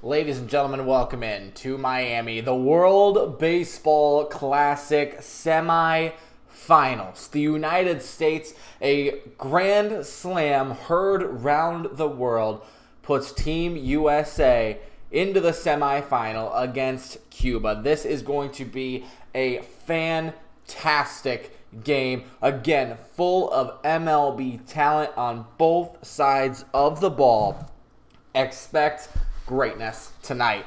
Ladies and gentlemen, welcome in to Miami, the World Baseball Classic Semifinals. The United States, a grand slam heard round the world, puts Team USA into the semifinal against Cuba. This is going to be a fantastic game. Again, full of MLB talent on both sides of the ball. Expect greatness tonight.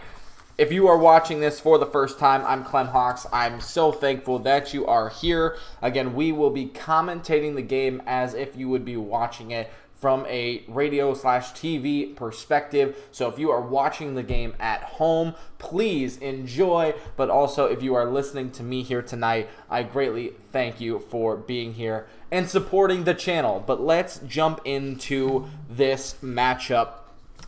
If you are watching this for the first time, I'm Clem Hawks. I'm so thankful that you are here. Again, we will be commentating the game as if you would be watching it from a radio/TV perspective. So if you are watching the game at home, please enjoy. But also, if you are listening to me here tonight, I greatly thank you for being here and supporting the channel. But let's jump into this matchup.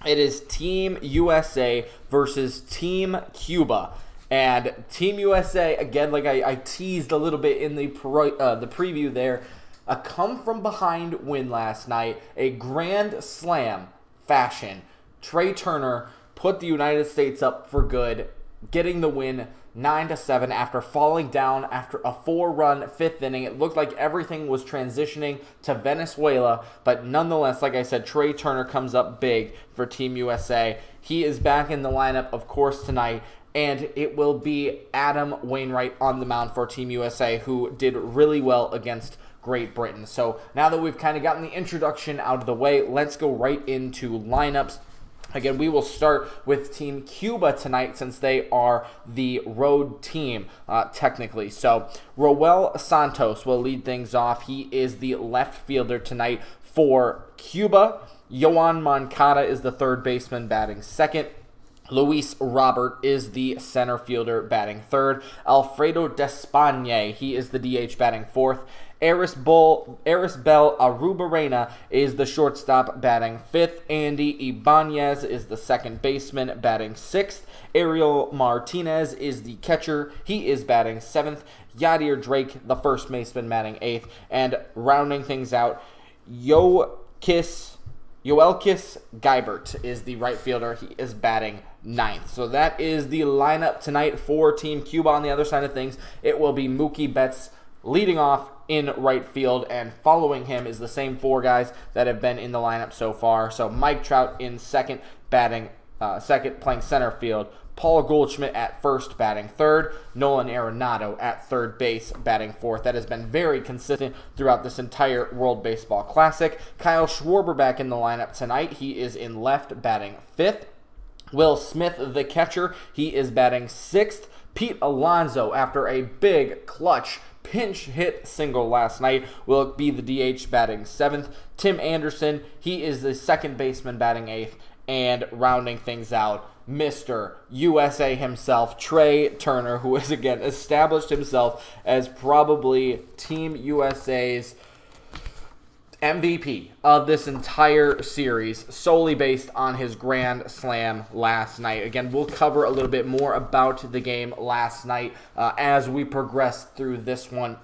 It is Team USA versus Team Cuba. And Team USA, again, like I teased a little bit in the preview there, a come-from-behind win last night, a grand slam fashion. Trey Turner put the United States up for good, getting the win 9-7 after falling down after a 4-run fifth inning. It looked like everything was transitioning to Venezuela, but nonetheless, like I said, Trey Turner comes up big for Team USA. He is back in the lineup, of course, tonight, and it will be Adam Wainwright on the mound for Team USA, who did really well against Great Britain. So now that we've kind of gotten the introduction out of the way, let's go right into lineups. Again, we will start with Team Cuba tonight since they are the road team, technically. So, Roel Santos will lead things off. He is the left fielder tonight for Cuba. Yoan Moncada is the third baseman batting second. Luis Robert is the center fielder batting third. Alfredo Despaigne, he is the DH batting fourth. Aris Bell Arubarena is the shortstop batting fifth. Andy Ibanez is the second baseman batting sixth. Ariel Martinez is the catcher. He is batting seventh. Yadier Drake, the first baseman, batting eighth. And rounding things out, Yoelkis Geibert is the right fielder. He is batting ninth. So that is the lineup tonight for Team Cuba. On the other side of things, it will be Mookie Betts leading off in right field, and following him is the same four guys that have been in the lineup so far. So Mike Trout in second, batting second, playing center field. Paul Goldschmidt at first, batting third. Nolan Arenado at third base, batting fourth. That has been very consistent throughout this entire World Baseball Classic. Kyle Schwarber back in the lineup tonight. He is in left, batting fifth. Will Smith, the catcher, he is batting sixth. Pete Alonso, after a big clutch pinch hit single last night, will be the DH batting seventh. Tim Anderson, he is the second baseman batting eighth. And rounding things out, Mr. USA himself, Trey Turner, who has again established himself as probably Team USA's MVP of this entire series, solely based on his grand slam last night. Again, we'll cover a little bit more about the game last night as we progress through this one.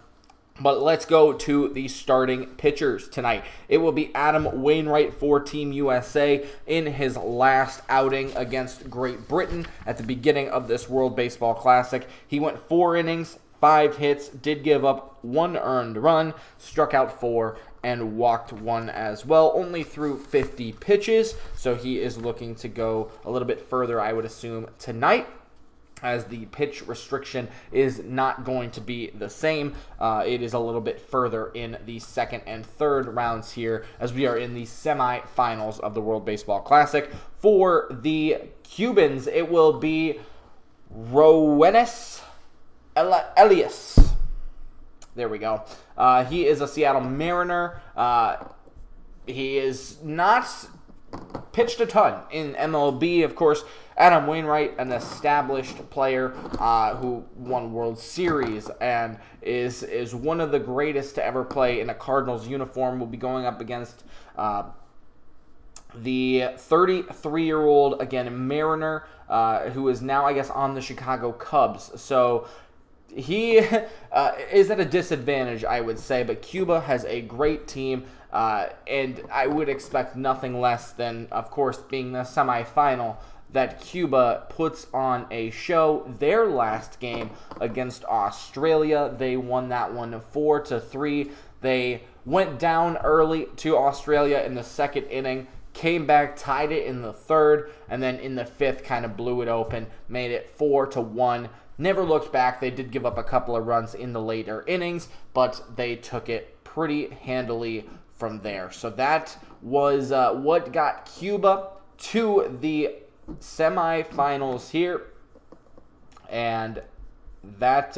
But let's go to the starting pitchers tonight. It will be Adam Wainwright for Team USA in his last outing against Great Britain at the beginning of this World Baseball Classic. He went 4 innings, 5 hits, did give up 1 earned run, struck out 4, and walked 1 as well, only threw 50 pitches. So he is looking to go a little bit further, I would assume, tonight, as the pitch restriction is not going to be the same. It is a little bit further in the second and third rounds here, as we are in the semifinals of the World Baseball Classic. For the Cubans, it will be Roenis Elias. There we go. He is a Seattle Mariner. He is not pitched a ton in MLB. Of course, Adam Wainwright, an established player who won World Series and is one of the greatest to ever play in a Cardinals uniform, will be going up against the 33-year-old, again, Mariner, who is now, I guess, on the Chicago Cubs. So he is at a disadvantage, I would say, but Cuba has a great team, and I would expect nothing less than, of course, being the semifinal that Cuba puts on a show. Their last game against Australia, they won that one 4-3. They went down early to Australia in the second inning, came back, tied it in the third, and then in the fifth kind of blew it open, made it 4-1. Never looked back. They did give up a couple of runs in the later innings, but they took it pretty handily from there. So that was what got Cuba to the semifinals here, and that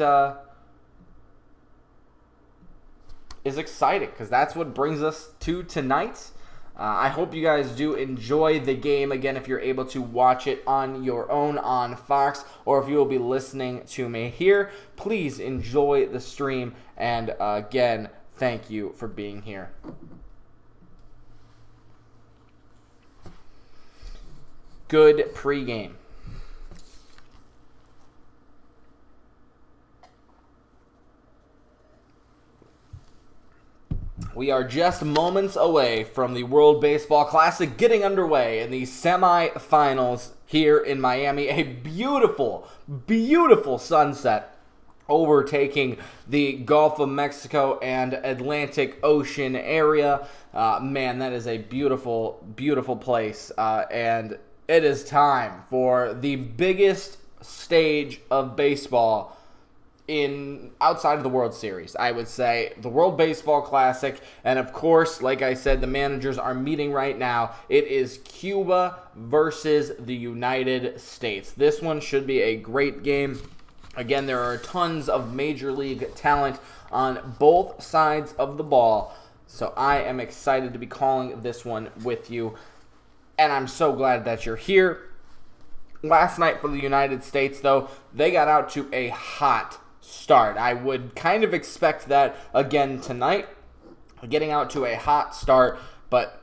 is exciting because that's what brings us to tonight. I hope you guys do enjoy the game. Again, if you're able to watch it on your own on Fox, or if you will be listening to me here, please enjoy the stream. And again, thank you for being here. Good pregame. We are just moments away from the World Baseball Classic getting underway in the semifinals here in Miami. A beautiful, beautiful sunset overtaking the Gulf of Mexico and Atlantic Ocean area. Man, that is a beautiful, beautiful place. And it is time for the biggest stage of baseball outside of the World Series, I would say, the World Baseball Classic. And of course, like I said, the managers are meeting right now. It is Cuba versus the United States. This one should be a great game. Again, there are tons of major league talent on both sides of the ball. So I am excited to be calling this one with you. And I'm so glad that you're here. Last night for the United States, though, they got out to a hot start. I would kind of expect that again tonight, getting out to a hot start, but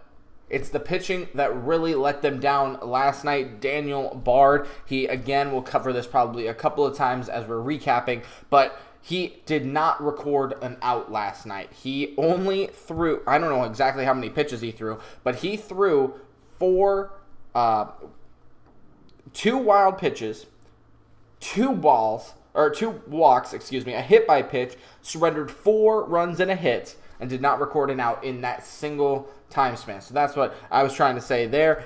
it's the pitching that really let them down last night. Daniel Bard, he again will cover this probably a couple of times as we're recapping, but he did not record an out last night. He only threw, I don't know exactly how many pitches he threw, but he threw two wild pitches, two walks, a hit by pitch, surrendered 4 runs and a hit, and did not record an out in that single time span. So that's what I was trying to say there.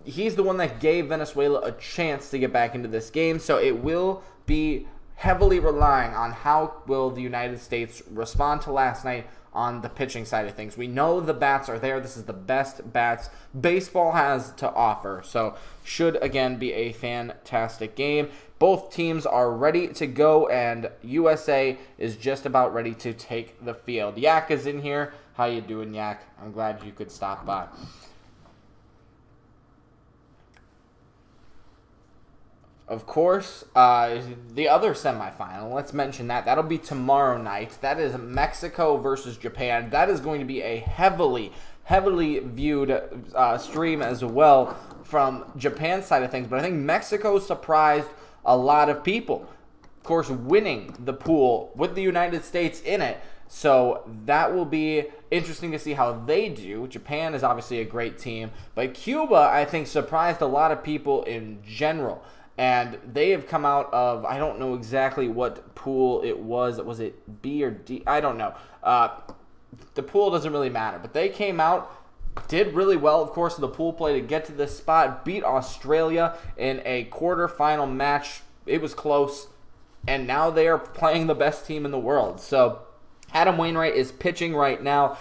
He's the one that gave Venezuela a chance to get back into this game, so it will be heavily relying on how will the United States respond to last night on the pitching side of things. We know the bats are there. This is the best bats baseball has to offer. So should, again, be a fantastic game. Both teams are ready to go, and USA is just about ready to take the field. Yak is in here. How you doing, Yak? I'm glad you could stop by. Of course, the other semifinal, let's mention that. That'll be tomorrow night. That is Mexico versus Japan. That is going to be a heavily viewed stream as well from Japan's side of things. But I think Mexico surprised a lot of people. Of course, winning the pool with the United States in it. So that will be interesting to see how they do. Japan is obviously a great team. But Cuba, I think, surprised a lot of people in general. And they have come out of, I don't know exactly what pool it was. Was it B or D? I don't know. The pool doesn't really matter. But they came out, did really well, of course, in the pool play to get to this spot. Beat Australia in a quarterfinal match. It was close. And now they are playing the best team in the world. So Adam Wainwright is pitching right now.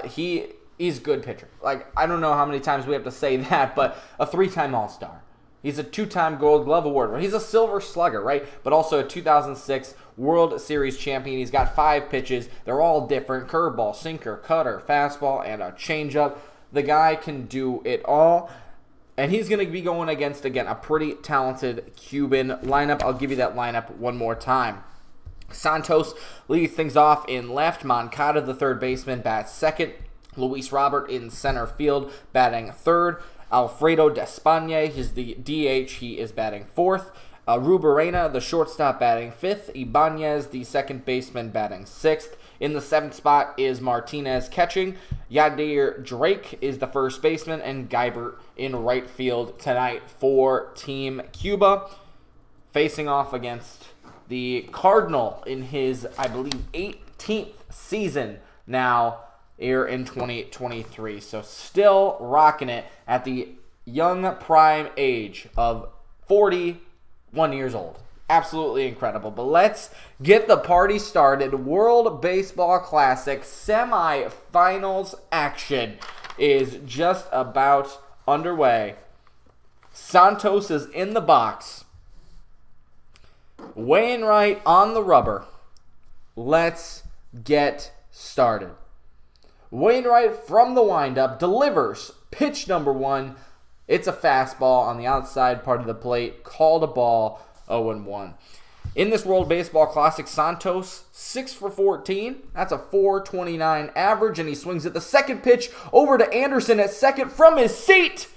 He's a good pitcher. Like, I don't know how many times we have to say that, but a 3-time All-Star. He's a 2-time Gold Glove Award. He's a Silver Slugger, right? But also a 2006 World Series champion. He's got 5 pitches. They're all different. Curveball, sinker, cutter, fastball, and a changeup. The guy can do it all. And he's going to be going against, again, a pretty talented Cuban lineup. I'll give you that lineup one more time. Santos leads things off in left. Moncada, the third baseman, bats second. Luis Robert in center field, batting third. Alfredo Despaigne is the DH. He is batting fourth. Rubarena, the shortstop, batting fifth. Ibanez, the second baseman, batting sixth. In the 7th spot is Martinez catching. Yadir Drake is the first baseman, and Geibert in right field tonight for Team Cuba, facing off against the Cardinal in his, I believe, 18th season now here in 2023. So still rocking it at the young prime age of 41 years old. Absolutely incredible. But let's get the party started. World Baseball Classic semifinals action is just about underway. Santos is in the box. Wainwright on the rubber. Let's get started. Wainwright from the windup delivers pitch number 1. It's a fastball on the outside part of the plate. Called a ball. 0-1. In this World Baseball Classic, Santos 6 for 14. That's a 4.29 average, and he swings at the second pitch over to Anderson at second from his seat.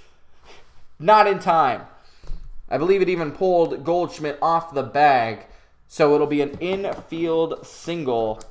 Not in time. I believe it even pulled Goldschmidt off the bag, so it'll be an infield single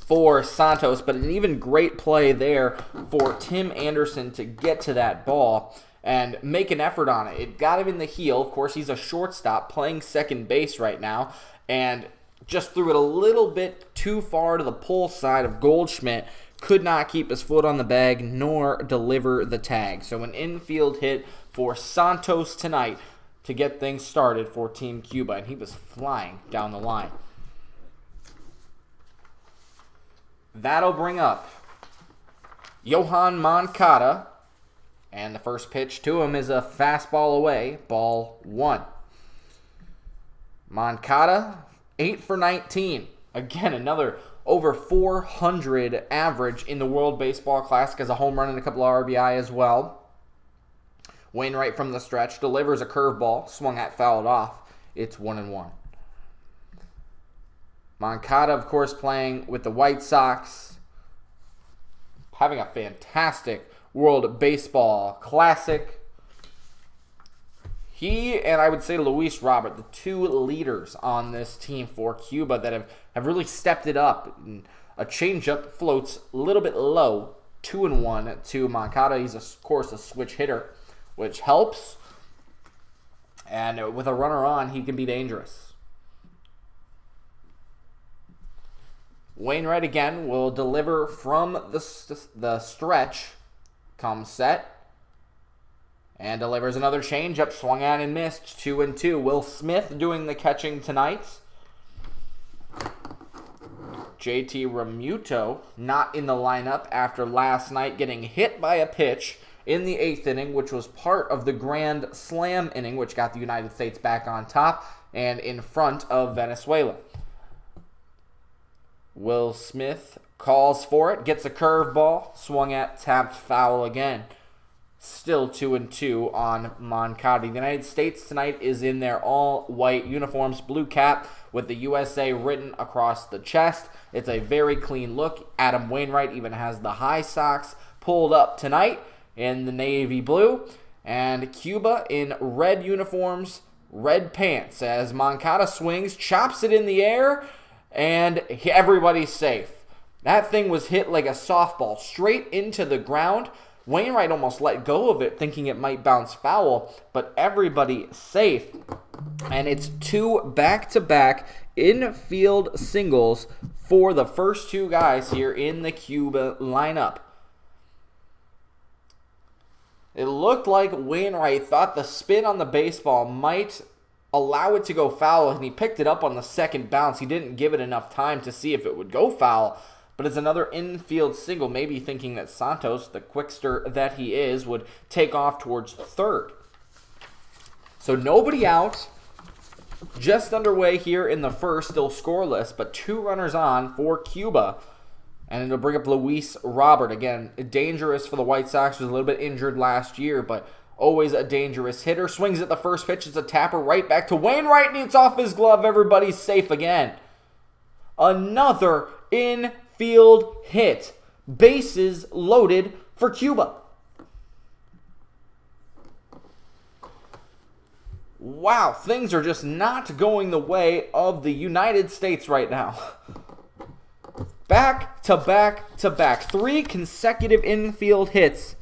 for Santos, but an even great play there for Tim Anderson to get to that ball and make an effort on it. It got him in the heel. Of course, he's a shortstop playing second base right now, and just threw it a little bit too far to the pull side of Goldschmidt. Could not keep his foot on the bag nor deliver the tag. So an infield hit for Santos tonight to get things started for Team Cuba, and he was flying down the line. That'll bring up Yohan Moncada. And the first pitch to him is a fastball away, ball 1. Moncada, 8 for 19. Again, another over 400 average in the World Baseball Classic, as a home run and a couple of RBI as well. Wainwright from the stretch delivers a curveball, swung at, fouled off. It's 1-1. Moncada, of course, playing with the White Sox, having a fantastic World Baseball Classic. He and I would say Luis Robert, the two leaders on this team for Cuba that have really stepped it up. A changeup floats a little bit low, 2-1 to Moncada. He's, of course, a switch hitter, which helps. And with a runner on, he can be dangerous. Wainwright again will deliver from the stretch. Comes set. And delivers another changeup. Swung at and missed. 2-2. Will Smith doing the catching tonight. JT Realmuto not in the lineup after last night getting hit by a pitch in the 8th inning, which was part of the Grand Slam inning, which got the United States back on top and in front of Venezuela. Will Smith calls for it, gets a curveball, swung at, tapped foul again. Still 2-2 on Moncada. The United States tonight is in their all-white uniforms, blue cap with the USA written across the chest. It's a very clean look. Adam Wainwright even has the high socks pulled up tonight in the navy blue. And Cuba in red uniforms, red pants, as Moncada swings, chops it in the air, and everybody's safe. That thing was hit like a softball, straight into the ground. Wainwright almost let go of it, thinking it might bounce foul, but everybody safe. And it's 2 back-to-back infield singles for the first 2 guys here in the Cuba lineup. It looked like Wainwright thought the spin on the baseball might allow it to go foul, and he picked it up on the second bounce. He didn't give it enough time to see if it would go foul, but it's another infield single, maybe thinking that Santos, the quickster that he is, would take off towards third. So nobody out, just underway here in the first, still scoreless, but 2 runners on for Cuba. And it'll bring up Luis Robert. Again, dangerous for the White Sox. Was a little bit injured last year, but always a dangerous hitter. Swings at the first pitch. It's a tapper right back to Wainwright, and it's off his glove. Everybody's safe again. Another infield hit. Bases loaded for Cuba. Wow, things are just not going the way of the United States right now. Back to back to back. 3 consecutive infield hits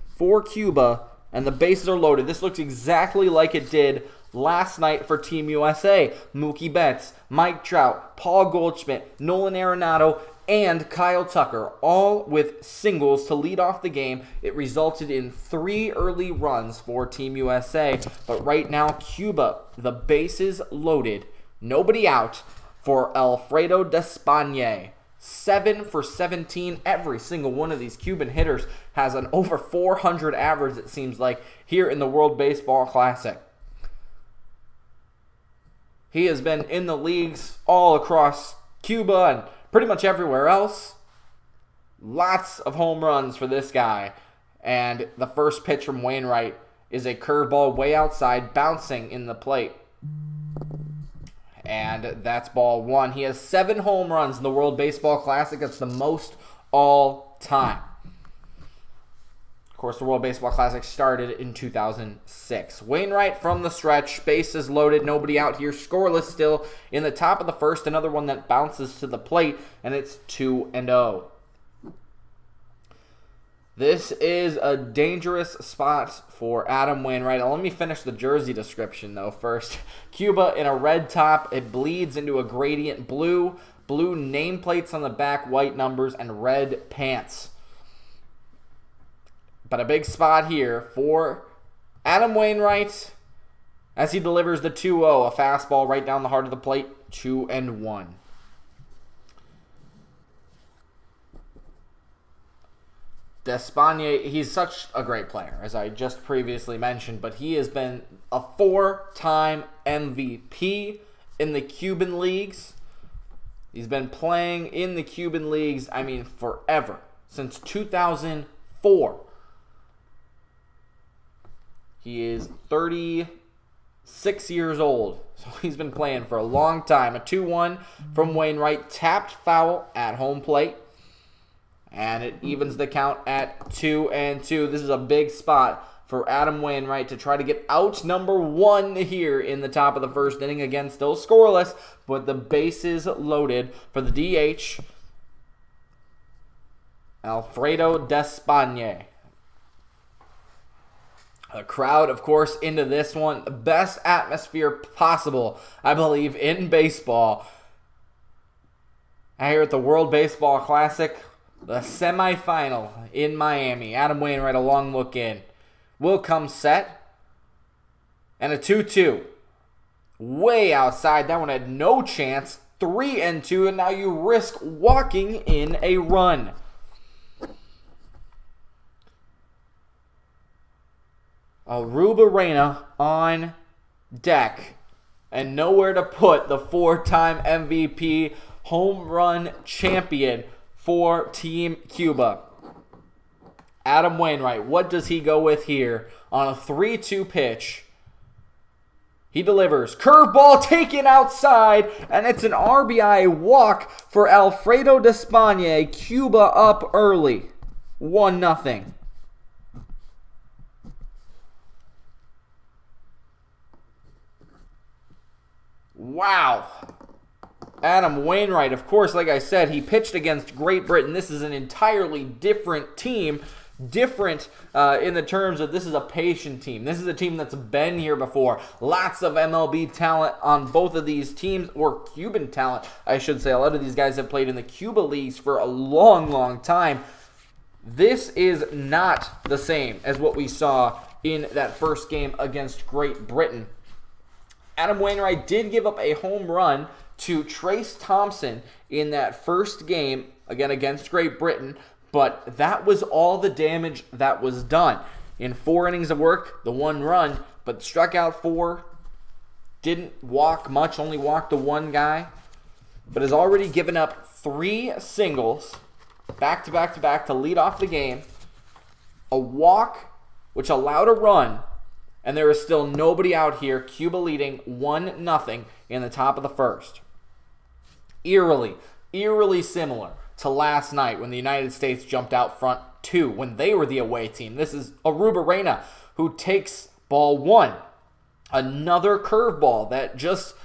for Cuba, and the bases are loaded. This looks exactly like it did last night for Team USA. Mookie Betts, Mike Trout, Paul Goldschmidt, Nolan Arenado, and Kyle Tucker, all with singles to lead off the game. It resulted in 3 early runs for Team USA, but right now Cuba, the bases loaded, nobody out for Alfredo Despaigne. 7 for 17. Every single one of these Cuban hitters has an over 400 average, it seems like, here in the World Baseball Classic. He has been in the leagues all across Cuba and pretty much everywhere else. Lots of home runs for this guy. And the first pitch from Wainwright is a curveball way outside, bouncing in the plate. And that's ball 1. He has 7 home runs in the World Baseball Classic. That's the most all time. Of course, the World Baseball Classic started in 2006. Wainwright from the stretch, bases loaded, nobody out here, scoreless still in the top of the first. Another one that bounces to the plate, and it's 2-0. This is a dangerous spot for Adam Wainwright. Let me finish the jersey description, though, first. Cuba in a red top. It bleeds into a gradient blue. Blue nameplates on the back, white numbers, and red pants. But a big spot here for Adam Wainwright as he delivers the 2-0. A fastball right down the heart of the plate. 2-1. Despaigne, he's such a great player, as I just previously mentioned, but he has been a 4-time MVP in the Cuban leagues. He's been playing in the Cuban leagues, forever, since 2004. He is 36 years old, so he's been playing for a long time. A 2-1 from Wainwright, tapped foul at home plate. And it evens the count at 2-2. This is a big spot for Adam Wainwright to try to get out number 1 here in the top of the first inning. Again, still scoreless, but the bases loaded for the DH, Alfredo Despaigne. The crowd, of course, into this one. The best atmosphere possible, I believe, in baseball. Here at the World Baseball Classic, the semifinal in Miami. Adam Wainwright, a long look in. Will come set. And a 2-2. Way outside. That one had no chance. 3-2. And now you risk walking in a run. Arrubarena on deck. And nowhere to put the 4-time MVP home run champion for Team Cuba. Adam Wainwright, what does he go with here on a 3-2 pitch? He delivers. Curveball taken outside, and it's an RBI walk for Alfredo Despaigne. Cuba up early. 1-0. Wow. Adam Wainwright, of course, like I said, he pitched against Great Britain. This is an entirely different team. Different in the terms of this is a patient team. This is a team that's been here before. Lots of MLB talent on both of these teams, or Cuban talent, I should say. A lot of these guys have played in the Cuba leagues for a long, long time. This is not the same as what we saw in that first game against Great Britain. Adam Wainwright did give up a home run to Trace Thompson in that first game, again against Great Britain, but that was all the damage that was done. In 4 innings of work, the 1 run, but struck out 4, didn't walk much, only walked the 1 guy, but has already given up 3 singles, back to back to back to lead off the game, a walk, which allowed a run, and there is still nobody out here. Cuba leading 1-0 in the top of the first. Eerily similar to last night when the United States jumped out front 2 when they were the away team. This is Arrubarena who takes ball 1. Another curveball that just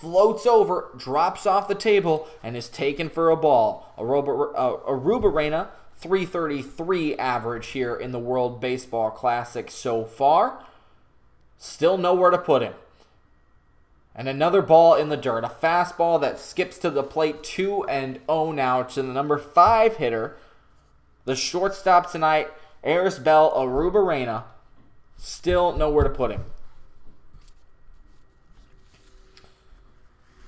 floats over, drops off the table, and is taken for a ball. Arrubarena, 333 average here in the World Baseball Classic so far. Still nowhere to put him. And another ball in the dirt. A fastball that skips to the plate, 2-0 now to the number 5 hitter. The shortstop tonight, Arisbel Arrubarena. Still nowhere to put him.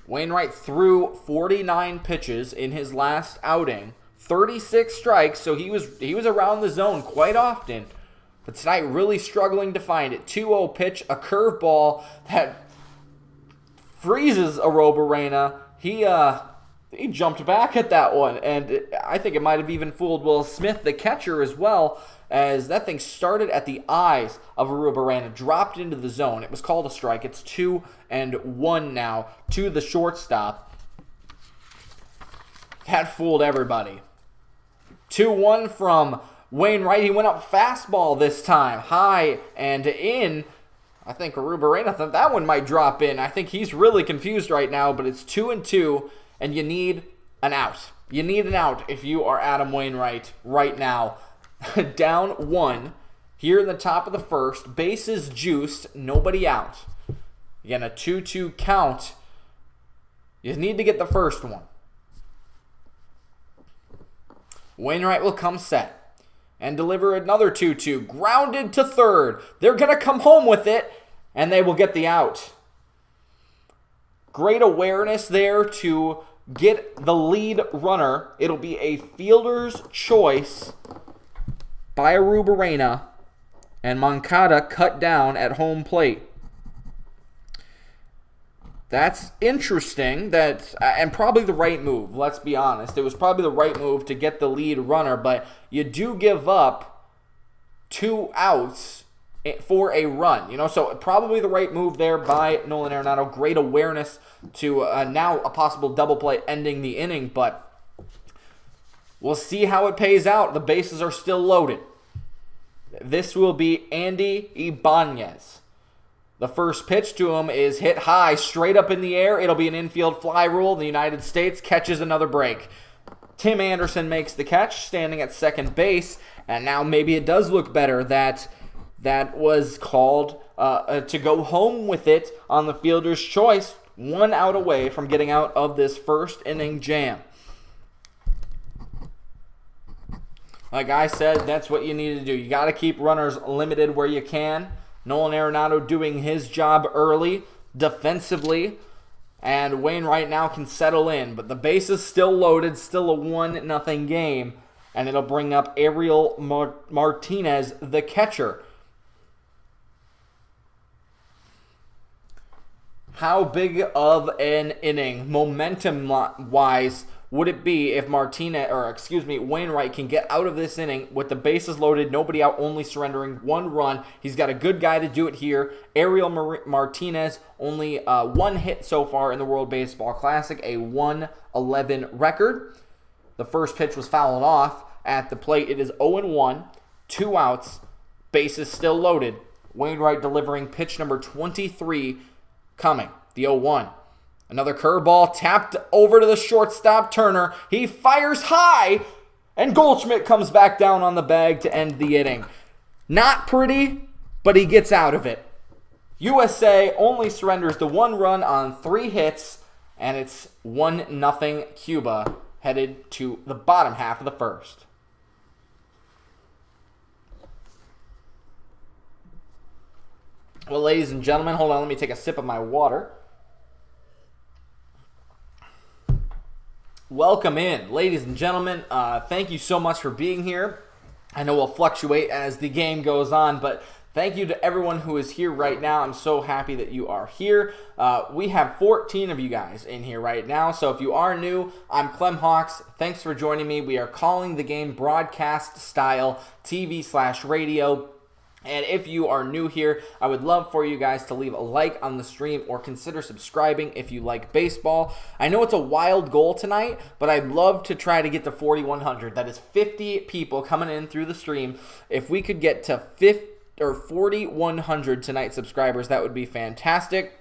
Wainwright threw 49 pitches in his last outing. 36 strikes, so he was around the zone quite often. But tonight really struggling to find it. 2-0 pitch, a curveball that freezes Arrubarena. He jumped back at that one, and I think it might have even fooled Will Smith, the catcher, as well, as that thing started at the eyes of Arrubarena, dropped into the zone. It was called a strike. It's 2-1 now to the shortstop. That fooled everybody. 2-1 from Wainwright. He went up fastball this time, high and in. I think Arrubarena thought that one might drop in. I think he's really confused right now, but it's 2-2, and you need an out. You need an out if you are Adam Wainwright right now. Down 1 here in the top of the first. Bases juiced, nobody out. Again, a 2-2 count. You need to get the first one. Wainwright will come set and deliver another 2-2. Grounded to third. They're going to come home with it, and they will get the out. Great awareness there to get the lead runner. It'll be a fielder's choice by Arrubarena, and Moncada cut down at home plate. That's interesting, and probably the right move, let's be honest. It was probably the right move to get the lead runner, but you do give up 2 outs for a run. So probably the right move there by Nolan Arenado. Great awareness to now a possible double play ending the inning, but we'll see how it pays out. The bases are still loaded. This will be Andy Ibanez. The first pitch to him is hit high, straight up in the air. It'll be an infield fly rule. The United States catches another break. Tim Anderson makes the catch, standing at second base. And now maybe it does look better that was called to go home with it on the fielder's choice. 1 out away from getting out of this first inning jam. Like I said, that's what you need to do. You got to keep runners limited where you can. Nolan Arenado doing his job early, defensively, and Wainwright now can settle in. But the base is still loaded, still a 1-0 game, and it'll bring up Ariel Martinez, the catcher. How big of an inning, momentum-wise, would it be if Wainwright can get out of this inning with the bases loaded, nobody out, only surrendering 1 run? He's got a good guy to do it here. Ariel Martinez, only 1 hit so far in the World Baseball Classic, a 1-11 record. The first pitch was fouled off at the plate. It is 0-1, 2 outs, bases still loaded. Wainwright delivering pitch number 23 coming, the 0-1. Another curveball tapped over to the shortstop, Turner. He fires high, and Goldschmidt comes back down on the bag to end the inning. Not pretty, but he gets out of it. USA only surrenders the 1 run on 3 hits, and it's 1-0 Cuba, headed to the bottom half of the first. Well, ladies and gentlemen, hold on, let me take a sip of my water. Welcome in, ladies and gentlemen. Thank you so much for being here. I know we'll fluctuate as the game goes on, but thank you to everyone who is here right now. I'm so happy that you are here. We have 14 of you guys in here right now, so if you are new, I'm Clem Hawks. Thanks for joining me. We are calling the game broadcast style, TV/radio. And if you are new here, I would love for you guys to leave a like on the stream or consider subscribing if you like baseball. I know it's a wild goal tonight, but I'd love to try to get to 4,100. That is 50 people coming in through the stream. If we could get to 4,100 tonight subscribers, that would be fantastic.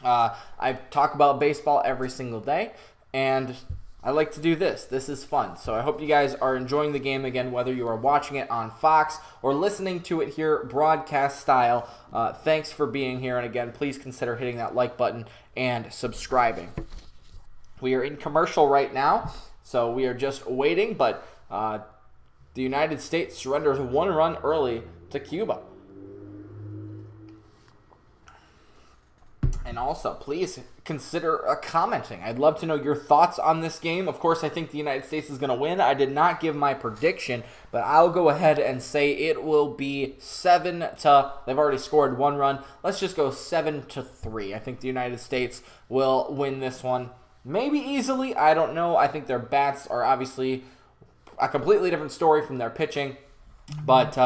I talk about baseball every single day, and I like to do this. This is fun. So I hope you guys are enjoying the game again, whether you are watching it on Fox or listening to it here broadcast style. Thanks for being here. And again, please consider hitting that like button and subscribing. We are in commercial right now, so we are just waiting, but the United States surrenders 1 run early to Cuba. And also, please consider commenting. I'd love to know your thoughts on this game. Of course, I think the United States is going to win. I did not give my prediction, but I'll go ahead and say it will be 7-. They've already scored 1 run. Let's just go 7-3. I think the United States will win this one. Maybe easily. I don't know. I think their bats are obviously a completely different story from their pitching, but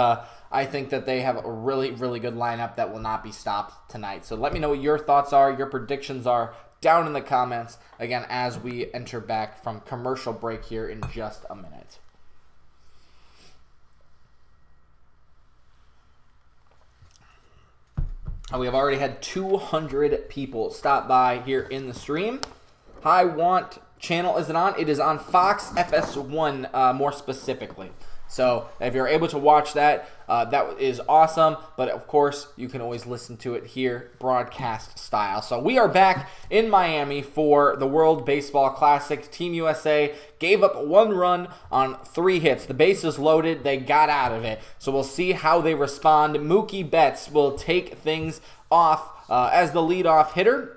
I think that they have a really, really good lineup that will not be stopped tonight. So let me know what your thoughts are, your predictions are down in the comments, again, as we enter back from commercial break here in just a minute. We have already had 200 people stop by here in the stream. Hi, Want channel, is it on? It is on Fox FS1 more specifically. So if you're able to watch that, that is awesome. But of course, you can always listen to it here, broadcast style. So we are back in Miami for the World Baseball Classic. Team USA gave up 1 run on 3 hits. The bases loaded. They got out of it. So we'll see how they respond. Mookie Betts will take things off as the leadoff hitter,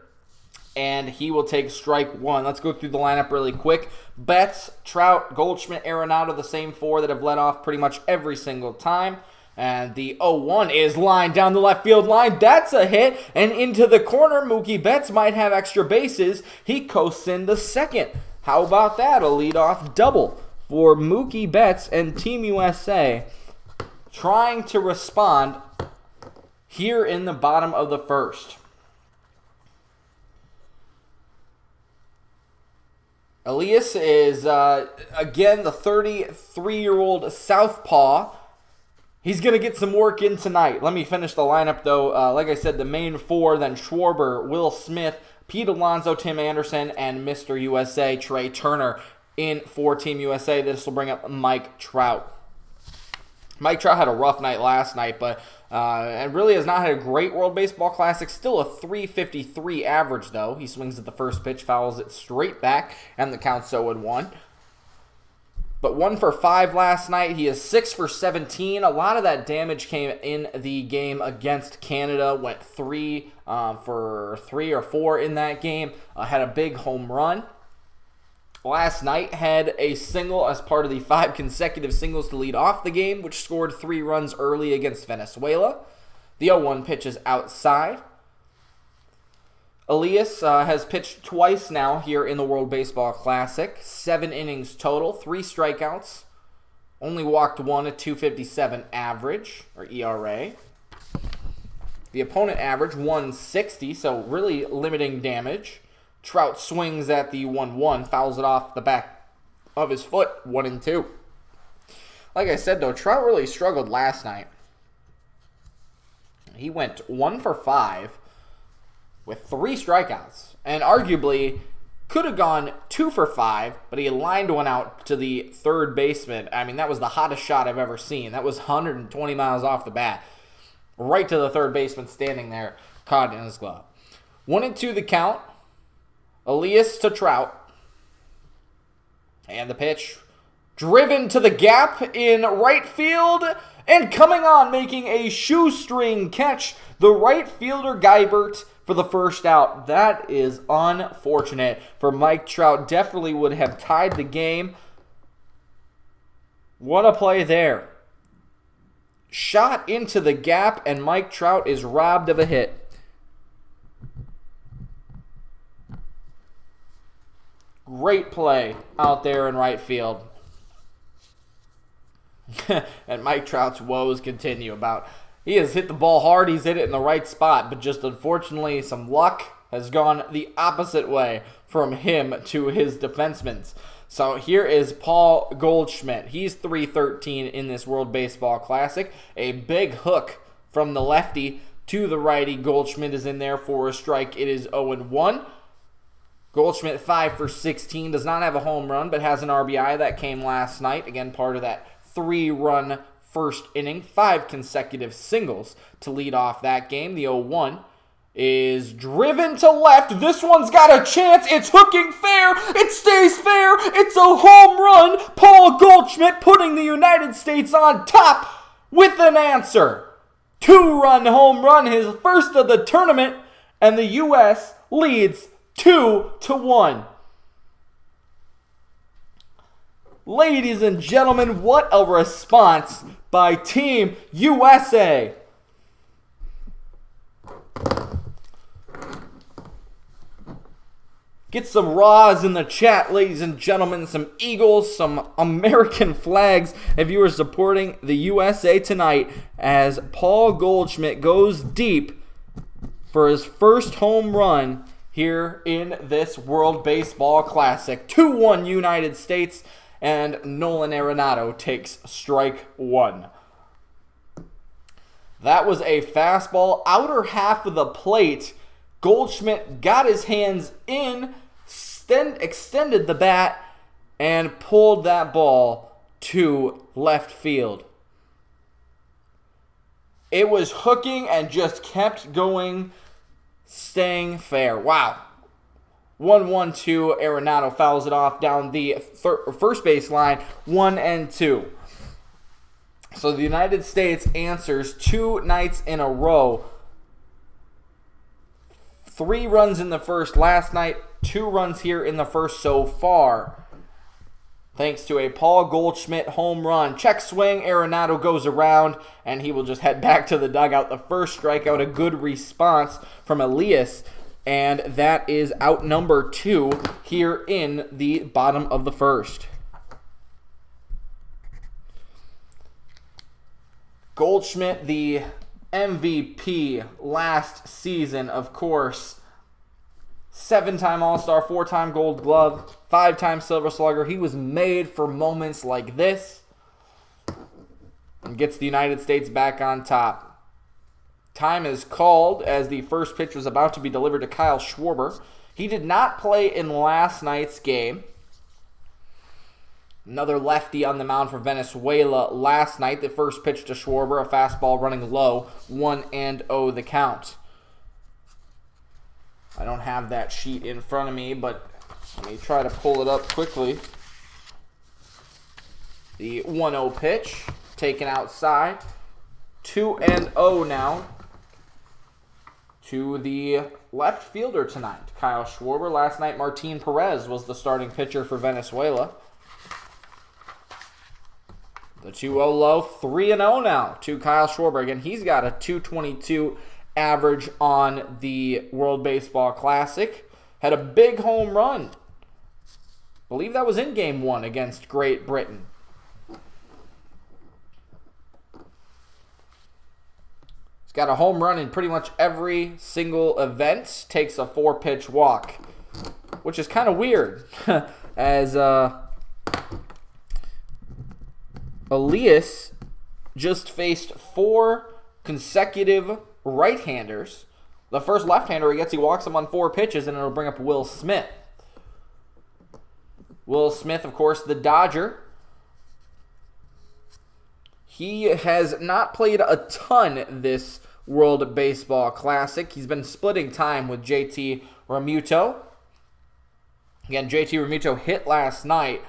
and he will take strike 1. Let's go through the lineup really quick. Betts, Trout, Goldschmidt, Arenado, the same 4 that have led off pretty much every single time. And the 0-1 is lined down the left field line. That's a hit. And into the corner, Mookie Betts might have extra bases. He coasts in the second. How about that? A leadoff double for Mookie Betts and Team USA trying to respond here in the bottom of the first. Elias is, again, the 33-year-old southpaw. He's going to get some work in tonight. Let me finish the lineup, though. Like I said, the main 4, then Schwarber, Will Smith, Pete Alonso, Tim Anderson, and Mr. USA, Trey Turner, in for Team USA. This will bring up Mike Trout. Mike Trout had a rough night last night, but and really has not had a great World Baseball Classic. Still a .353 average, though. He swings at the first pitch, fouls it straight back, and the count's 0-1. But 1 for 5 last night. He is 6 for 17. A lot of that damage came in the game against Canada. Went 3 for 3 or 4 in that game. Had a big home run. Last night had a single as part of the 5 consecutive singles to lead off the game, which scored 3 runs early against Venezuela. The 0-1 pitch is outside. Elias has pitched twice now here in the World Baseball Classic. 7 innings total, 3 strikeouts. Only walked 1, a .257 average, or ERA. The opponent average, 160, so really limiting damage. Trout swings at the 1-1, fouls it off the back of his foot, 1-2. Like I said, though, Trout really struggled last night. He went 1 for 5 with 3 strikeouts, and arguably could have gone 2 for 5, but he lined one out to the third baseman. I mean, that was the hottest shot I've ever seen. That was 120 miles off the bat. Right to the third baseman standing there, caught in his glove. 1-2 the count. Elias to Trout. And the pitch driven to the gap in right field. And coming on, making a shoestring catch, the right fielder Geibert for the first out. That is unfortunate for Mike Trout. Definitely would have tied the game. What a play there. Shot into the gap, and Mike Trout is robbed of a hit. Great play out there in right field. And Mike Trout's woes continue. He has hit the ball hard. He's hit it in the right spot. But just unfortunately, some luck has gone the opposite way from him to his defensemen. So here is Paul Goldschmidt. He's .313 in this World Baseball Classic. A big hook from the lefty to the righty. Goldschmidt is in there for a strike. It is 0-1. Goldschmidt 5 for 16. Does not have a home run, but has an RBI that came last night. Again, part of that 3-run first inning. 5 consecutive singles to lead off that game. The 0-1 is driven to left. This one's got a chance. It's hooking fair. It stays fair. It's a home run. Paul Goldschmidt putting the United States on top with an answer. 2-run home run, his first of the tournament, and the U.S. leads 2-1. Ladies and gentlemen, what a response by Team USA. Get some raws in the chat, ladies and gentlemen. Some Eagles, some American flags if you are supporting the USA tonight as Paul Goldschmidt goes deep for his first home run here in this World Baseball Classic. 2-1 United States, and Nolan Arenado takes strike 1. That was a fastball, outer half of the plate. Goldschmidt got his hands in, extended the bat, and pulled that ball to left field. It was hooking and just kept going, staying fair. Wow. 1-1-2. Arenado fouls it off down the first base line. 1-2. So the United States answers 2 nights in a row. 3 runs in the first last night, 2 runs here in the first so far. Thanks to a Paul Goldschmidt home run. Check swing, Arenado goes around, and he will just head back to the dugout. The first strikeout, a good response from Elias, and that is out number 2 here in the bottom of the first. Goldschmidt, the MVP last season, of course. 7-time All-Star, 4-time Gold Glove, 5-time Silver Slugger. He was made for moments like this and gets the United States back on top. Time is called as the first pitch was about to be delivered to Kyle Schwarber. He did not play in last night's game. Another lefty on the mound for Venezuela last night. The first pitch to Schwarber, a fastball running low, 1-0 the count. I don't have that sheet in front of me, but let me try to pull it up quickly. The 1-0 pitch, taken outside. 2-0 now to the left fielder tonight, Kyle Schwarber. Last night, Martin Perez was the starting pitcher for Venezuela. The 2-0 low, 3-0 now to Kyle Schwarber. Again, he's got a .222 average on the World Baseball Classic. Had a big home run. Believe that was in Game 1 against Great Britain. He's got a home run in pretty much every single event. Takes a 4-pitch walk, which is kind of weird as Elias just faced 4 consecutive right-handers. The first left-hander he gets, he walks him on 4 pitches, and it'll bring up Will Smith. Will Smith, of course, the Dodger. He has not played a ton this World Baseball Classic. He's been splitting time with JT Realmuto. Again, JT Realmuto hit last night,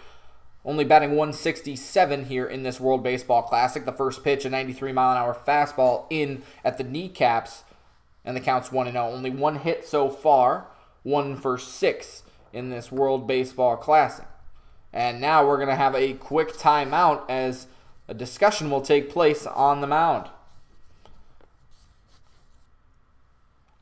only batting 167 here in this World Baseball Classic. The first pitch, a 93-mile-an-hour fastball in at the kneecaps, and the count's 1-0. Only 1 hit so far, 1 for 6 in this World Baseball Classic. And now we're going to have a quick timeout as a discussion will take place on the mound.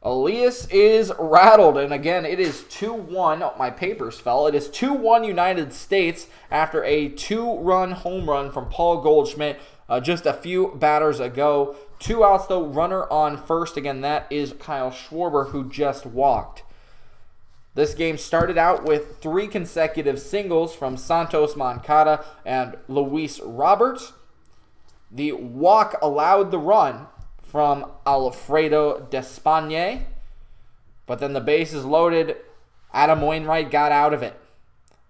Elias is rattled, and again, it is 2-1. Oh, my papers fell. It is 2-1 United States after a 2-run home run from Paul Goldschmidt just a few batters ago. 2 outs, though, runner on first. Again, that is Kyle Schwarber, who just walked. This game started out with 3 consecutive singles from Santos Moncada and Luis Roberts. The walk allowed the run from Alfredo Despaigne. But then the base is loaded. Adam Wainwright got out of it.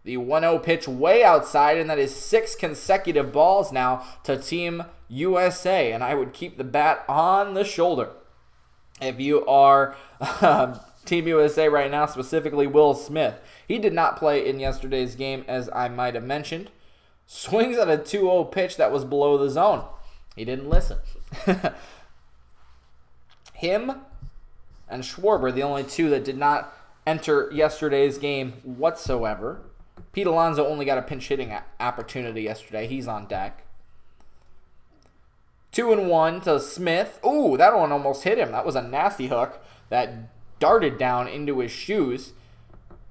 The 1-0 pitch way outside, and that is 6 consecutive balls now to Team USA. And I would keep the bat on the shoulder. If you are Team USA right now, specifically Will Smith. He did not play in yesterday's game, as I might have mentioned. Swings at a 2-0 pitch that was below the zone. He didn't listen. Him and Schwarber, the only two that did not enter yesterday's game whatsoever. Pete Alonso only got a pinch hitting opportunity yesterday. He's on deck. 2-1 to Smith. Ooh, that one almost hit him. That was a nasty hook that darted down into his shoes.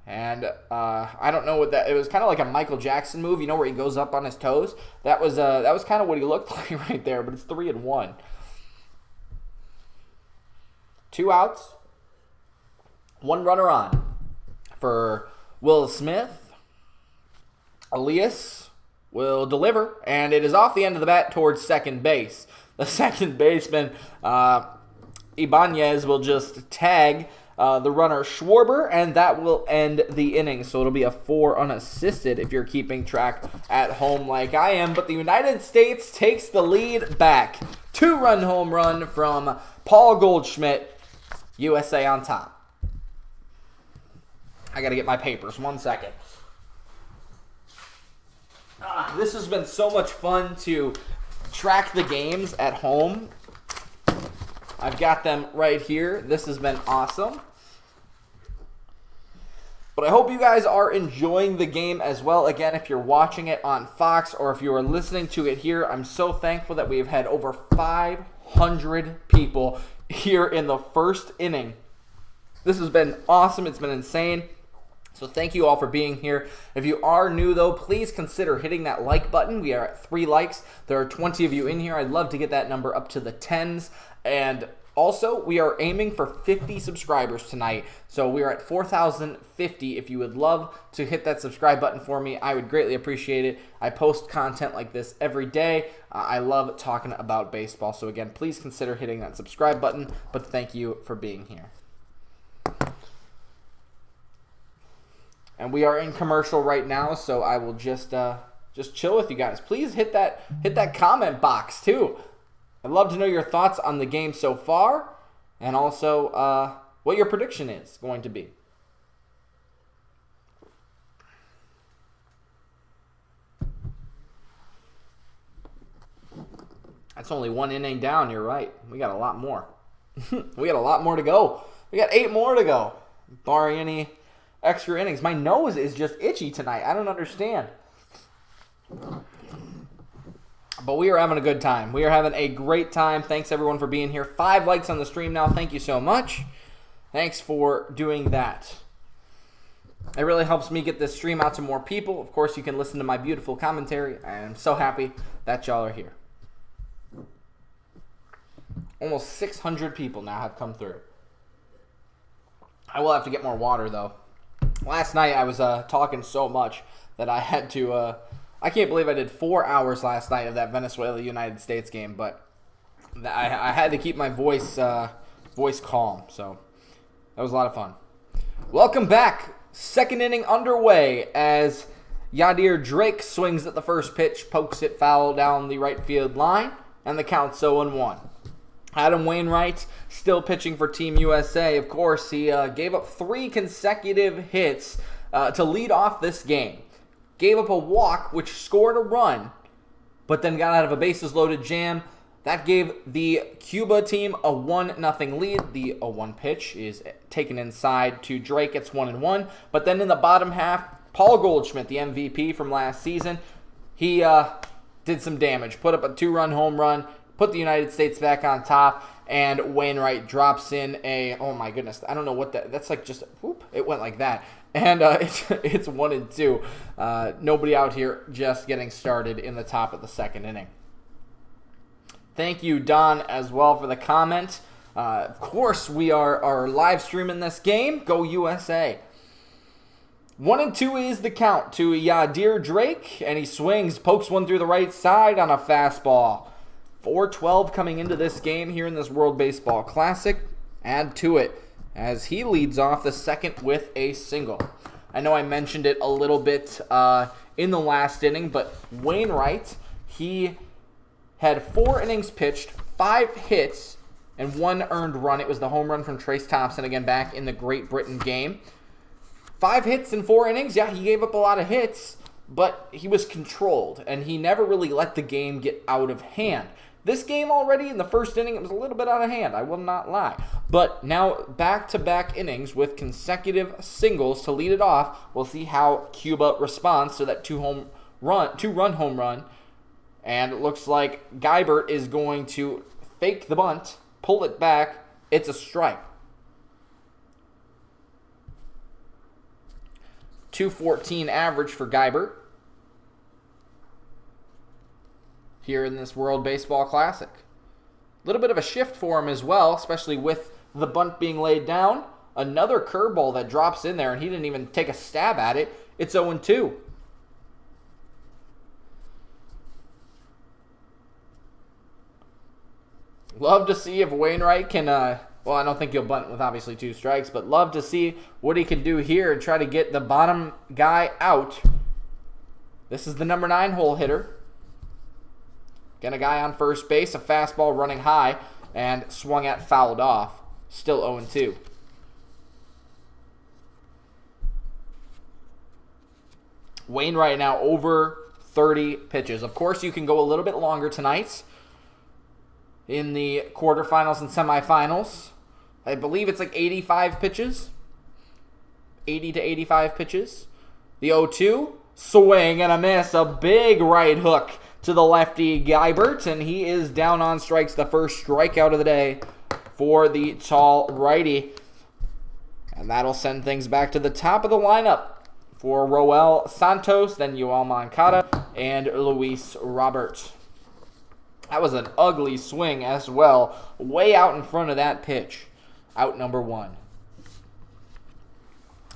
And I don't know what that. It was kind of like a Michael Jackson move, you know, where he goes up on his toes. That was kind of what he looked like right there. But it's 3-1. 2 outs. 1 runner on for Will Smith. Elias will deliver, and it is off the end of the bat towards second base. The second baseman, Ibanez, will just tag the runner Schwarber, and that will end the inning. So it'll be a 4 unassisted if you're keeping track at home like I am. But the United States takes the lead back. 2-run home run from Paul Goldschmidt. USA on top. I got to get my papers. 1 second. This has been so much fun to track the games at home. I've got them right here. This has been awesome. But I hope you guys are enjoying the game as well. Again, if you're watching it on Fox or if you are listening to it here, I'm so thankful that we've had over 500 people here in the first inning. This has been awesome. It's been insane. So thank you all for being here. If you are new, though, please consider hitting that like button. We are at 3 likes. There are 20 of you in here. I'd love to get that number up to the 10s. And also, we are aiming for 50 subscribers tonight. So we are at 4,050. If you would love to hit that subscribe button for me, I would greatly appreciate it. I post content like this every day. I love talking about baseball. So again, please consider hitting that subscribe button. But thank you for being here. And we are in commercial right now, so I will just chill with you guys. Please hit that comment box too. I'd love to know your thoughts on the game so far, and also what your prediction is going to be. That's only 1 inning down. You're right. We got a lot more. We got a lot more to go. We got 8 more to go, barring any extra innings. My nose is just itchy tonight. I don't understand. But we are having a good time. We are having a great time. Thanks, everyone, for being here. 5 likes on the stream now. Thank you so much. Thanks for doing that. It really helps me get this stream out to more people. Of course, you can listen to my beautiful commentary. I am so happy that y'all are here. Almost 600 people now have come through. I will have to get more water, though. Last night, I was talking so much that I had to... I can't believe I did 4 hours last night of that Venezuela-United States game, but I had to keep my voice calm, so that was a lot of fun. Welcome back. Second inning underway as Yadir Drake swings at the first pitch, pokes it foul down the right field line, and the count's 0-1. Adam Wainwright still pitching for Team USA. Of course, he gave up 3 consecutive hits to lead off this game. Gave up a walk, which scored a run, but then got out of a bases-loaded jam. That gave the Cuba team a 1-0 lead. The 0-1 pitch is taken inside to Drake. It's 1-1. But then in the bottom half, Paul Goldschmidt, the MVP from last season, he did some damage. Put up a 2-run home run, put the United States back on top, and Wainwright drops in a, oh my goodness, I don't know what that's like, just, whoop, it went like that. And it's 1-2. Nobody out here, just getting started in the top of the second inning. Thank you, Don, as well, for the comment. Of course, we are live streaming this game. Go USA. 1-2 is the count to Yadir Drake, and he swings, pokes one through the right side on a fastball. 4-12 coming into this game here in this World Baseball Classic. Add to it as he leads off the second with a single. I know I mentioned it a little bit in the last inning, but Wainwright, he had 4 innings pitched, 5 hits, and 1 earned run. It was the home run from Trace Thompson, again, back in the Great Britain game. 5 hits in 4 innings. Yeah, he gave up a lot of hits, but he was controlled, and he never really let the game get out of hand. This game already in the first inning, it was a little bit out of hand, I will not lie. But now back-to-back innings with consecutive singles to lead it off. We'll see how Cuba responds to that two-run home run. And it looks like Geibert is going to fake the bunt, pull it back. It's a strike. 214 average for Geibert here in this World Baseball Classic. A little bit of a shift for him as well, especially with the bunt being laid down. Another curveball that drops in there, and he didn't even take a stab at it. It's 0-2. Love to see if Wainwright can, well, I don't think he'll bunt with obviously 2 strikes, but love to see what he can do here and try to get the bottom guy out. This is the number 9 hole hitter. Again, a guy on first base, a fastball running high, and swung at, fouled off. Still 0-2. Wainwright now over 30 pitches. Of course, you can go a little bit longer tonight in the quarterfinals and semifinals. I believe it's like 85 pitches. 80 to 85 pitches. The 0-2, swing and a miss. A big right hook to the lefty Geibert, and he is down on strikes. The first strikeout of the day for the tall righty. And that'll send things back to the top of the lineup for Roel Santos, then Yoel Moncada, and Luis Robert. That was an ugly swing as well, way out in front of that pitch. Out number 1.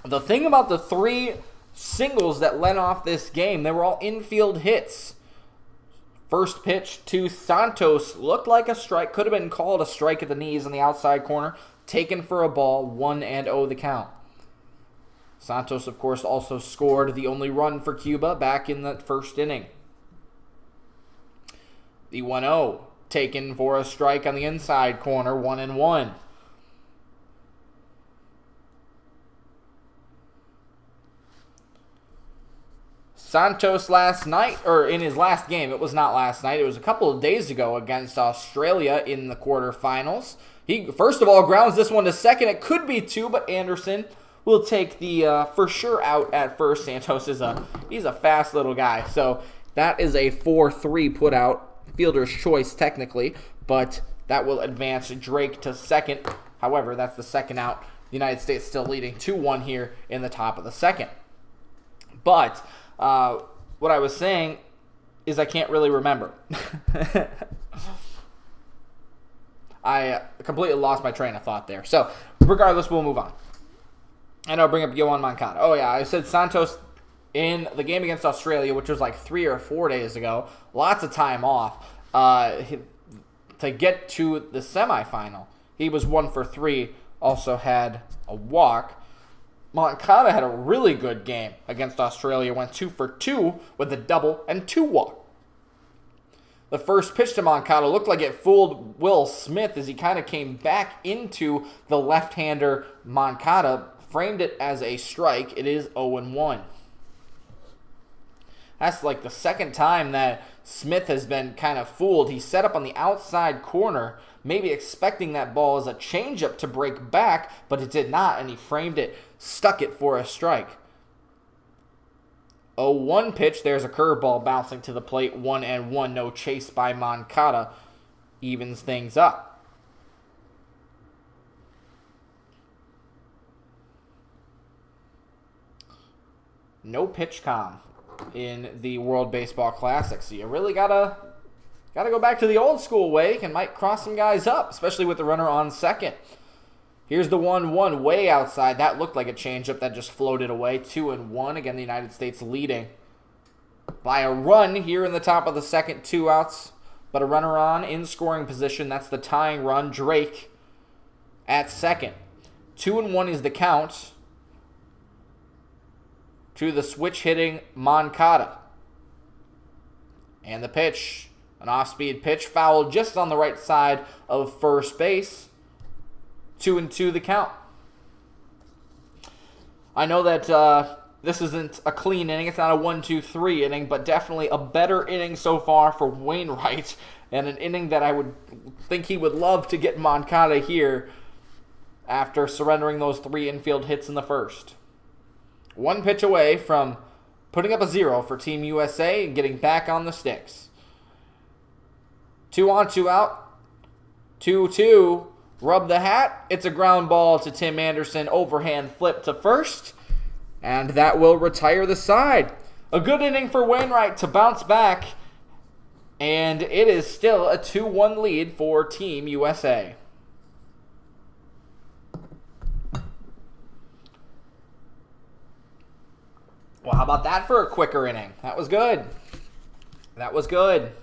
The thing about the 3 singles that led off this game, they were all infield hits. First pitch to Santos looked like a strike, could have been called a strike at the knees in the outside corner, taken for a ball, 1-0 the count. Santos, of course, also scored the only run for Cuba back in the first inning. The 1-0 taken for a strike on the inside corner, 1-1. Santos last night, or in his last game, it was not last night, it was a couple of days ago against Australia in the quarterfinals. He, first of all, grounds this one to second. It could be 2, but Anderson will take the for sure out at first. Santos he's a fast little guy, so that is a 4-3 put out. Fielder's choice technically, but that will advance Drake to second. However, that's the second out. The United States still leading 2-1 here in the top of the second. But what I was saying is I can't really remember. I completely lost my train of thought there. So, regardless, we'll move on. And I'll bring up Yoel Moncada. Oh, yeah, I said Santos in the game against Australia, which was like 3 or 4 days ago. Lots of time off to get to the semifinal. He was 1 for 3, also had a walk. Moncada had a really good game against Australia, went 2 for 2 with a double and 2 walks. The first pitch to Moncada looked like it fooled Will Smith as he kind of came back into the left-hander. Moncada framed it as a strike. It is 0-1. That's like the second time that Smith has been kind of fooled. He set up on the outside corner, maybe expecting that ball as a changeup to break back, but it did not, and he framed it, stuck it for a strike. 0-1 pitch, there's a curveball bouncing to the plate, 1-1, no chase by Moncada, evens things up. No pitch com in the World Baseball Classic, so you really gotta go back to the old school way and might cross some guys up, especially with the runner on second. Here's the 1-1 way outside. That looked like a changeup that just floated away. 2-1. Again, the United States leading by a run here in the top of the second. 2 outs but a runner on in scoring position. That's the tying run, Drake, at second. 2-1 is the count to the switch-hitting Moncada. And the pitch, an off-speed pitch, fouled just on the right side of first base. 2-2 the count. I know that this isn't a clean inning. It's not a 1-2-3 inning, but definitely a better inning so far for Wainwright, and an inning that I would think he would love to get Moncada here after surrendering those 3 infield hits in the first. One pitch away from putting up a 0 for Team USA and getting back on the sticks. 2 on, 2 out. 2-2. Rub the hat. It's a ground ball to Tim Anderson. Overhand flip to first. And that will retire the side. A good inning for Wainwright to bounce back. And it is still a 2-1 lead for Team USA. Well, how about that for a quicker inning? That was good. That was good.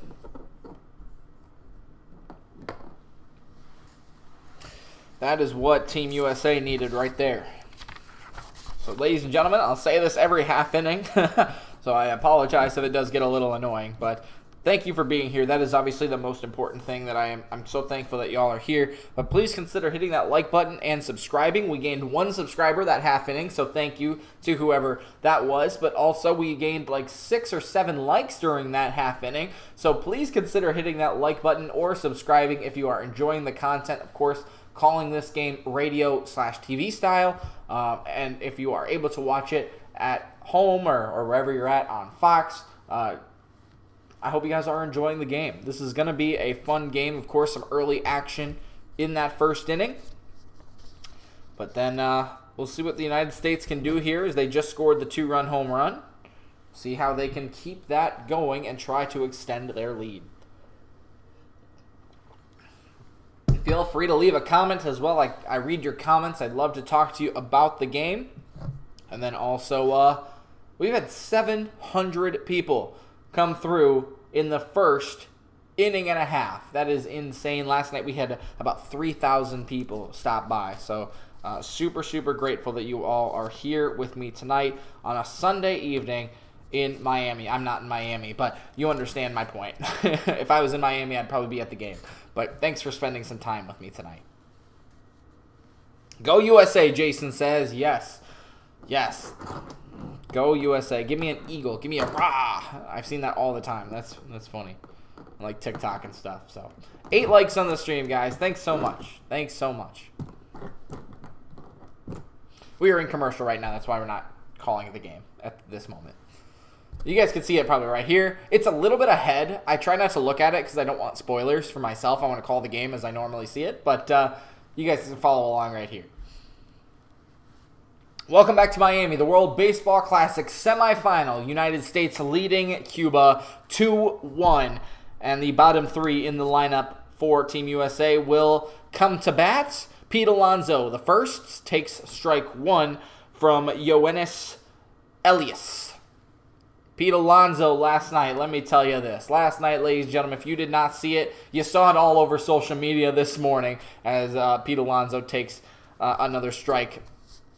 That is what Team USA needed right there. So, ladies and gentlemen, I'll say this every half inning, so I apologize if it does get a little annoying, but thank you for being here. That is obviously the most important thing that I'm so thankful that y'all are here. But please consider hitting that like button and subscribing. We gained 1 subscriber that half inning, so thank you to whoever that was. But also we gained like 6 or 7 likes during that half inning. So please consider hitting that like button or subscribing if you are enjoying the content. Of course, calling this game radio/TV style. And if you are able to watch it at home or wherever you're at on Fox, I hope you guys are enjoying the game. This is going to be a fun game. Of course, some early action in that first inning. But then we'll see what the United States can do here as they just scored the 2-run home run. See how they can keep that going and try to extend their lead. Feel free to leave a comment as well. I read your comments. I'd love to talk to you about the game. And then also, we've had 700 people come through in the first inning and a half. That is insane. Last night we had about 3,000 people stop by. So super, super grateful that you all are here with me tonight on a Sunday evening in Miami. I'm not in Miami, but you understand my point. If I was in Miami, I'd probably be at the game. But thanks for spending some time with me tonight. Go USA, Jason says. Yes. Yes. Go USA. Give me an eagle. Give me a rah. I've seen that all the time. That's funny. I like TikTok and stuff. So 8 likes on the stream, guys. Thanks so much. Thanks so much. We are in commercial right now. That's why we're not calling it the game at this moment. You guys can see it probably right here. It's a little bit ahead. I try not to look at it because I don't want spoilers for myself. I want to call the game as I normally see it. But you guys can follow along right here. Welcome back to Miami, the World Baseball Classic semifinal. United States leading Cuba 2-1. And the bottom 3 in the lineup for Team USA will come to bat. Pete Alonso, the first, takes strike 1 from Yoenis Elias. Pete Alonso last night, let me tell you this. Last night, ladies and gentlemen, if you did not see it, you saw it all over social media this morning as Pete Alonso takes another strike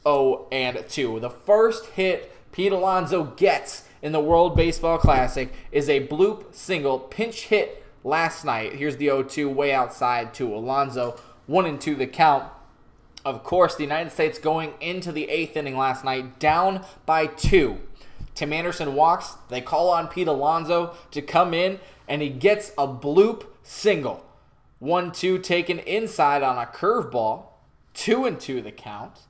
0-2. The first hit Pete Alonso gets in the World Baseball Classic is a bloop single pinch hit last night. Here's the 0-2 way outside to Alonso. 1-2 the count. Of course, the United States going into the 8th inning last night down by 2. Tim Anderson walks. They call on Pete Alonso to come in, and he gets a bloop single. 1-2 taken inside on a curveball. 2-2 the count.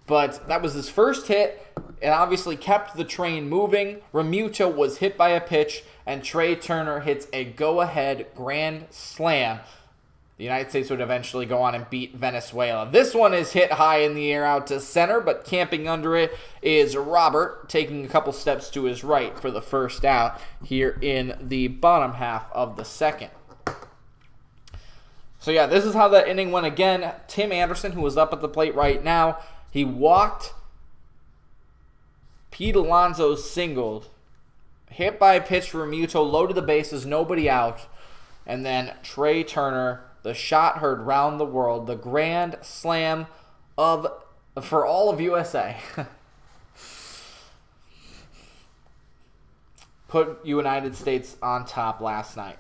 But that was his first hit. It obviously kept the train moving. Remuto was hit by a pitch, and Trey Turner hits a go-ahead grand slam. The United States would eventually go on and beat Venezuela. This one is hit high in the air out to center, but camping under it is Robert, taking a couple steps to his right for the first out here in the bottom half of the second. So yeah, this is how the inning went again. Tim Anderson, who was up at the plate right now, he walked. Pete Alonso singled. Hit by a pitch for Remuto, loaded the bases, nobody out. And then Trea Turner, the shot heard round the world, the grand slam for all of USA. Put United States on top last night.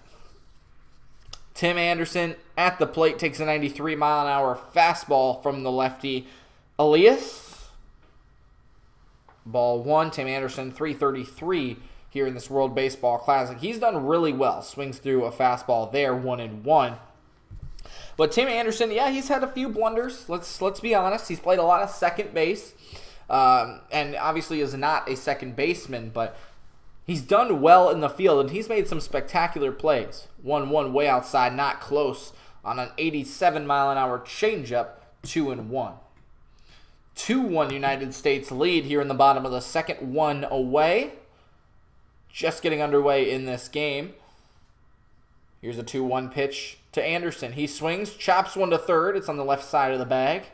Tim Anderson at the plate takes a 93-mile-an-hour fastball from the lefty Elias. Ball one. Tim Anderson, 333 here in this World Baseball Classic. He's done really well. Swings through a fastball there, 1-1. But Tim Anderson, yeah, he's had a few blunders. Let's be honest. He's played a lot of second base, and obviously is not a second baseman, but he's done well in the field, and he's made some spectacular plays. 1-1 way outside, not close, on an 87-mile-an-hour changeup, 2-1. 2-1 United States lead here in the bottom of the second, 1 away. Just getting underway in this game. Here's a 2-1 pitch to Anderson. He swings, chops one to third. It's on the left side of the bag.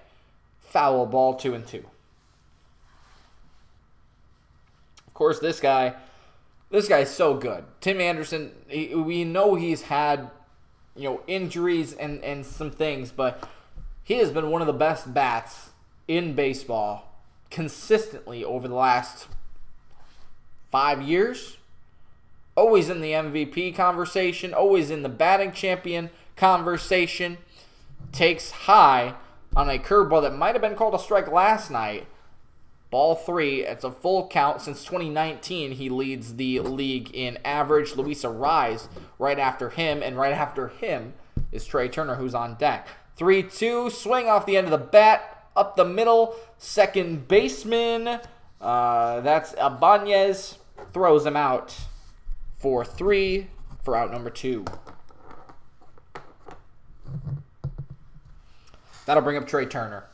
Foul ball, 2-2. Of course, this guy's so good. Tim Anderson, we know he's had, injuries and some things, but he has been one of the best bats in baseball consistently over the last 5 years. Always in the MVP conversation, always in the batting champion conversation. Takes high on a curveball that might have been called a strike last night. Ball 3, it's a full count. Since 2019, he leads the league in average. Luis Arraez right after him, and right after him is Trea Turner, who's on deck. 3-2, swing off the end of the bat, up the middle. Second baseman, that's Ibanez, throws him out. 4-3 for out number 2. That'll bring up Trea Turner.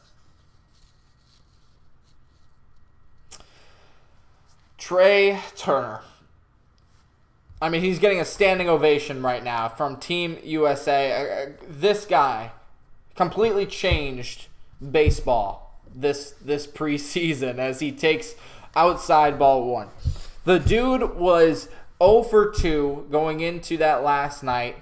Trea Turner. I mean, he's getting a standing ovation right now from Team USA. This guy completely changed baseball this preseason as he takes outside ball 1. The dude was 0 for 2 going into that last night.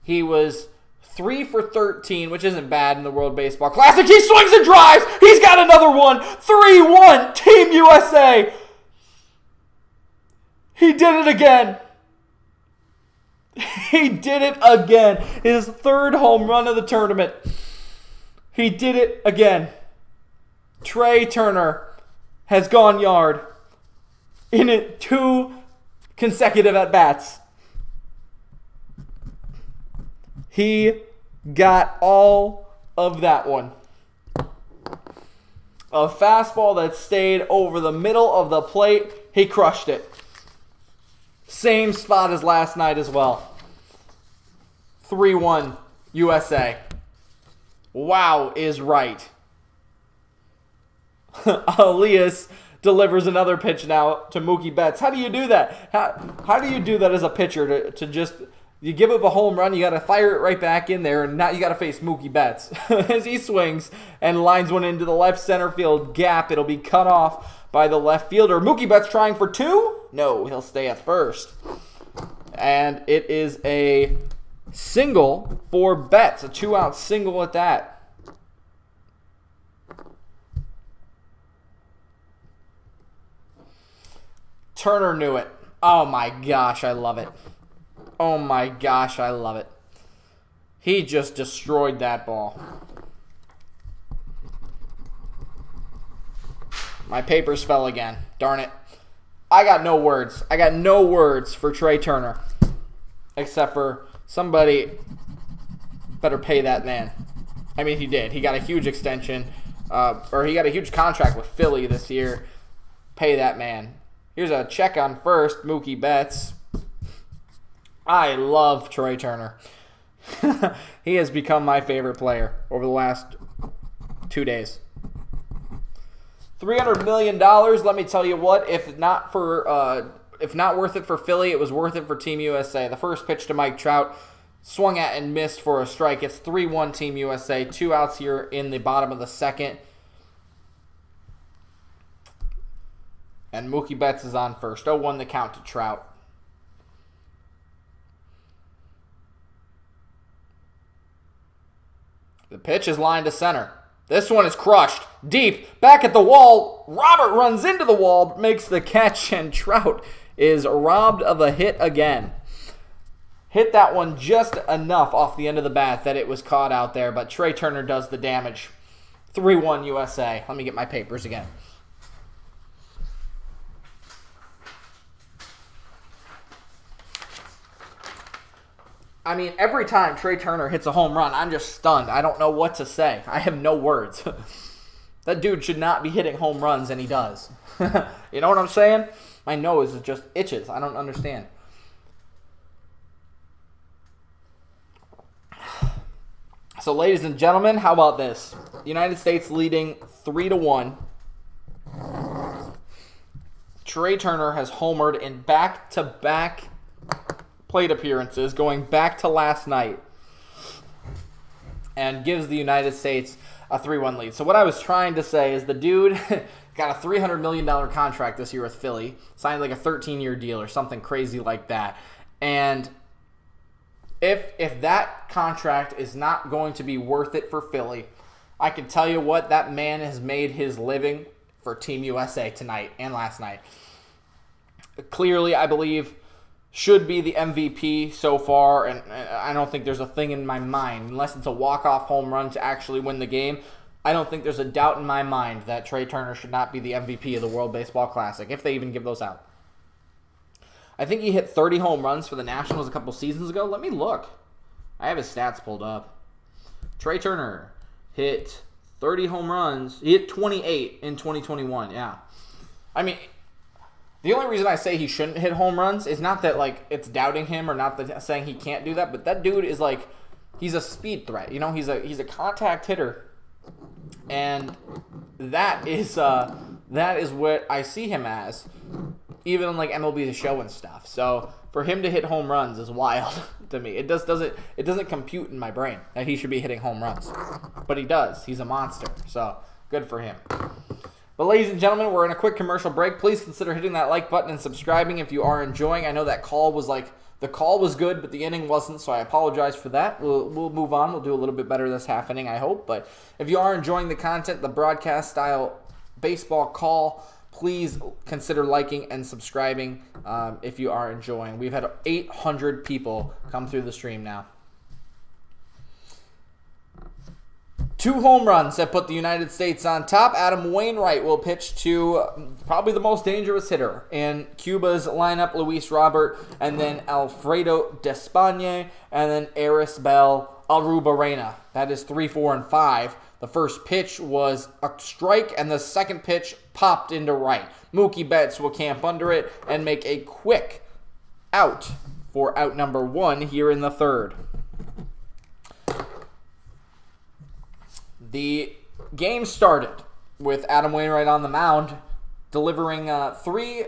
He was 3 for 13, which isn't bad in the World Baseball Classic. He swings and drives. He's got another one. 3-1, Team USA. He did it again. He did it again. His 3rd home run of the tournament. He did it again. Trea Turner has gone yard in 2 consecutive at-bats. He got all of that one. A fastball that stayed over the middle of the plate. He crushed it. Same spot as last night as well. 3-1 USA. Wow is right. Elias delivers another pitch now to Mookie Betts. How do you do that? How do you do that as a pitcher to just, you give up a home run, you got to fire it right back in there, and now you got to face Mookie Betts as he swings and lines one into the left center field gap. It'll be cut off by the left fielder. Mookie Betts trying for 2? No, he'll stay at first. And it is a single for Betts, a 2-out single at that. Turner knew it. Oh my gosh, I love it. Oh my gosh, I love it. He just destroyed that ball. My papers fell again. Darn it. I got no words. I got no words for Trea Turner. Except for somebody better pay that man. I mean, he did. He got a huge extension. Or he got a huge contract with Philly this year. Pay that man. Here's a check on first, Mookie Betts. I love Trea Turner. He has become my favorite player over the last 2 days. $300 million, let me tell you what, if not worth it for Philly, it was worth it for Team USA. The first pitch to Mike Trout, swung at and missed for a strike. It's 3-1 Team USA. 2 outs here in the bottom of the second. And Mookie Betts is on first. 0-1 the count to Trout. pitch is lined to center. This one is crushed. Deep, back at the wall. Robert runs into the wall, makes the catch, and Trout is robbed of a hit again. Hit that one just enough off the end of the bat that it was caught out there, but Trey Turner does the damage. 3-1 USA. Let me get my papers again. I mean, every time Trey Turner hits a home run, I'm just stunned. I don't know what to say. I have no words. That dude should not be hitting home runs, and he does. You know what I'm saying? My nose just itches. I don't understand. So, ladies and gentlemen, how about this? United States leading 3-1. Trey Turner has homered in back-to-back plate appearances going back to last night and gives the United States a 3-1 lead. So what I was trying to say is the dude got a $300 million contract this year with Philly, signed like a 13-year deal or something crazy like that. And if that contract is not going to be worth it for Philly, I can tell you what, that man has made his living for Team USA tonight and last night. Clearly, I believe, should be the MVP so far, and I don't think there's a thing in my mind, unless it's a walk-off home run to actually win the game, I don't think there's a doubt in my mind that Trey Turner should not be the MVP of the World Baseball Classic, if they even give those out. I think he hit 30 home runs for the Nationals a couple seasons ago. Let me look. I have his stats pulled up. Trey Turner hit 30 home runs. He hit 28 in 2021, yeah. I mean, the only reason I say he shouldn't hit home runs is not that, like, it's doubting him or not that saying he can't do that, but that dude is, like, he's a speed threat. You know, he's a contact hitter, and that is what I see him as, even on, like, MLB The Show and stuff. So for him to hit home runs is wild to me. It doesn't compute in my brain that he should be hitting home runs, but he does. He's a monster, so good for him. But ladies and gentlemen, we're in a quick commercial break. Please consider hitting that like button and subscribing if you are enjoying. I know that call was the call was good, but the inning wasn't, so I apologize for that. We'll move on. We'll do a little bit better this half inning, I hope. But if you are enjoying the content, the broadcast style baseball call, please consider liking and subscribing if you are enjoying. We've had 800 people come through the stream now. 2 home runs that put the United States on top. Adam Wainwright will pitch to probably the most dangerous hitter in Cuba's lineup, Luis Robert, and then Alfredo Despaigne, and then Arisbel Arrubarena. That is 3, 4, and 5. The first pitch was a strike, and the second pitch popped into right. Mookie Betts will camp under it and make a quick out for out number 1 here in the third. The game started with Adam Wainwright on the mound, delivering 3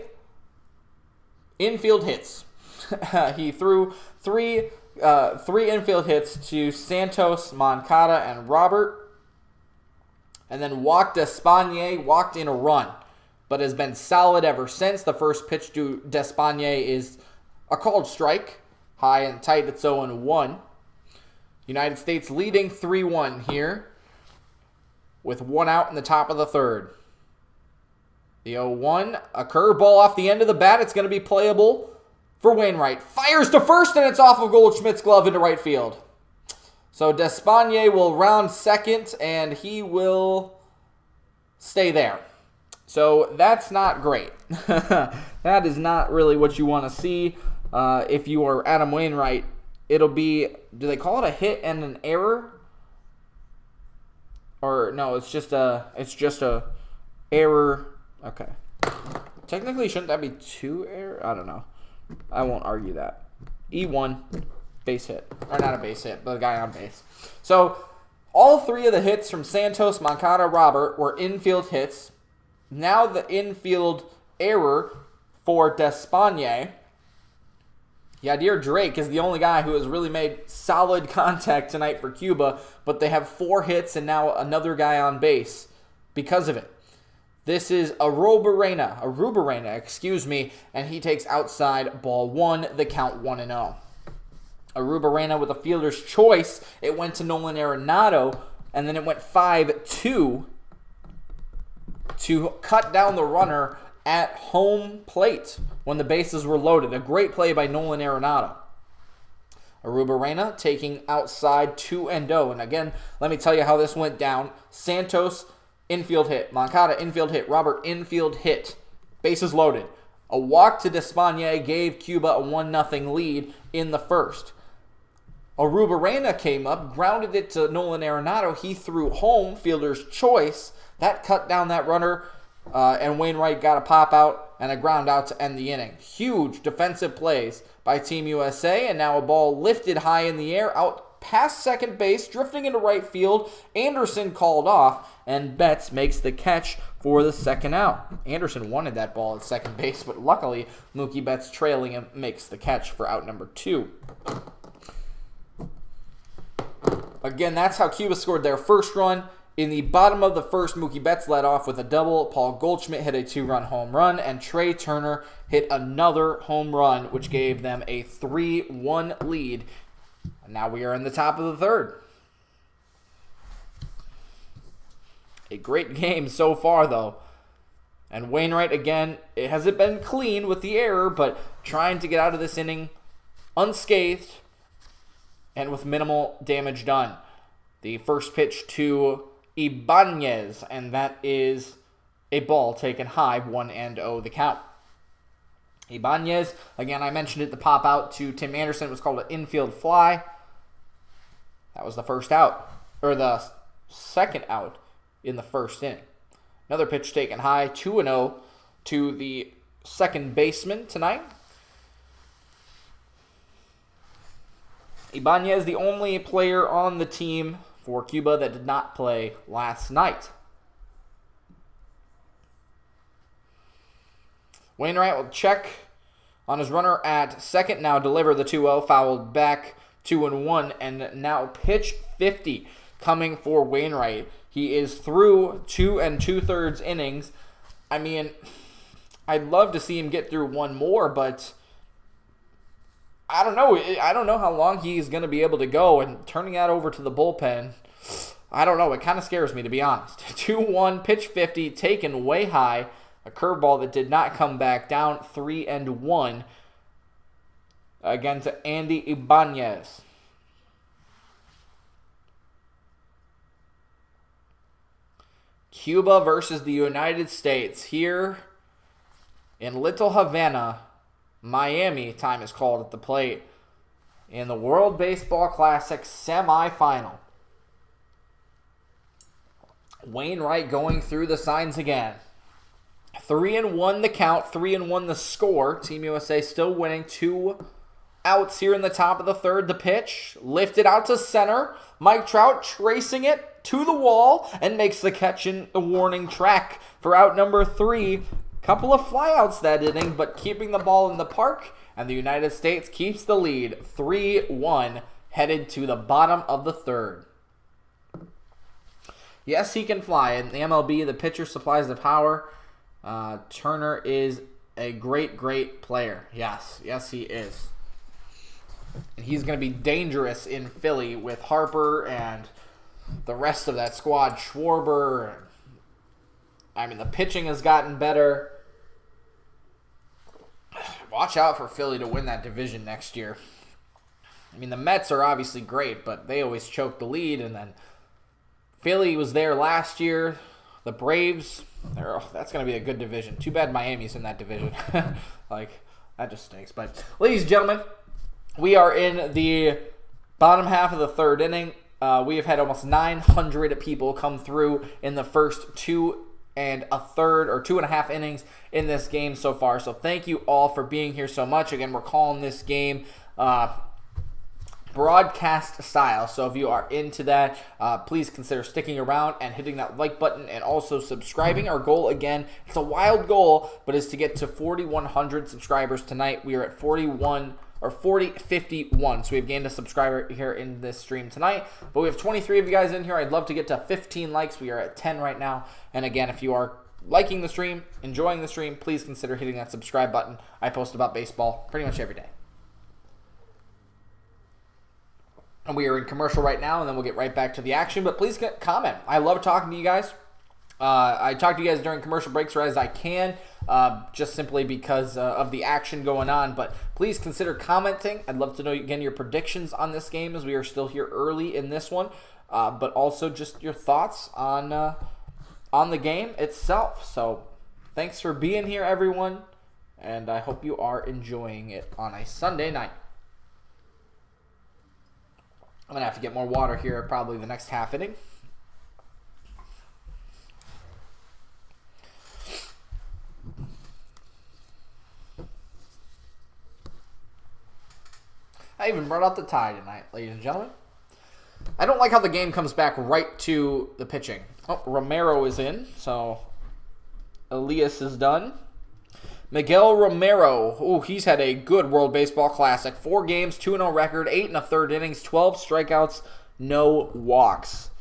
infield hits. He threw three infield hits to Santos, Moncada, and Robert, and then Despaigne walked in a run, but has been solid ever since. The first pitch to Despaigne is a called strike, high and tight. It's 0-1. United States leading 3-1 here, with 1 out in the top of the third. The 0-1, a curveball off the end of the bat. It's going to be playable for Wainwright. Fires to first, and it's off of Goldschmidt's glove into right field. So Despaigne will round second, and he will stay there. So that's not great. That is not really what you want to see. If you are Adam Wainwright, it'll be, do they call it a hit and an error? Or no, it's just a error. Okay. Technically, shouldn't that be 2 error? I don't know. I won't argue that. E1, base hit. Or not a base hit, but a guy on base. So, all 3 of the hits from Santos, Moncada, Robert were infield hits. Now the infield error for Despaigne. Yadier Drake is the only guy who has really made solid contact tonight for Cuba, but they have 4 hits and now another guy on base because of it. This is Arrubarena, and he takes outside ball 1, the count 1-0. Arrubarena with a fielder's choice. It went to Nolan Arenado and then it went 5-2 to cut down the runner at home plate when the bases were loaded. A great play by Nolan Arenado. Arrubarena taking outside 2-0. And again, let me tell you how this went down. Santos, infield hit. Moncada, infield hit. Robert, infield hit. Bases loaded. A walk to Despaigne gave Cuba a 1-0 lead in the first. Arrubarena came up, grounded it to Nolan Arenado. He threw home, fielder's choice. That cut down that runner, and Wainwright got a pop out and a ground out to end the inning. Huge defensive plays by Team USA, and now a ball lifted high in the air, out past second base, drifting into right field. Anderson called off, and Betts makes the catch for the second out. Anderson wanted that ball at second base, but luckily Mookie Betts, trailing him, makes the catch for out number 2. Again, that's how Cuba scored their first run. In the bottom of the first, Mookie Betts led off with a double. Paul Goldschmidt hit a 2-run home run, and Trey Turner hit another home run, which gave them a 3-1 lead. And now we are in the top of the third. A great game so far, though. And Wainwright, again, it hasn't been clean with the error, but trying to get out of this inning unscathed and with minimal damage done. The first pitch to Ibanez, and that is a ball taken high, 1-0 the count. Ibanez, again, I mentioned it, the pop out to Tim Anderson was called an infield fly. That was the first out, or the second out in the first inning. Another pitch taken high, 2-0 to the second baseman tonight. Ibanez, the only player on the team for Cuba that did not play last night. Wainwright will check on his runner at second. Now deliver the 2-0, fouled back, 2-1, and now pitch 50 coming for Wainwright. He is through 2 2/3 innings. I mean, I'd love to see him get through one more, but I don't know. I don't know how long he's going to be able to go, and turning that over to the bullpen, I don't know. It kind of scares me, to be honest. 2-1, pitch 50, taken way high. A curveball that did not come back down, 3-1 again to Andy Ibanez. Cuba versus the United States here in Little Havana, Miami. Time is called at the plate in the World Baseball Classic semifinal. Wainwright going through the signs again. 3-1 the count, 3-1 the score. Team USA still winning. 2 outs here in the top of the third. The pitch lifted out to center. Mike Trout tracing it to the wall and makes the catch in the warning track for out number 3. Couple of flyouts that inning, but keeping the ball in the park, and the United States keeps the lead 3-1, headed to the bottom of the third. Yes, he can fly. In the MLB, the pitcher supplies the power. Turner is a great, great player. Yes, he is. And he's going to be dangerous in Philly with Harper and the rest of that squad. Schwarber. I mean, the pitching has gotten better. Watch out for Philly to win that division next year. I mean, the Mets are obviously great, but they always choke the lead. And then Philly was there last year. The Braves, that's going to be a good division. Too bad Miami's in that division. That just stinks. But, ladies and gentlemen, we are in the bottom half of the third inning. We have had almost 900 people come through in the first 2 1/2 innings in this game so far. So thank you all for being here so much. Again, we're calling this game broadcast style. So if you are into that, please consider sticking around and hitting that like button and also subscribing. Our goal, again, it's a wild goal, but is to get to 4,100 subscribers tonight. We are at 4051. So we've gained a subscriber here in this stream tonight. But we have 23 of you guys in here. I'd love to get to 15 likes. We are at 10 right now. And again, if you are liking the stream, enjoying the stream, please consider hitting that subscribe button. I post about baseball pretty much every day. And we are in commercial right now, and then we'll get right back to the action. But please comment. I love talking to you guys. I talk to you guys during commercial breaks or as I can, just simply because of the action going on. But please consider commenting. I'd love to know, again, your predictions on this game as we are still here early in this one. But also just your thoughts on the game itself. So thanks for being here, everyone. And I hope you are enjoying it on a Sunday night. I'm going to have to get more water here probably the next half inning. I even brought out the tie tonight, ladies and gentlemen. I don't like how the game comes back right to the pitching. Oh, Romero is in, so Elias is done. Miguel Romero, he's had a good World Baseball Classic. 4 games, 2-0 record, 8 1/3 innings, 12 strikeouts, no walks.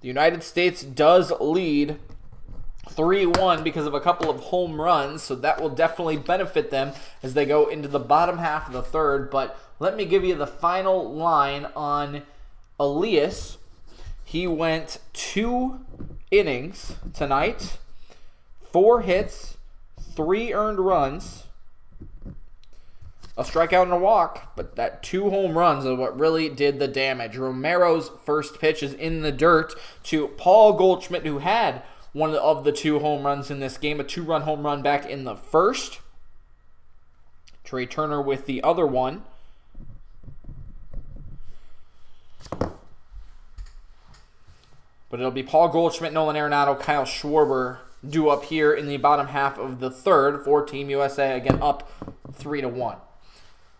The United States does lead 3-1 because of a couple of home runs, so that will definitely benefit them as they go into the bottom half of the third. But let me give you the final line on Elias. He went 2 innings tonight, 4 hits, 3 earned runs, a strikeout and a walk, but that 2 home runs are what really did the damage. Romero's first pitch is in the dirt to Paul Goldschmidt, who had one of the 2 home runs in this game, a 2-run home run back in the first. Trey Turner with the other one. But it'll be Paul Goldschmidt, Nolan Arenado, Kyle Schwarber due up here in the bottom half of the third for Team USA, again up 3-1.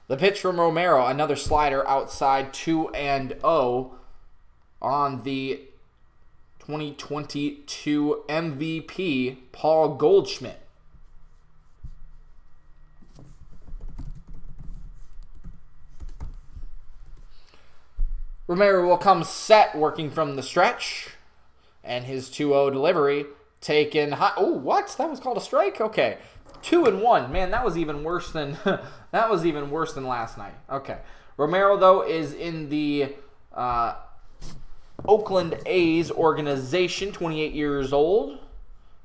The pitch from Romero, another slider outside, 2-0 on the 2022 MVP, Paul Goldschmidt. Romero will come set, working from the stretch, and his 2-0 delivery taken high. Oh, what? That was called a strike? Okay. 2-1. Man, that was even worse than last night. Okay. Romero, though, is in the Oakland A's organization, 28 years old.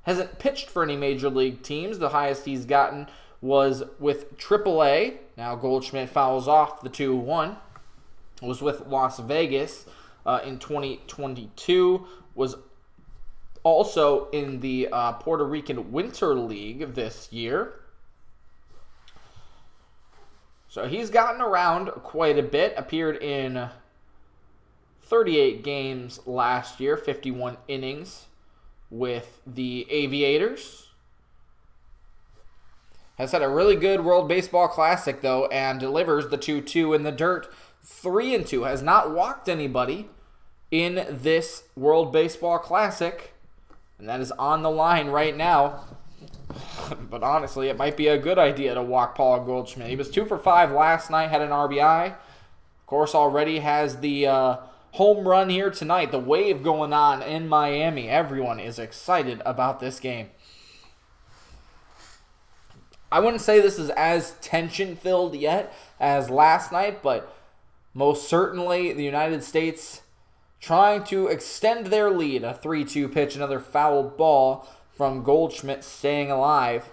Hasn't pitched for any major league teams. The highest he's gotten was with AAA. Now Goldschmidt fouls off the 2-1. Was with Las Vegas in 2022. Was also in the Puerto Rican Winter League this year. So he's gotten around quite a bit. Appeared in 38 games last year, 51 innings with the Aviators. Has had a really good World Baseball Classic, though, and delivers the 2-2 in the dirt. 3-2. Has not walked anybody in this World Baseball Classic, and that is on the line right now. But honestly, it might be a good idea to walk Paul Goldschmidt. He was 2 for 5 last night, had an RBI. Of course, already has the home run here tonight. The wave going on in Miami. Everyone is excited about this game. I wouldn't say this is as tension-filled yet as last night, but most certainly the United States trying to extend their lead. A 3-2 pitch, another foul ball from Goldschmidt staying alive.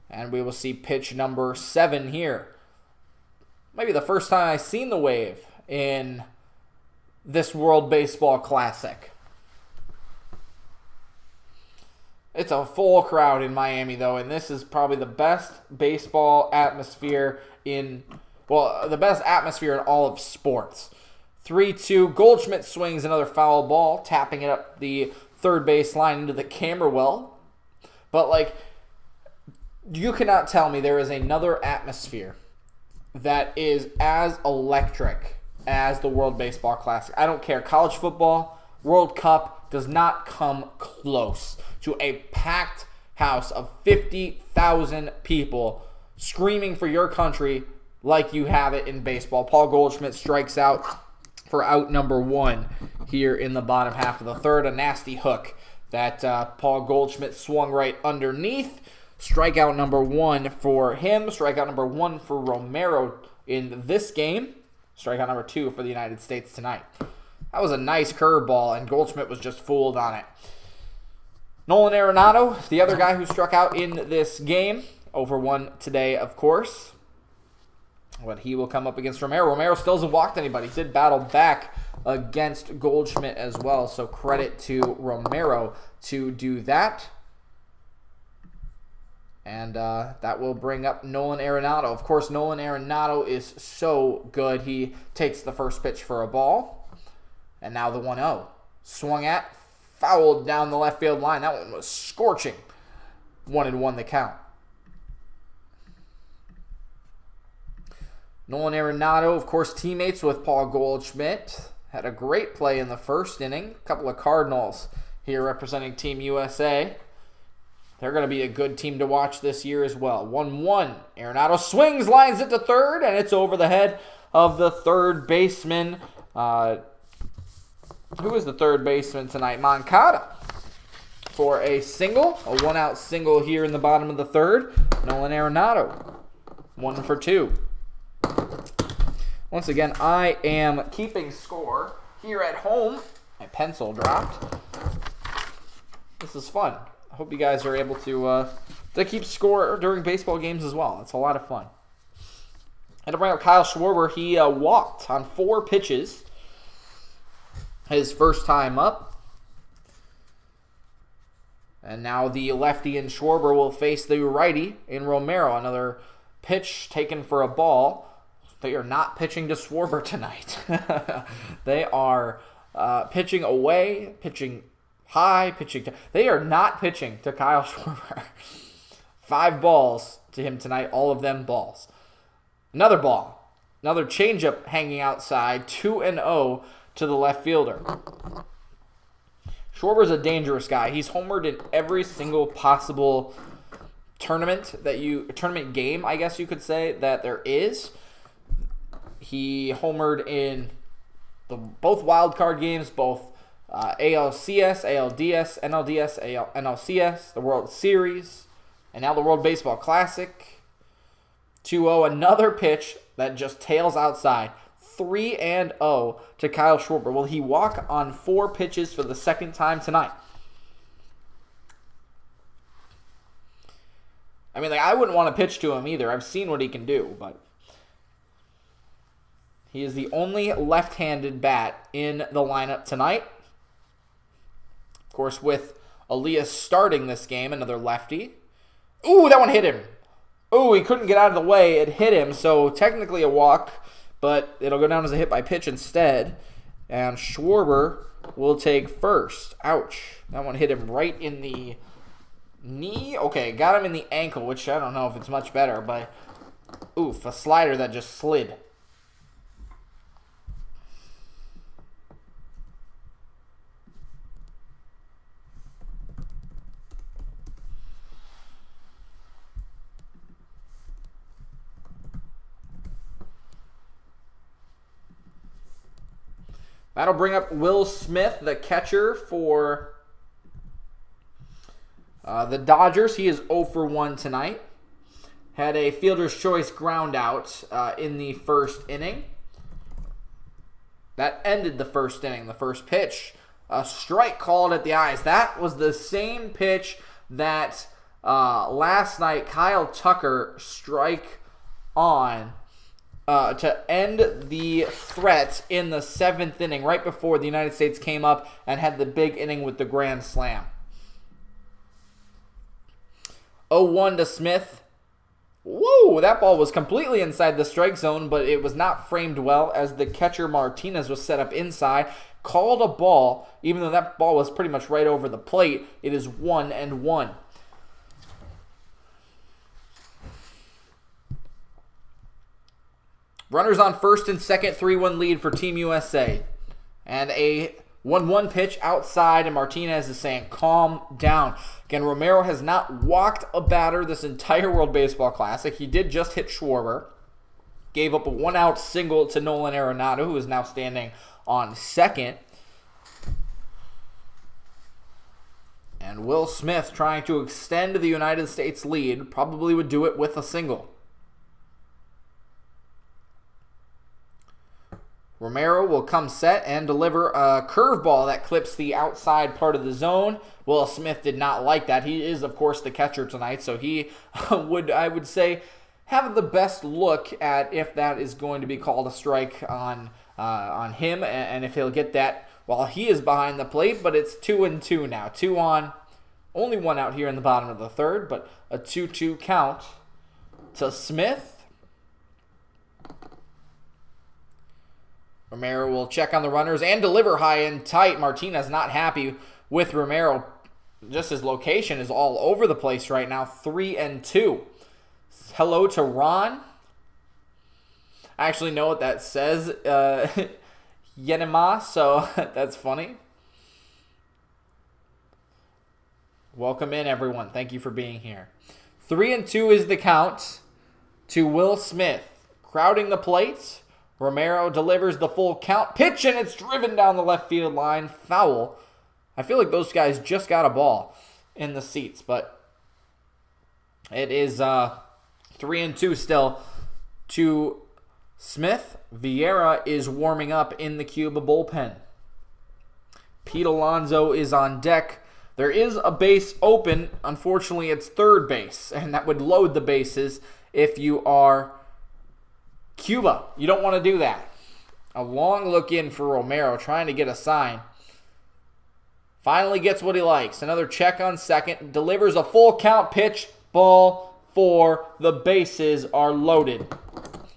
And we will see pitch number 7 here. Maybe the first time I've seen the wave in this World Baseball Classic. It's a full crowd in Miami, though, and this is probably the best baseball atmosphere the best atmosphere in all of sports. 3-2, Goldschmidt swings another foul ball, tapping it up the third base line into the camera well. But, you cannot tell me there is another atmosphere that is as electric as the World Baseball Classic. I don't care. College football, World Cup does not come close to a packed house of 50,000 people screaming for your country like you have it in baseball. Paul Goldschmidt strikes out for out number 1 here in the bottom half of the third. A nasty hook that Paul Goldschmidt swung right underneath. Strikeout number 1 for him. Strikeout number 1 for Romero in this game. Strikeout number 2 for the United States tonight. That was a nice curveball, and Goldschmidt was just fooled on it. Nolan Arenado, the other guy who struck out in this game, over 1 today, of course. But he will come up against Romero. Romero still hasn't walked anybody. He did battle back against Goldschmidt as well, so credit to Romero to do that. And that will bring up Nolan Arenado. Of course, Nolan Arenado is so good. He takes the first pitch for a ball. And now the 1-0. Swung at, fouled down the left field line. That one was scorching. 1-1 the count. Nolan Arenado, of course, teammates with Paul Goldschmidt. Had a great play in the first inning. A couple of Cardinals here representing Team USA. They're going to be a good team to watch this year as well. 1-1. Arenado swings, lines it to third, and it's over the head of the third baseman. Who is the third baseman tonight? Moncada for a single. A one-out single here in the bottom of the third. Nolan Arenado, 1 for 2. Once again, I am keeping score here at home. My pencil dropped. This is fun. I hope you guys are able to keep score during baseball games as well. It's a lot of fun. And to bring up Kyle Schwarber, he walked on 4 pitches. His first time up. And now the lefty in Schwarber will face the righty in Romero. Another pitch taken for a ball. They are not pitching to Schwarber tonight. They are pitching away, pitching high, pitching. They are not pitching to Kyle Schwarber. 5 balls to him tonight, all of them balls. Another ball. Another changeup hanging outside, 2-0 to the left fielder. Schwarber's a dangerous guy. He's homered in every single possible tournament game, I guess you could say, that there is. He homered in both wild card games, both ALCS, ALDS, NLDS, NLCS, the World Series, and now the World Baseball Classic. 2-0, another pitch that just tails outside. 3-0 to Kyle Schwarber. Will he walk on 4 pitches for the second time tonight? I mean, I wouldn't want to pitch to him either. I've seen what he can do, but he is the only left-handed bat in the lineup tonight. Of course, with Elias starting this game, another lefty. Ooh, that one hit him. Ooh, he couldn't get out of the way. It hit him, so technically a walk, but it'll go down as a hit by pitch instead. And Schwarber will take first. Ouch. That one hit him right in the knee. Okay, got him in the ankle, which I don't know if it's much better, but oof, a slider that just slid. That'll bring up Will Smith, the catcher for the Dodgers. He is 0 for 1 tonight. Had a fielder's choice ground out in the first inning. That ended the first inning, the first pitch. A strike called at the eyes. That was the same pitch that last night Kyle Tucker strike on to end the threat in the 7th inning, right before the United States came up and had the big inning with the grand slam. 0-1 to Smith. Whoa, that ball was completely inside the strike zone, but it was not framed well as the catcher Martinez was set up inside, called a ball, even though that ball was pretty much right over the plate. It is 1-1. Runners on first and second, 3-1 lead for Team USA. And a 1-1 pitch outside, and Martinez is saying, calm down. Again, Romero has not walked a batter this entire World Baseball Classic. He did just hit Schwarber. Gave up a 1-out single to Nolan Arenado, who is now standing on second. And Will Smith, trying to extend the United States lead, probably would do it with a single. Romero will come set and deliver a curveball that clips the outside part of the zone. Will Smith did not like that. He is, of course, the catcher tonight, so he would, I would say, have the best look at if that is going to be called a strike on him, and if he'll get that while he is behind the plate. But it's 2-2 now. 2 on, only 1 out here in the bottom of the third, but a 2-2 count to Smith. Romero will check on the runners and deliver high and tight. Martinez not happy with Romero. Just his location is all over the place right now. 3-2. Hello to Ron. I actually know what that says. Yenema, so that's funny. Welcome in, everyone. Thank you for being here. 3-2 is the count to Will Smith. Crowding the plate. Romero delivers the full count. Pitch, and it's driven down the left field line. Foul. I feel like those guys just got a ball in the seats, but it is 3-2 still to Smith. Vieira is warming up in the Cuba bullpen. Pete Alonso is on deck. There is a base open. Unfortunately, it's third base, and that would load the bases if you are Cuba. You don't want to do that. A long look in for Romero, trying to get a sign. Finally gets what he likes. Another check on second. Delivers a full count pitch. Ball 4. The bases are loaded.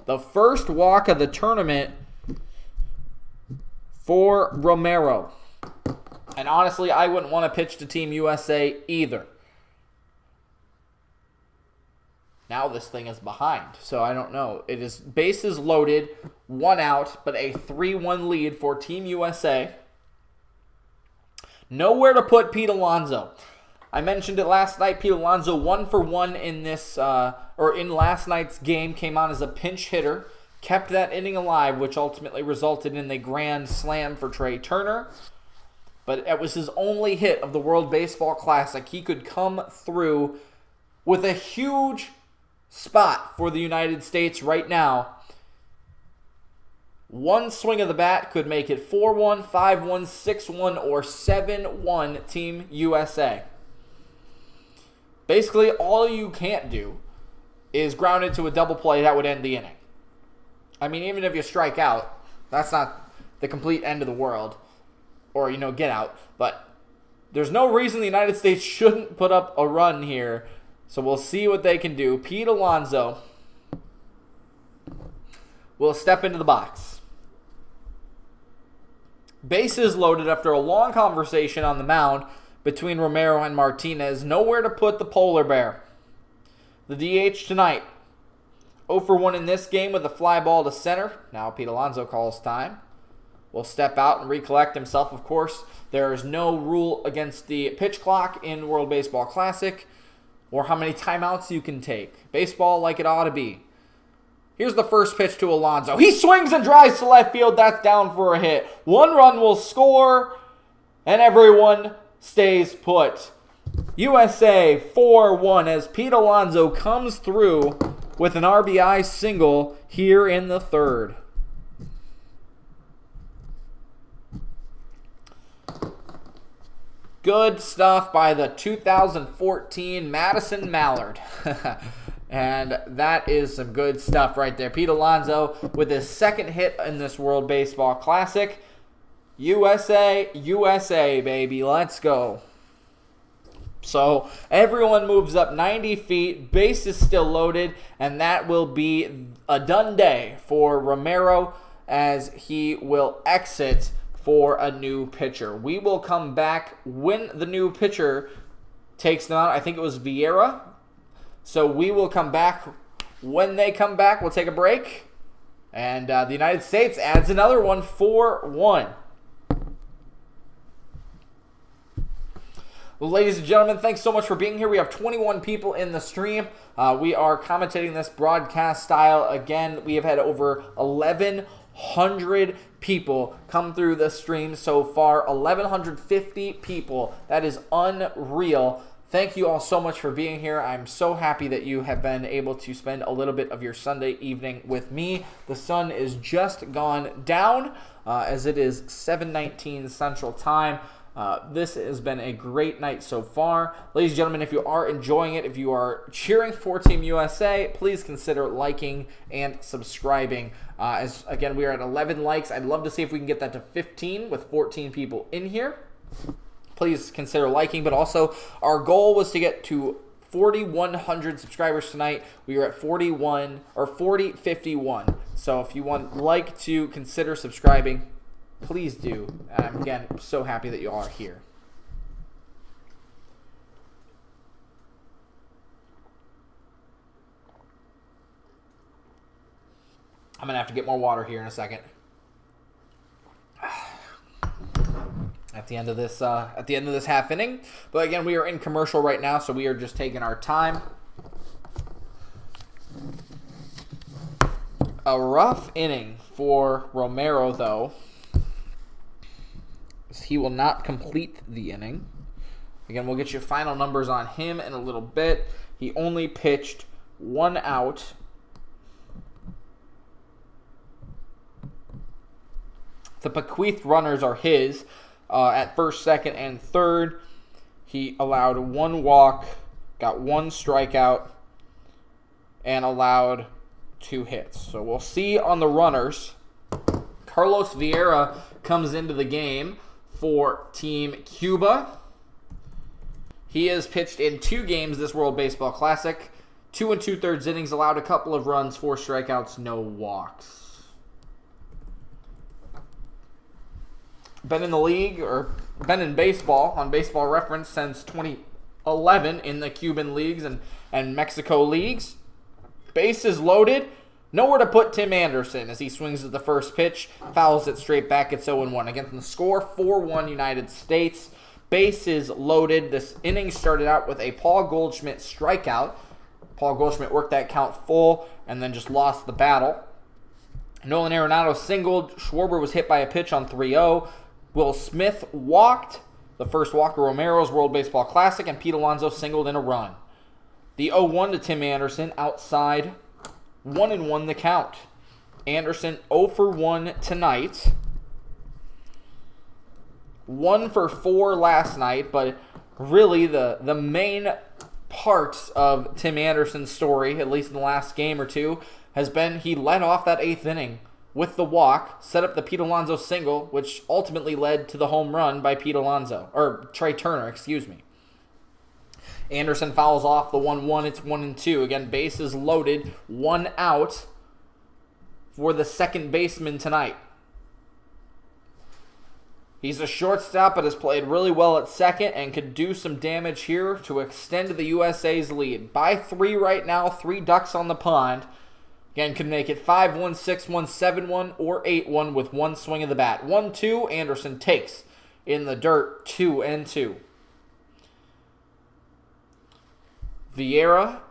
The first walk of the tournament for Romero. And honestly, I wouldn't want to pitch to Team USA either. Now this thing is behind, so I don't know. It is bases loaded, 1 out, but a 3-1 lead for Team USA. Nowhere to put Pete Alonso. I mentioned it last night. Pete Alonso 1 for 1 in this, in last night's game. Came on as a pinch hitter, kept that inning alive, which ultimately resulted in the grand slam for Trey Turner. But it was his only hit of the World Baseball Classic. He could come through with a huge spot for the United States right now. One swing of the bat could make it 4-1, 5-1, 6-1, or 7-1 Team USA. Basically, all you can't do is ground into a double play that would end the inning. I mean, even if you strike out, that's not the complete end of the world. Or, get out. But there's no reason the United States shouldn't put up a run here. So we'll see what they can do. Pete Alonso will step into the box. Bases loaded after a long conversation on the mound between Romero and Martinez. Nowhere to put the polar bear. The DH tonight. 0 for 1 in this game with a fly ball to center. Now Pete Alonso calls time. Will step out and recollect himself, of course. There is no rule against the pitch clock in World Baseball Classic, or how many timeouts you can take. Baseball like it ought to be. Here's the first pitch to Alonso. He swings and drives to left field. That's down for a hit. 1 run will score, and everyone stays put. USA 4-1 as Pete Alonso comes through with an RBI single here in the third. Good stuff by the 2014 Madison Mallard. And that is some good stuff right there. Pete Alonso with his second hit in this World Baseball Classic. USA, USA, baby. Let's go. So everyone moves up 90 feet. Base is still loaded. And that will be a done day for Romero as he will exit for a new pitcher. We will come back when the new pitcher takes them out. I think it was Vieira. So we will come back when they come back. We'll take a break. And the United States adds another one, 4-1. Well, ladies and gentlemen, thanks so much for being here. We have 21 people in the stream. We are commentating this broadcast style. Again, we have had over 1,100 people come through the stream so far. 1,150 people. That is unreal. Thank you all so much for being here. I'm so happy that you have been able to spend a little bit of your Sunday evening with me. The sun is just gone down as it is 7:19 Central Time. This has been a great night so far. Ladies and gentlemen, if you are enjoying it, if you are cheering for Team USA, please consider liking and subscribing. As again, we are at 11 likes. I'd love to see if we can get that to 15 with 14 people in here. Please consider liking, but also our goal was to get to 4,100 subscribers tonight. We are at 4051. So if you would like to consider subscribing, please do. And again, I'm so happy that you all are here. I'm going to have to get more water here in a second. At the end of this half inning. But again, we are in commercial right now, so we are just taking our time. A rough inning for Romero, though. He will not complete the inning. Again, we'll get you final numbers on him in a little bit. He only pitched 1 out. The bequeathed runners are his. At first, second, and third, he allowed 1 walk, got 1 strikeout, and allowed 2 hits. So we'll see on the runners. Carlos Vieira comes into the game for Team Cuba. He has pitched in 2 games this World Baseball Classic. 2 2/3 innings, allowed a couple of runs, 4 strikeouts, no walks. Been in the league, or been in baseball, on Baseball Reference since 2011 in the Cuban leagues and Mexico leagues. Bases loaded. Nowhere to put Tim Anderson as he swings at the first pitch, fouls it straight back. It's 0-1. Again, from the score, 4-1 United States. Bases loaded. This inning started out with a Paul Goldschmidt strikeout. Paul Goldschmidt worked that count full and then just lost the battle. Nolan Arenado singled. Schwarber was hit by a pitch on 3-0. Will Smith walked, the first walk of Romero's World Baseball Classic, and Pete Alonso singled in a run. The 0-1 to Tim Anderson outside, 1-1 the count. Anderson 0 for 1 tonight. 1 for 4 last night, but really the main parts of Tim Anderson's story, at least in the last game or two, has been he led off that 8th inning with the walk, set up the Pete Alonso single, which ultimately led to the home run by Trey Turner, excuse me. Anderson fouls off the 1-1, it's 1-2. Again, bases loaded, 1 out for the second baseman tonight. He's a shortstop, but has played really well at second and could do some damage here to extend the USA's lead. By 3 right now, 3 ducks on the pond. Again, could make it 5-1, 6-1, 7-1, or 8-1 with 1 swing of the bat. 1-2, Anderson takes in the dirt, 2-2. Vieira,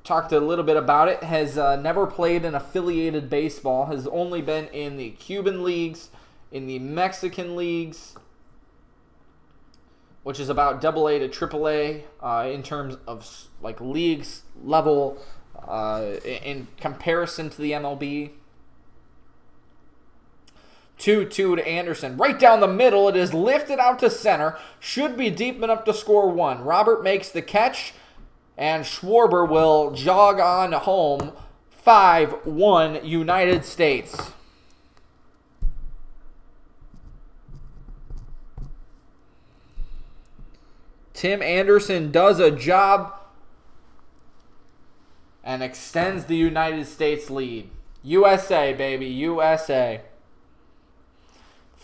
talked a little bit about it, has never played in affiliated baseball, has only been in the Cuban leagues, in the Mexican leagues, which is about AA to AAA in terms of like leagues level. In comparison to the MLB. 2-2 to Anderson. Right down the middle. It is lifted out to center. Should be deep enough to score 1. Robert makes the catch. And Schwarber will jog on home. 5-1 United States. Tim Anderson does a job and extends the United States lead. USA, baby, USA.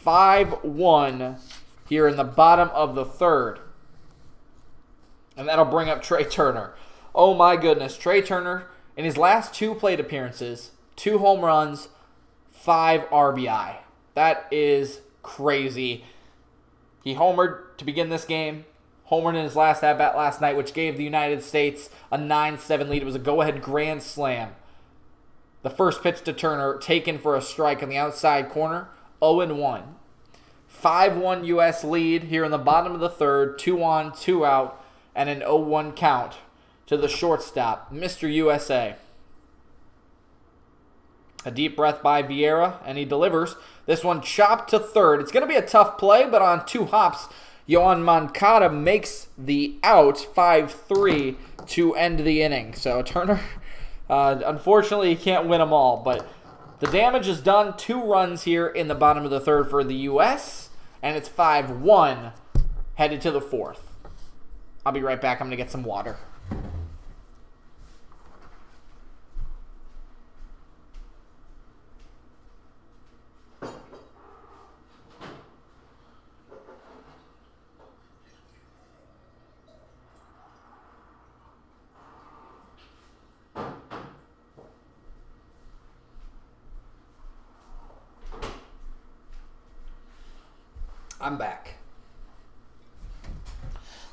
5-1 here in the bottom of the 3rd. And that'll bring up Trey Turner. Oh my goodness, Trey Turner, in his last 2 plate appearances, 2 home runs, 5 RBI. That is crazy. He homered to begin this game. Homered in his last at-bat last night, which gave the United States a 9-7 lead. It was a go-ahead grand slam. The first pitch to Turner, taken for a strike on the outside corner, 0-1. 5-1 U.S. lead here in the bottom of the 3rd, 2 on, 2 out, and an 0-1 count to the shortstop, Mr. USA. A deep breath by Vieira, and he delivers. This one chopped to third. It's going to be a tough play, but on 2 hops, Yohan Moncada makes the out, 5-3 to end the inning. So Turner, unfortunately, he can't win them all, but the damage is done. 2 runs here in the bottom of the third for the U.S., and it's 5-1 headed to the 4th. I'll be right back. I'm going to get some water. I'm back.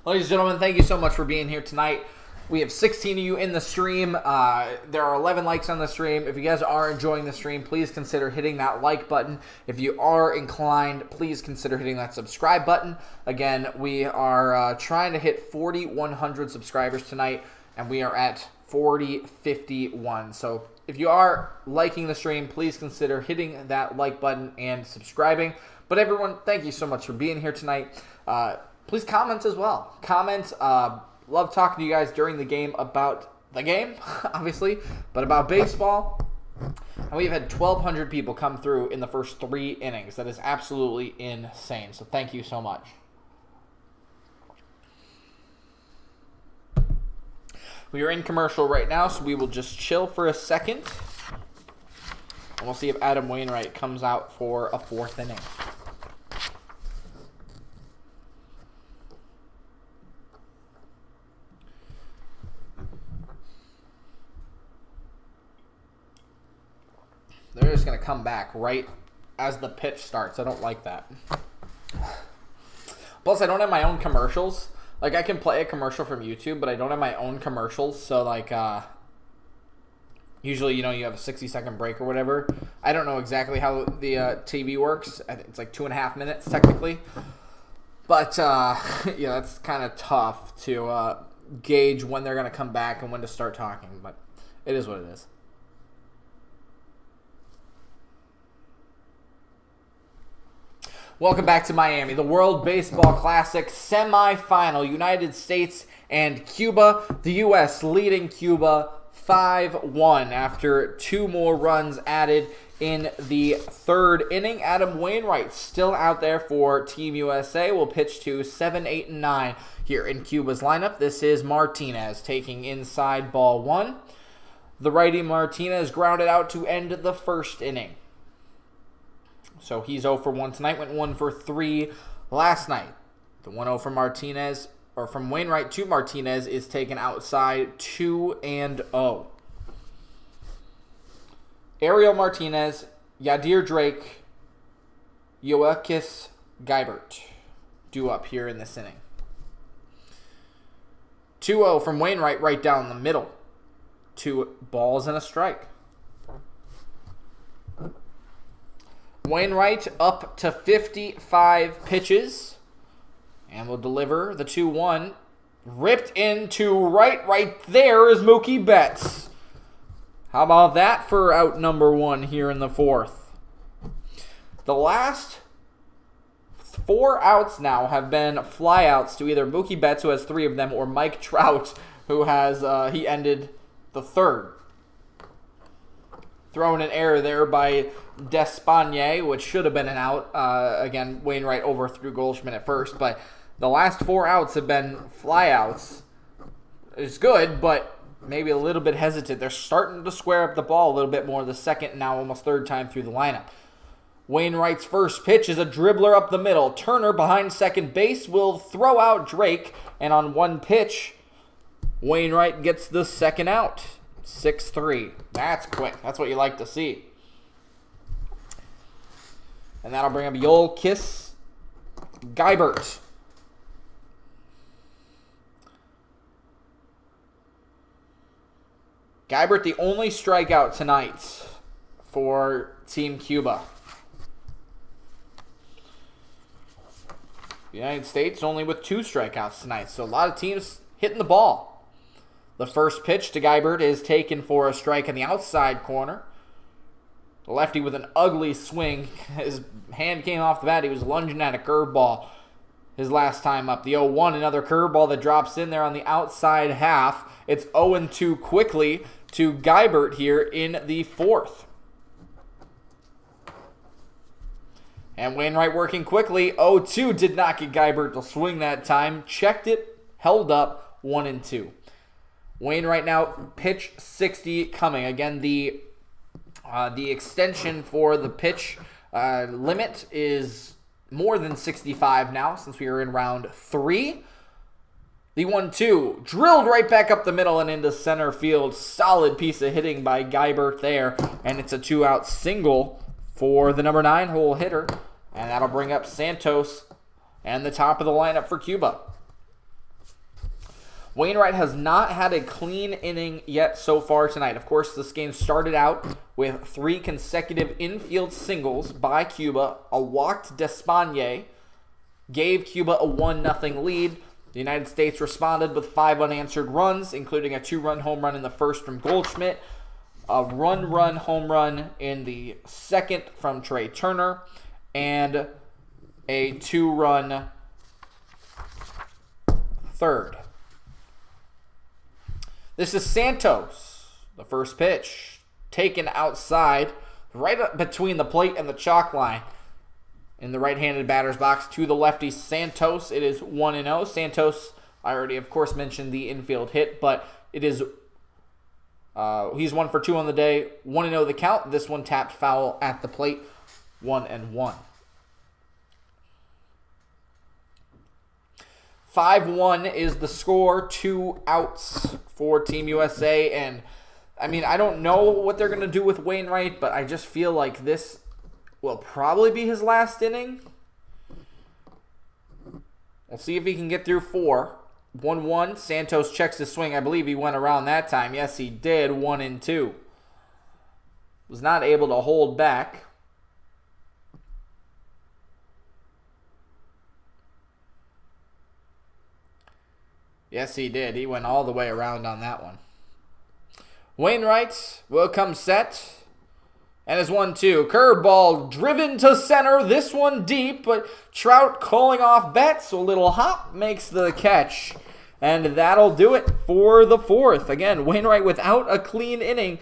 Ladies and gentlemen, thank you so much for being here tonight. We have 16 of you in the stream. There are 11 likes on the stream. If you guys are enjoying the stream, please consider hitting that like button. If you are inclined, please consider hitting that subscribe button. Again, we are trying to hit 4,100 subscribers tonight, and we are at 4,051. So if you are liking the stream, please consider hitting that like button and subscribing. But everyone, thank you so much for being here tonight. Please comment as well. Comment. Love talking to you guys during the game about the game, obviously, but about baseball. And we've had 1,200 people come through in the first 3 innings. That is absolutely insane. So thank you so much. We are in commercial right now, so we will just chill for a second. And we'll see if Adam Wainwright comes out for a 4th inning. They're just going to come back right as the pitch starts. I don't like that. Plus, I don't have my own commercials. Like, I can play a commercial from YouTube, but I don't have my own commercials. So, like, usually, you know, you have a 60-second break or whatever. I don't know exactly how the TV works. I think it's like 2.5 minutes, technically. But, yeah, that's kind of tough to gauge when they're going to come back and when to start talking. But it is what it is. Welcome back to Miami, the World Baseball Classic semifinal, United States and Cuba. The U.S. leading Cuba 5-1 after 2 more runs added in the 3rd inning. Adam Wainwright still out there for Team USA. Will pitch to 7, 8, and 9 here in Cuba's lineup. This is Martinez taking inside ball 1. The righty Martinez grounded out to end the 1st inning. So he's 0 for 1 tonight, went 1 for 3 last night. The 1-0 from Martinez, or from Wainwright to Martinez, is taken outside 2-0. Ariel Martinez, Yadir Drake, Yoelkis Geibert due up here in this inning. 2-0 from Wainwright right down the middle. 2 balls and a strike. Wainwright up to 55 pitches and will deliver the 2-1. Ripped into right there is Mookie Betts. How about that for out number 1 here in the 4th? The last 4 outs now have been flyouts to either Mookie Betts, who has 3 of them, or Mike Trout, who has he ended the 3rd. Throwing an error there by Despagne, which should have been an out. Again, Wainwright overthrew Goldschmidt at first, but the last 4 outs have been flyouts. It's good, but maybe a little bit hesitant. They're starting to square up the ball a little bit more the 2nd, now almost 3rd time through the lineup. Wainwright's first pitch is a dribbler up the middle. Turner behind second base will throw out Drake, and on 1 pitch, Wainwright gets the 2nd out. 6-3. That's quick. That's what you like to see. And that'll bring up Yoelkis Geibert. Geibert, the only strikeout tonight for Team Cuba. The United States only with 2 strikeouts tonight. So a lot of teams hitting the ball. The first pitch to Geibert is taken for a strike in the outside corner. The lefty with an ugly swing. His hand came off the bat. He was lunging at a curveball his last time up. The 0-1, another curveball that drops in there on the outside half. It's 0-2 quickly to Geibert here in the fourth. And Wainwright working quickly. 0-2 did not get Geibert to swing that time. Checked it, held up, 1-2. Wainwright now pitch 60 coming. Again, the extension for the pitch limit is more than 65 now since we are in round 3. The 1-2 drilled right back up the middle and into center field. Solid piece of hitting by Geibert there. And it's a 2-out single for the number 9 hole hitter. And that'll bring up Santos and the top of the lineup for Cuba. Wainwright has not had a clean inning yet so far tonight. Of course, this game started out with 3 consecutive infield singles by Cuba. A walked Despagne gave Cuba a 1-0 lead. The United States responded with 5 unanswered runs, including a 2-run home run in the first from Goldschmidt, a run home run in the second from Trey Turner, and a 2-run third. This is Santos. The first pitch taken outside, right up between the plate and the chalk line. In the right-handed batter's box to the lefty Santos. It is 1-0. Santos, I already, of course, mentioned the infield hit, but it is he's 1 for 2 on the day. 1-0 the count. This one tapped foul at the plate. 1-1. 5-1 is the score. 2 outs for Team USA. And, I mean, I don't know what they're going to do with Wainwright, but I just feel like this will probably be his last inning. We'll see if he can get through 4. 1-1. Santos checks his swing. I believe he went around that time. Yes, he did. 1-2. Was not able to hold back. Yes, he did. He went all the way around on that one. Wainwright will come set. And his 1-2. Curveball driven to center. This one deep, but Trout calling off Betts. So a little hop makes the catch. And that'll do it for the fourth. Again, Wainwright without a clean inning,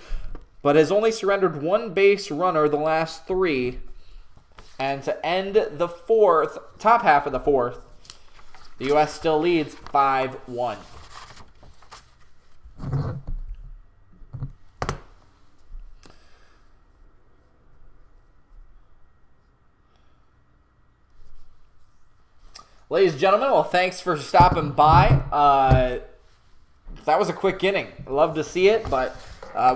but has only surrendered 1 base runner the last 3. And to end the fourth, top half of the fourth, the U.S. still leads 5-1. Ladies and gentlemen, well, thanks for stopping by. That was a quick inning. Love to see it, but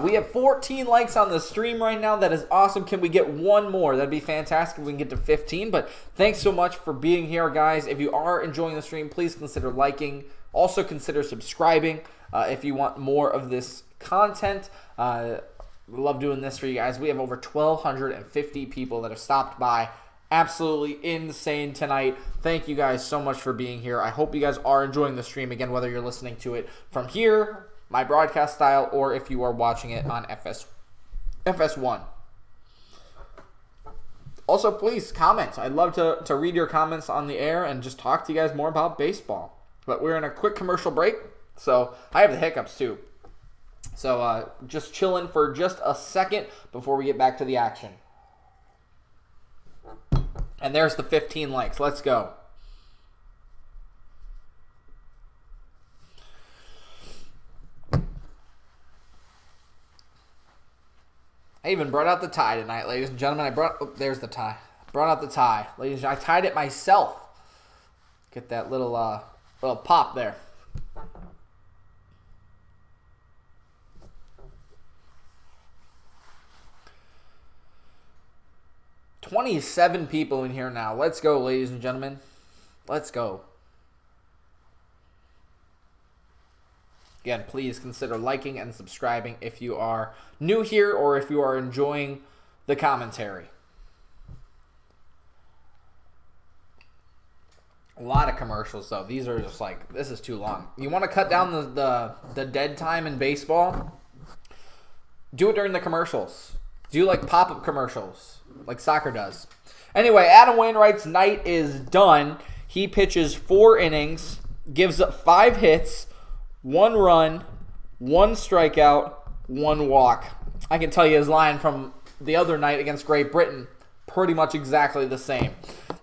we have 14 likes on the stream right now. That is awesome. Can we get one more? That'd be fantastic if we can get to 15. But thanks so much for being here, guys. If you are enjoying the stream, please consider liking. Also consider subscribing if you want more of this content. We love doing this for you guys. We have over 1,250 people that have stopped by. Absolutely insane tonight. Thank you guys so much for being here. I hope you guys are enjoying the stream, again, whether you're listening to it from here, my broadcast style, or if you are watching it on FS1. Also, please comment. I'd love to read your comments on the air and just talk to you guys more about baseball. But we're in a quick commercial break, so I have the hiccups too. So just chilling for just a second before we get back to the action. And there's the 15 likes. Let's go. I even brought out the tie tonight, ladies and gentlemen. There's the tie. Brought out the tie. Ladies and gentlemen, I tied it myself. Get that little pop there. $27 people in here now. Let's go, ladies and gentlemen. Let's go. Again, please consider liking and subscribing if you are new here or if you are enjoying the commentary. A lot of commercials, though. These are just like, this is too long. You want to cut down the dead time in baseball? Do it during the commercials. Do like pop-up commercials, like soccer does. Anyway, Adam Wainwright's night is done. He pitches 4 innings, gives up 5 hits, 1 run, 1 strikeout, 1 walk. I can tell you his line from the other night against Great Britain, pretty much exactly the same.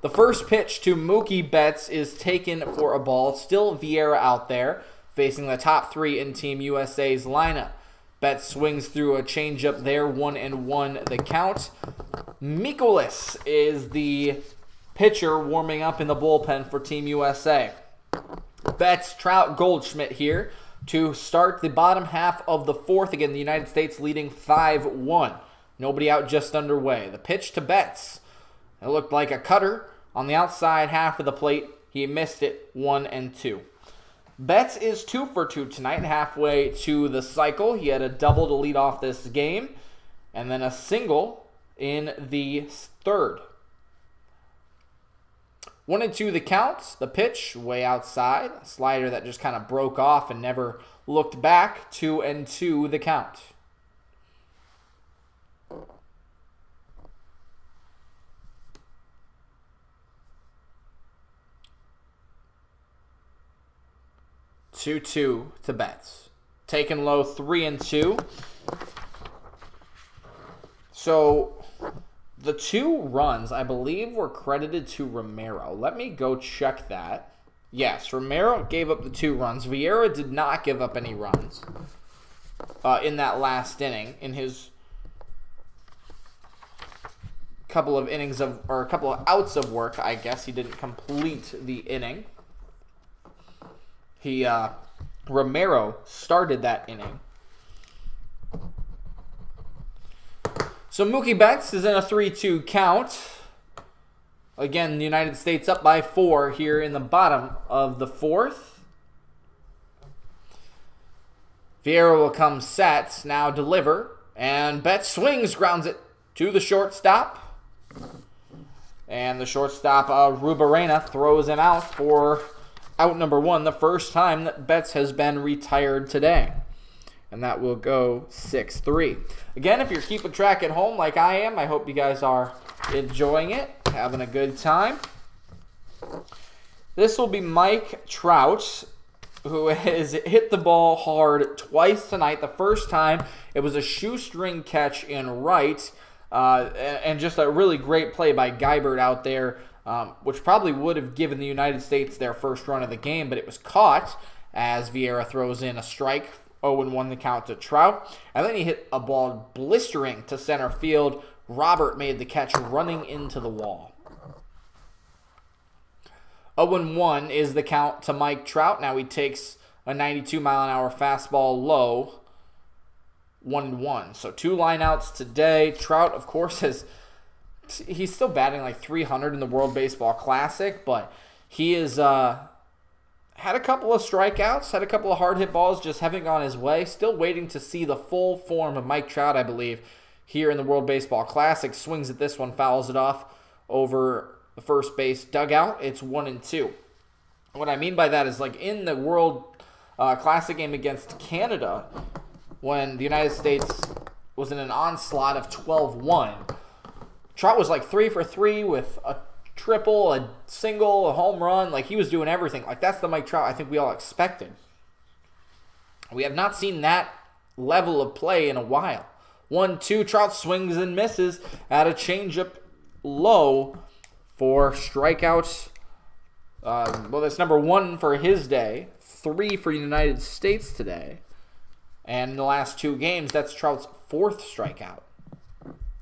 The first pitch to Mookie Betts is taken for a ball. Still Vieira out there, facing the top 3 in Team USA's lineup. Betts swings through a changeup there, 1-1 the count. Mikolas is the pitcher warming up in the bullpen for Team USA. Betts, Trout, Goldschmidt here to start the bottom half of the 4th. Again, the United States leading 5-1. Nobody out, just underway. The pitch to Betts. It looked like a cutter on the outside half of the plate. He missed it, 1-2. Betts is 2 for 2 tonight, halfway to the cycle. He had a double to lead off this game, and then a single in the 3rd. 1-2 the count. The pitch way outside. A slider that just kind of broke off and never looked back. 2-2 the count. Two to Betts. Taken low, 3-2. So the 2 runs, I believe, were credited to Romero. Let me go check that. Yes, Romero gave up the 2 runs. Vieira did not give up any runs in that last inning. In his couple of innings of, or a couple of outs of work, I guess he didn't complete the inning. Romero started that inning. So Mookie Betts is in a 3-2 count. Again, the United States up by 4 here in the bottom of the 4th. Vieira will come set, now deliver, and Betts swings, grounds it to the shortstop. And the shortstop, Rubarena, throws him out for out number 1, the first time that Betts has been retired today. And that will go 6-3. Again, if you're keeping track at home like I am, I hope you guys are enjoying it, having a good time. This will be Mike Trout, who has hit the ball hard twice tonight. The first time, it was a shoestring catch in right, and just a really great play by Geibert out there, which probably would have given the United States their first run of the game, but it was caught as Vieira throws in a strike. 0-1 the count to Trout. And then he hit a ball blistering to center field. Robert made the catch running into the wall. 0-1 is the count to Mike Trout. Now he takes a 92-mile-an-hour fastball low. 1-1. So 2 lineouts today. Trout, of course, he's still batting like 300 in the World Baseball Classic, but he is had a couple of strikeouts, had a couple of hard hit balls, just haven't gone his way. Still waiting to see the full form of Mike Trout, I believe, here in the World Baseball Classic. Swings at this one, fouls it off over the first base dugout. It's 1-2. What I mean by that is, like, in the World Classic game against Canada, when the United States was in an onslaught of 12-1, Trout was like 3 for 3 with a triple, a single, a home run. Like, he was doing everything. Like, that's the Mike Trout I think we all expected. We have not seen that level of play in a while. 1-2, Trout swings and misses at a changeup low for strikeouts. Well, that's number 1 for his day, 3 for the United States today. And in the last 2 games, that's Trout's 4th strikeout.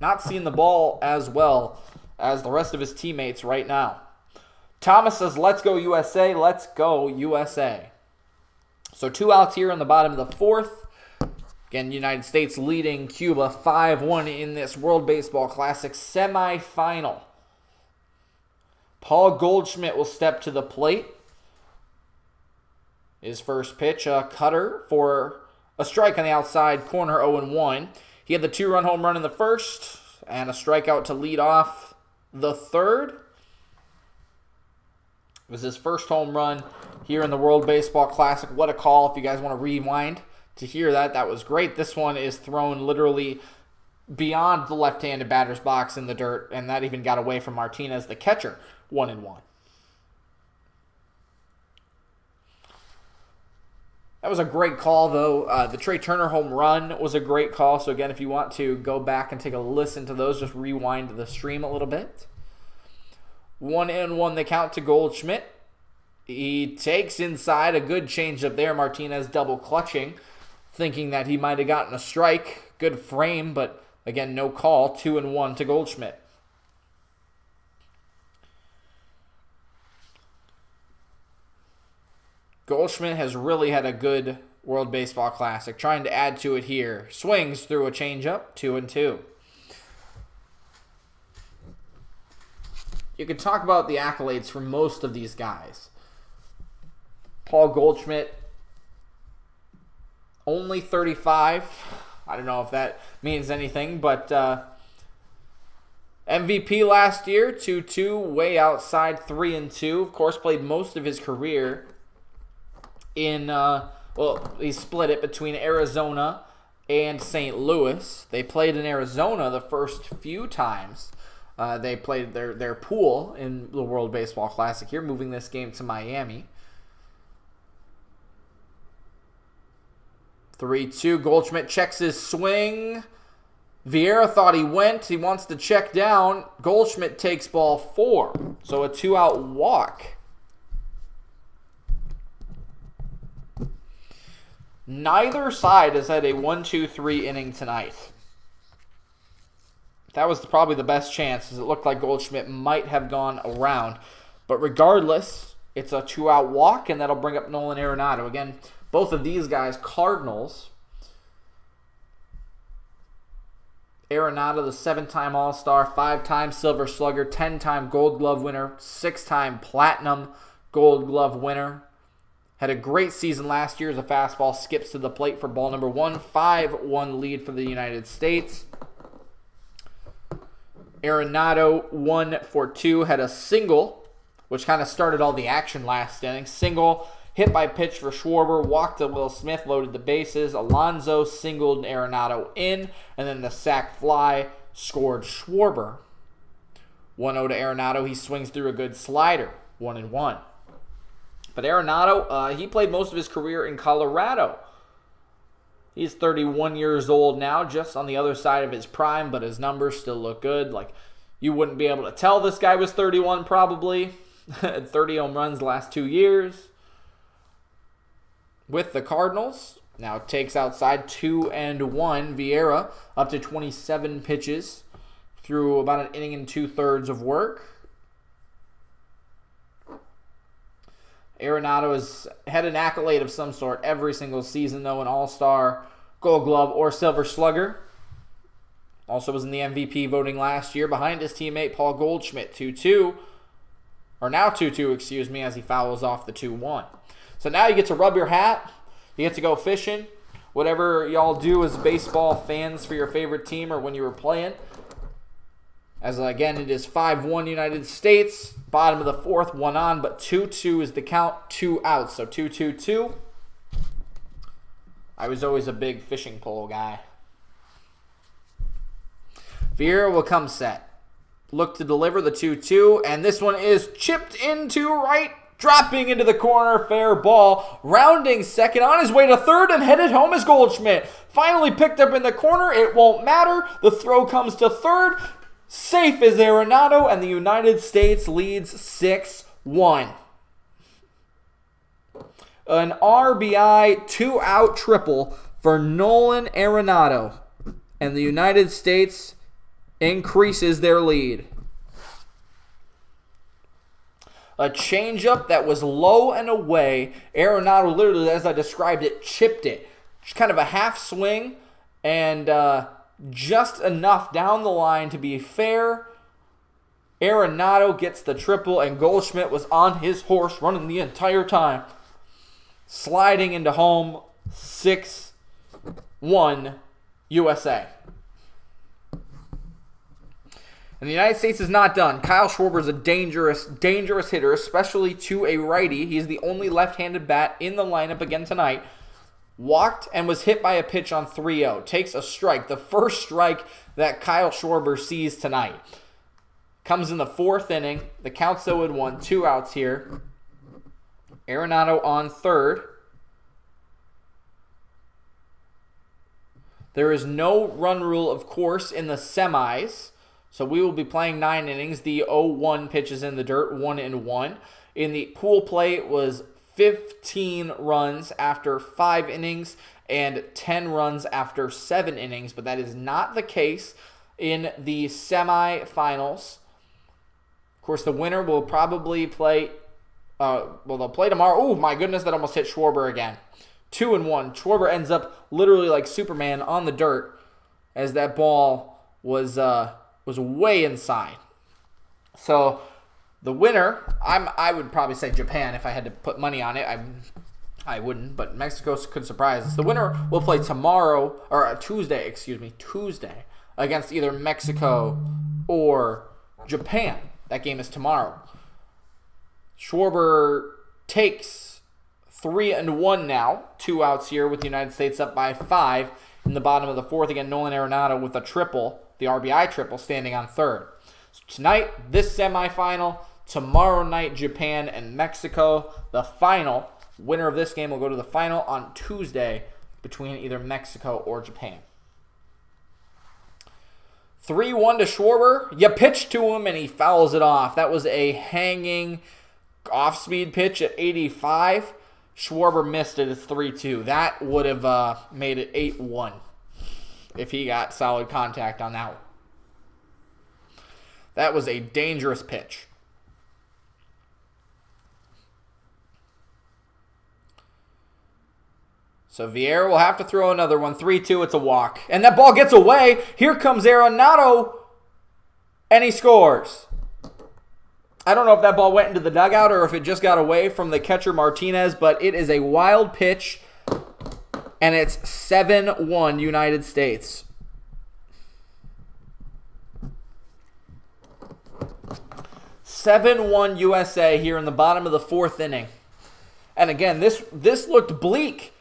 Not seeing the ball as well as the rest of his teammates right now. Thomas says, let's go USA, let's go USA. So 2 outs here in the bottom of the 4th. Again, United States leading Cuba 5-1 in this World Baseball Classic semifinal. Paul Goldschmidt will step to the plate. His first pitch, a cutter for a strike on the outside corner, 0-1. He had the 2-run home run in the first and a strikeout to lead off the third. It was his first home run here in the World Baseball Classic. What a call. If you guys want to rewind to hear that, that was great. This one is thrown literally beyond the left-handed batter's box in the dirt, and that even got away from Martinez, the catcher. 1-1. That was a great call, though. The Trey Turner home run was a great call. So, again, if you want to go back and take a listen to those, just rewind the stream a little bit. 1-1 the count to Goldschmidt. He takes inside a good changeup there. Martinez double clutching, thinking that he might have gotten a strike. Good frame, but again, no call. 2-1 to Goldschmidt. Goldschmidt has really had a good World Baseball Classic. Trying to add to it here. Swings through a changeup. 2-2. You could talk about the accolades for most of these guys. Paul Goldschmidt, only 35. I don't know if that means anything, but MVP last year, 2-2, way outside, 3-2. Of course, played most of his career in, he split it between Arizona and St. Louis. They played in Arizona the first few times they played their pool in the World Baseball Classic here, moving this game to Miami. 3-2, Goldschmidt checks his swing. Vieira thought he went. He wants to check down. Goldschmidt takes ball 4. So a 2-out walk. Neither side has had a 1-2-3 inning tonight. That was probably the best chance, as it looked like Goldschmidt might have gone around. But regardless, it's a 2-out walk, and that'll bring up Nolan Arenado. Again, both of these guys, Cardinals. Arenado, the 7-time All-Star, 5-time Silver Slugger, 10-time Gold Glove winner, 6-time Platinum Gold Glove winner. Had a great season last year as a fastball skips to the plate for ball number 1. 5-1 lead for the United States. Arenado 1-for-2, had a single, which kind of started all the action last inning. Single, hit by pitch for Schwarber, walked to Will Smith, loaded the bases. Alonso singled Arenado in, and then the sac fly scored Schwarber. 1-0 to Arenado. He swings through a good slider. 1-1. But Arenado, he played most of his career in Colorado. He's 31 years old now, just on the other side of his prime, but his numbers still look good. Like, you wouldn't be able to tell this guy was 31 probably. 30 home runs the last 2 years. With the Cardinals, now takes outside 2-1. Vieira up to 27 pitches through about an inning and 2/3 of work. Arenado has had an accolade of some sort every single season, though, an All-Star, Gold Glove, or Silver Slugger. Also was in the MVP voting last year behind his teammate Paul Goldschmidt, 2-2. Or now 2-2, excuse me, as he fouls off the 2-1. So now you get to rub your hat. You get to go fishing. Whatever y'all do as baseball fans for your favorite team or when you were playing. As again, it is 5-1 United States. Bottom of the 4th, 1 on, but 2-2 is the count, 2 outs. So 2-2-2. I was always a big fishing pole guy. Vieira will come set. Look to deliver the 2-2, and this one is chipped into right, dropping into the corner, fair ball. Rounding second, on his way to third, and headed home is Goldschmidt. Finally picked up in the corner, it won't matter. The throw comes to third. Safe is Arenado, and the United States leads 6-1. An RBI 2-out triple for Nolan Arenado, and the United States increases their lead. A changeup that was low and away. Arenado literally, as I described it, chipped it. Just kind of a half swing, and just enough down the line to be fair. Arenado gets the triple, and Goldschmidt was on his horse running the entire time. Sliding into home, 6-1 USA. And the United States is not done. Kyle Schwarber is a dangerous, dangerous hitter, especially to a righty. He's the only left-handed bat in the lineup again tonight. Walked and was hit by a pitch on 3-0. Takes a strike, the first strike that Kyle Schwarber sees tonight. Comes in the 4th inning. The count's 0-1, 2 outs here. Arenado on third. There is no run rule, of course, in the semis. So we will be playing 9 innings. The 0-1 pitches in the dirt, 1-1. In the pool play, it was 15 runs after 5 innings and 10 runs after 7 innings. But that is not the case in the semifinals. Of course, the winner will probably play... they'll play tomorrow. Oh, my goodness, that almost hit Schwarber again. 2-1. Schwarber ends up literally like Superman on the dirt as that ball was way inside. So the winner, I would probably say Japan if I had to put money on it. I wouldn't, but Mexico could surprise us. The winner will play tomorrow, or Tuesday against either Mexico or Japan. That game is tomorrow. Schwarber takes 3-1 now. 2 outs here with the United States up by 5 in the bottom of the 4th. Again, Nolan Arenado with a triple, the RBI triple, standing on third. So tonight, this semifinal. Tomorrow night, Japan and Mexico. The final. Winner of this game will go to the final on Tuesday between either Mexico or Japan. 3-1 to Schwarber. You pitch to him and he fouls it off. That was a hanging off-speed pitch at 85. Schwarber missed it. It's 3-2. That would have made it 8-1 if he got solid contact on that one. That was a dangerous pitch. So Vieira will have to throw another one. 3-2, it's a walk. And that ball gets away. Here comes Arenado, and he scores. I don't know if that ball went into the dugout or if it just got away from the catcher Martinez, but it is a wild pitch, and it's 7-1 United States. (7-1) USA here in the bottom of the 4th inning. And again, this looked bleak.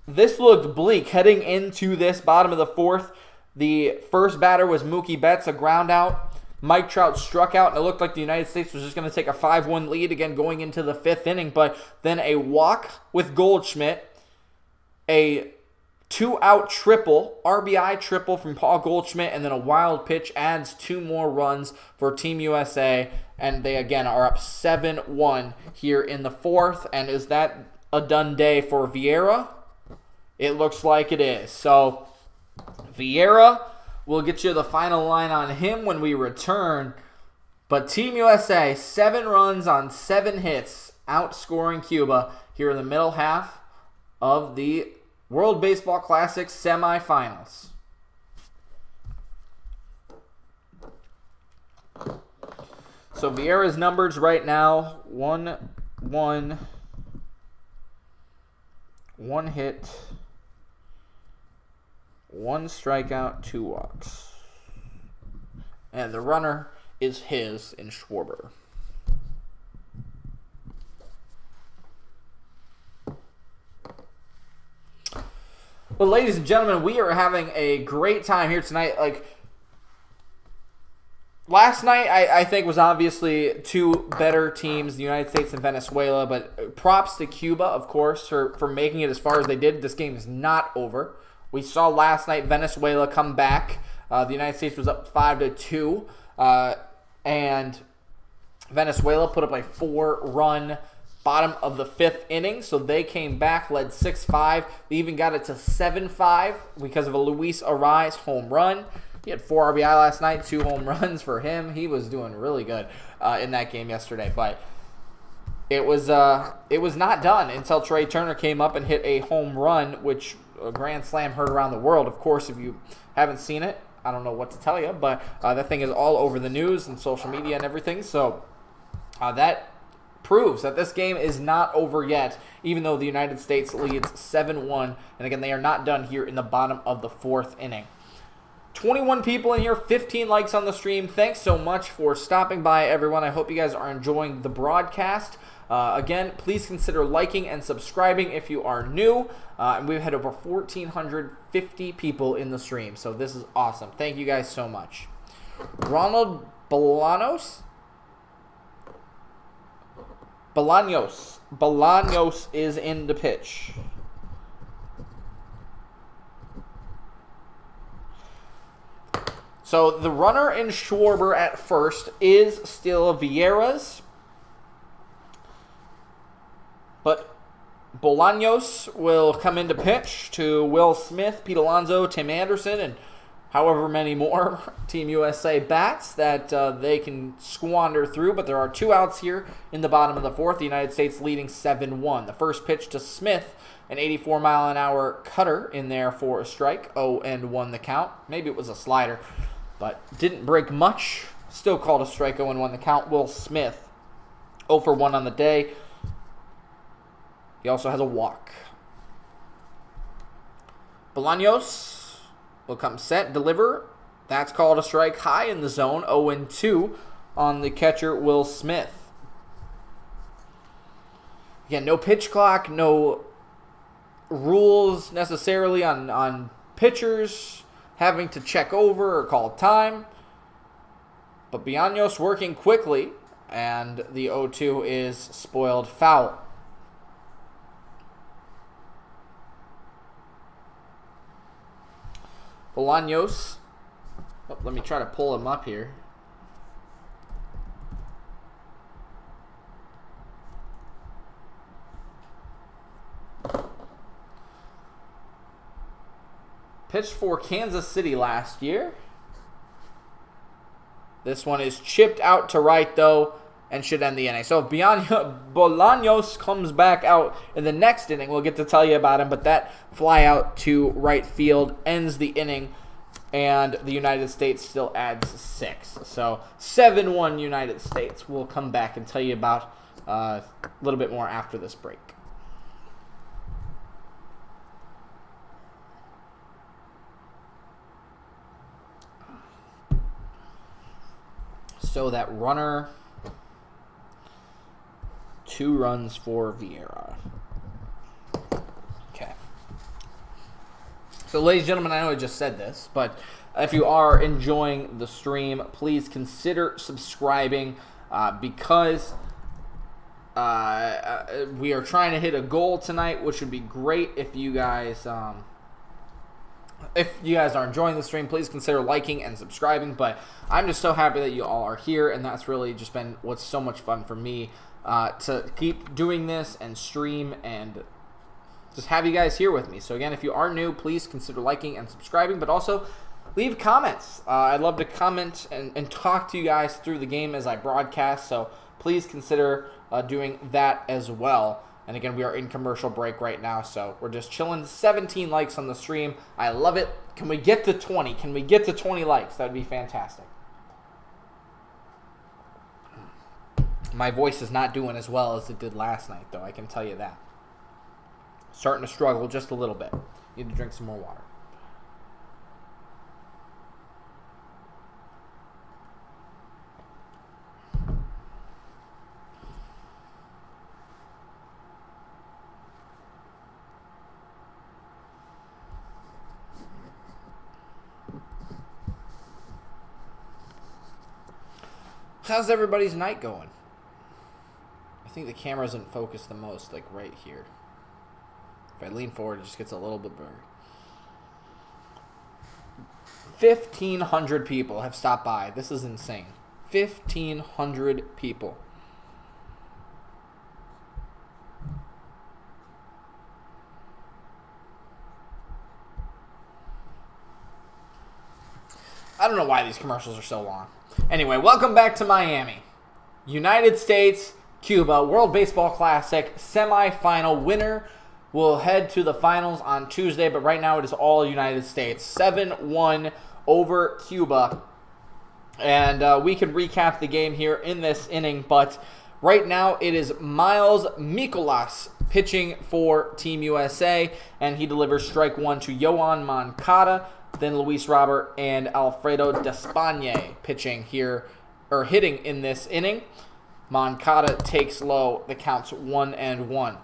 This looked bleak heading into this bottom of the 4th. The first batter was Mookie Betts, a ground out. Mike Trout struck out, and it looked like the United States was just going to take a 5-1 lead again going into the 5th inning. But then a walk with Goldschmidt, a 2-out triple, RBI triple from Paul Goldschmidt, and then a wild pitch adds 2 more runs for Team USA. And they, again, are up 7-1 here in the 4th. And is that a done day for Vieira? It looks like it is. So Vieira, we'll get you the final line on him when we return. But Team USA, 7 runs on 7 hits, outscoring Cuba here in the middle half of the World Baseball Classic semifinals. So Vieira's numbers right now, 1 hit, 1 strikeout, 2 walks. And the runner is his in Schwarber. Well, ladies and gentlemen, we are having a great time here tonight. Last night, I think, was obviously 2 better teams, the United States and Venezuela. But props to Cuba, of course, for making it as far as they did. This game is not over. We saw last night Venezuela come back. The United States was up 5-2. And Venezuela put up a 4-run bottom of the 5th inning. So they came back, led 6-5. They even got it to 7-5 because of a Luis Arraez home run. He had 4 RBI last night, 2 home runs for him. He was doing really good in that game yesterday. But it was not done until Trey Turner came up and hit a home run, which a grand slam heard around the world. Of course, if you haven't seen it, I don't know what to tell you. But that thing is all over the news and social media and everything. So that proves that this game is not over yet, even though the United States leads 7-1. And again, they are not done here in the bottom of the 4th inning. 21 people in here, 15 likes on the stream. Thanks so much for stopping by, everyone. I hope you guys are enjoying the broadcast. Again, please consider liking and subscribing if you are new. And we've had over 1,450 people in the stream, so this is awesome. Thank you guys so much. Ronald Bolaños is in the pitch. So the runner in Schwarber at first is still Vieira's. But Bolaños will come into pitch to Will Smith, Pete Alonso, Tim Anderson, and however many more Team USA bats that they can squander through. But there are 2 outs here in the bottom of the 4th. The United States leading 7-1. The first pitch to Smith, an 84-mile-an-hour cutter in there for a strike. 0-1 the count. Maybe it was a slider, but didn't break much. Still called a strike. 0-1 the count. Will Smith, 0 for 1 on the day. He also has a walk. Bolaños will come set, deliver. That's called a strike, high in the zone. 0-2 on the catcher, Will Smith. Again, no pitch clock, no rules necessarily on pitchers having to check over or call time. But Bolaños working quickly, and the 0-2 is spoiled foul. Bolaños, let me try to pull him up here. Pitched for Kansas City last year. This one is chipped out to right, though, and should end the inning. So if Bolaños comes back out in the next inning, we'll get to tell you about him, but that fly out to right field ends the inning, and the United States still adds 6. So 7-1 United States. We'll come back and tell you about a little bit more after this break. So that runner, 2 runs for Vieira. Okay. So, ladies and gentlemen, I know I just said this, but if you are enjoying the stream, please consider subscribing because we are trying to hit a goal tonight, which would be great if you guys are enjoying the stream. Please consider liking and subscribing. But I'm just so happy that you all are here, and that's really just been what's so much fun for me. To keep doing this and stream and just have you guys here with me. So again, if you are new, please consider liking and subscribing, but also leave comments. I'd love to comment and talk to you guys through the game as I broadcast, so please consider doing that as well. And again, we are in commercial break right now, so we're just chilling. 17 likes on the stream. I love it. Can we get to 20? Can we get to 20 likes? That would be fantastic. My voice is not doing as well as it did last night, though. I can tell you that. Starting to struggle just a little bit. Need to drink some more water. How's everybody's night going? I think the camera's in focus the most, like right here. If I lean forward, it just gets a little bit blurry. 1,500 people have stopped by. This is insane. 1,500 people. I don't know why these commercials are so long. Anyway, welcome back to Miami. United States, Cuba, World Baseball Classic, semifinal winner will head to the finals on Tuesday, but right now it is all United States. 7-1 over Cuba. And we could recap the game here in this inning, but right now it is Miles Mikolas pitching for Team USA, and he delivers strike one to Yoan Moncada, then Luis Robert and Alfredo Despaigne pitching here, or hitting in this inning. Moncada takes low. The count's 1-1.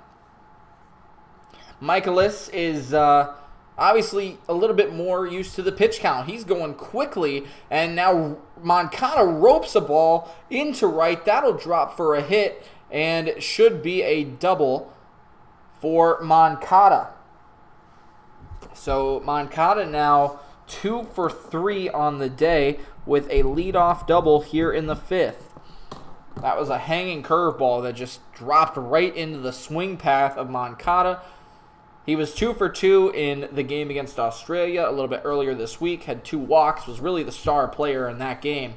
Michaelis is obviously a little bit more used to the pitch count. He's going quickly, and now Moncada ropes a ball into right. That'll drop for a hit, and should be a double for Moncada. So Moncada now 2 for 3 on the day with a leadoff double here in the 5th. That was a hanging curveball that just dropped right into the swing path of Moncada. He was 2 for 2 in the game against Australia a little bit earlier this week. Had 2 walks, was really the star player in that game.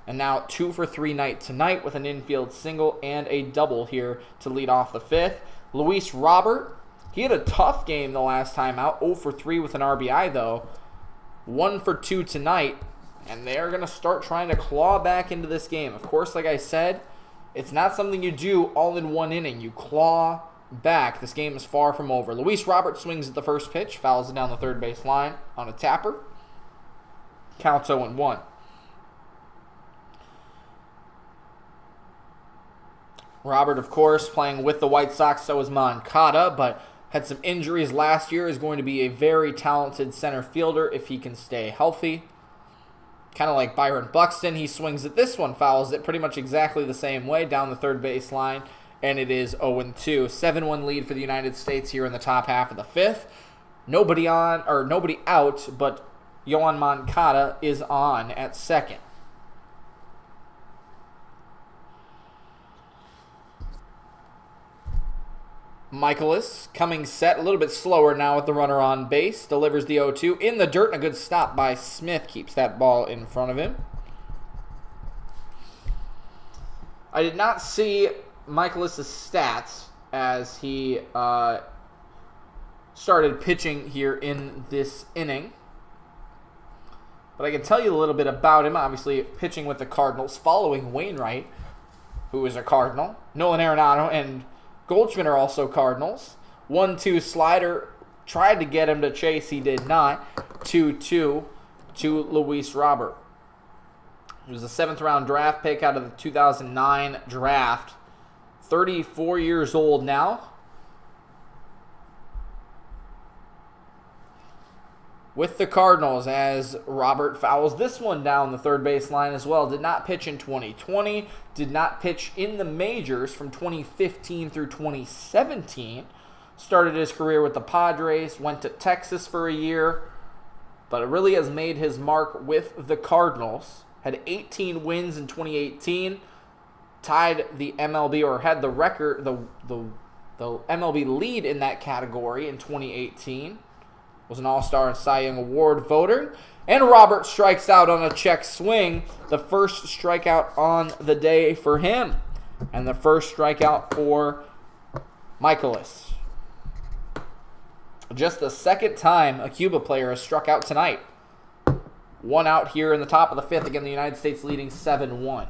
And now 2 for 3 night tonight with an infield single and a double here to lead off the 5th. Luis Robert, he had a tough game the last time out. 0 for 3 with an RBI though. 1 for 2 tonight. And they're going to start trying to claw back into this game. Of course, like I said, it's not something you do all in one inning. You claw back. This game is far from over. Luis Robert swings at the first pitch, fouls it down the third base line on a tapper. Counts 0-1. Robert, of course, playing with the White Sox, so is Moncada, but had some injuries last year, is going to be a very talented center fielder if he can stay healthy. Kind of like Byron Buxton, he swings at this one, fouls it pretty much exactly the same way down the third base line, and it is 0-2. 7-1 lead for the United States here in the top half of the 5th. Nobody out, but Yoan Moncada is on at second. Michaelis coming set, a little bit slower now with the runner on base. Delivers the 0-2 in the dirt, and a good stop by Smith. Keeps that ball in front of him. I did not see Michaelis' stats as he started pitching here in this inning. But I can tell you a little bit about him. Obviously pitching with the Cardinals, following Wainwright, who is a Cardinal. Nolan Arenado and Goldschmidt are also Cardinals. 1-2 slider. Tried to get him to chase. He did not. 2-2 to Luis Robert. He was a 7th round draft pick out of the 2009 draft. 34 years old now. With the Cardinals, as Robert fouls this one down the third base line as well. Did not pitch in 2020. Did not pitch in the majors from 2015 through 2017. Started his career with the Padres. Went to Texas for a year. But it really has made his mark with the Cardinals. Had 18 wins in 2018. Tied the MLB, or had the record, the MLB lead in that category in 2018. Was an All-Star and Cy Young Award voter. And Robert strikes out on a check swing. The first strikeout on the day for him. And the first strikeout for Michaelis. Just the second time a Cuba player has struck out tonight. 1 out here in the top of the 5th. Again, the United States leading 7-1.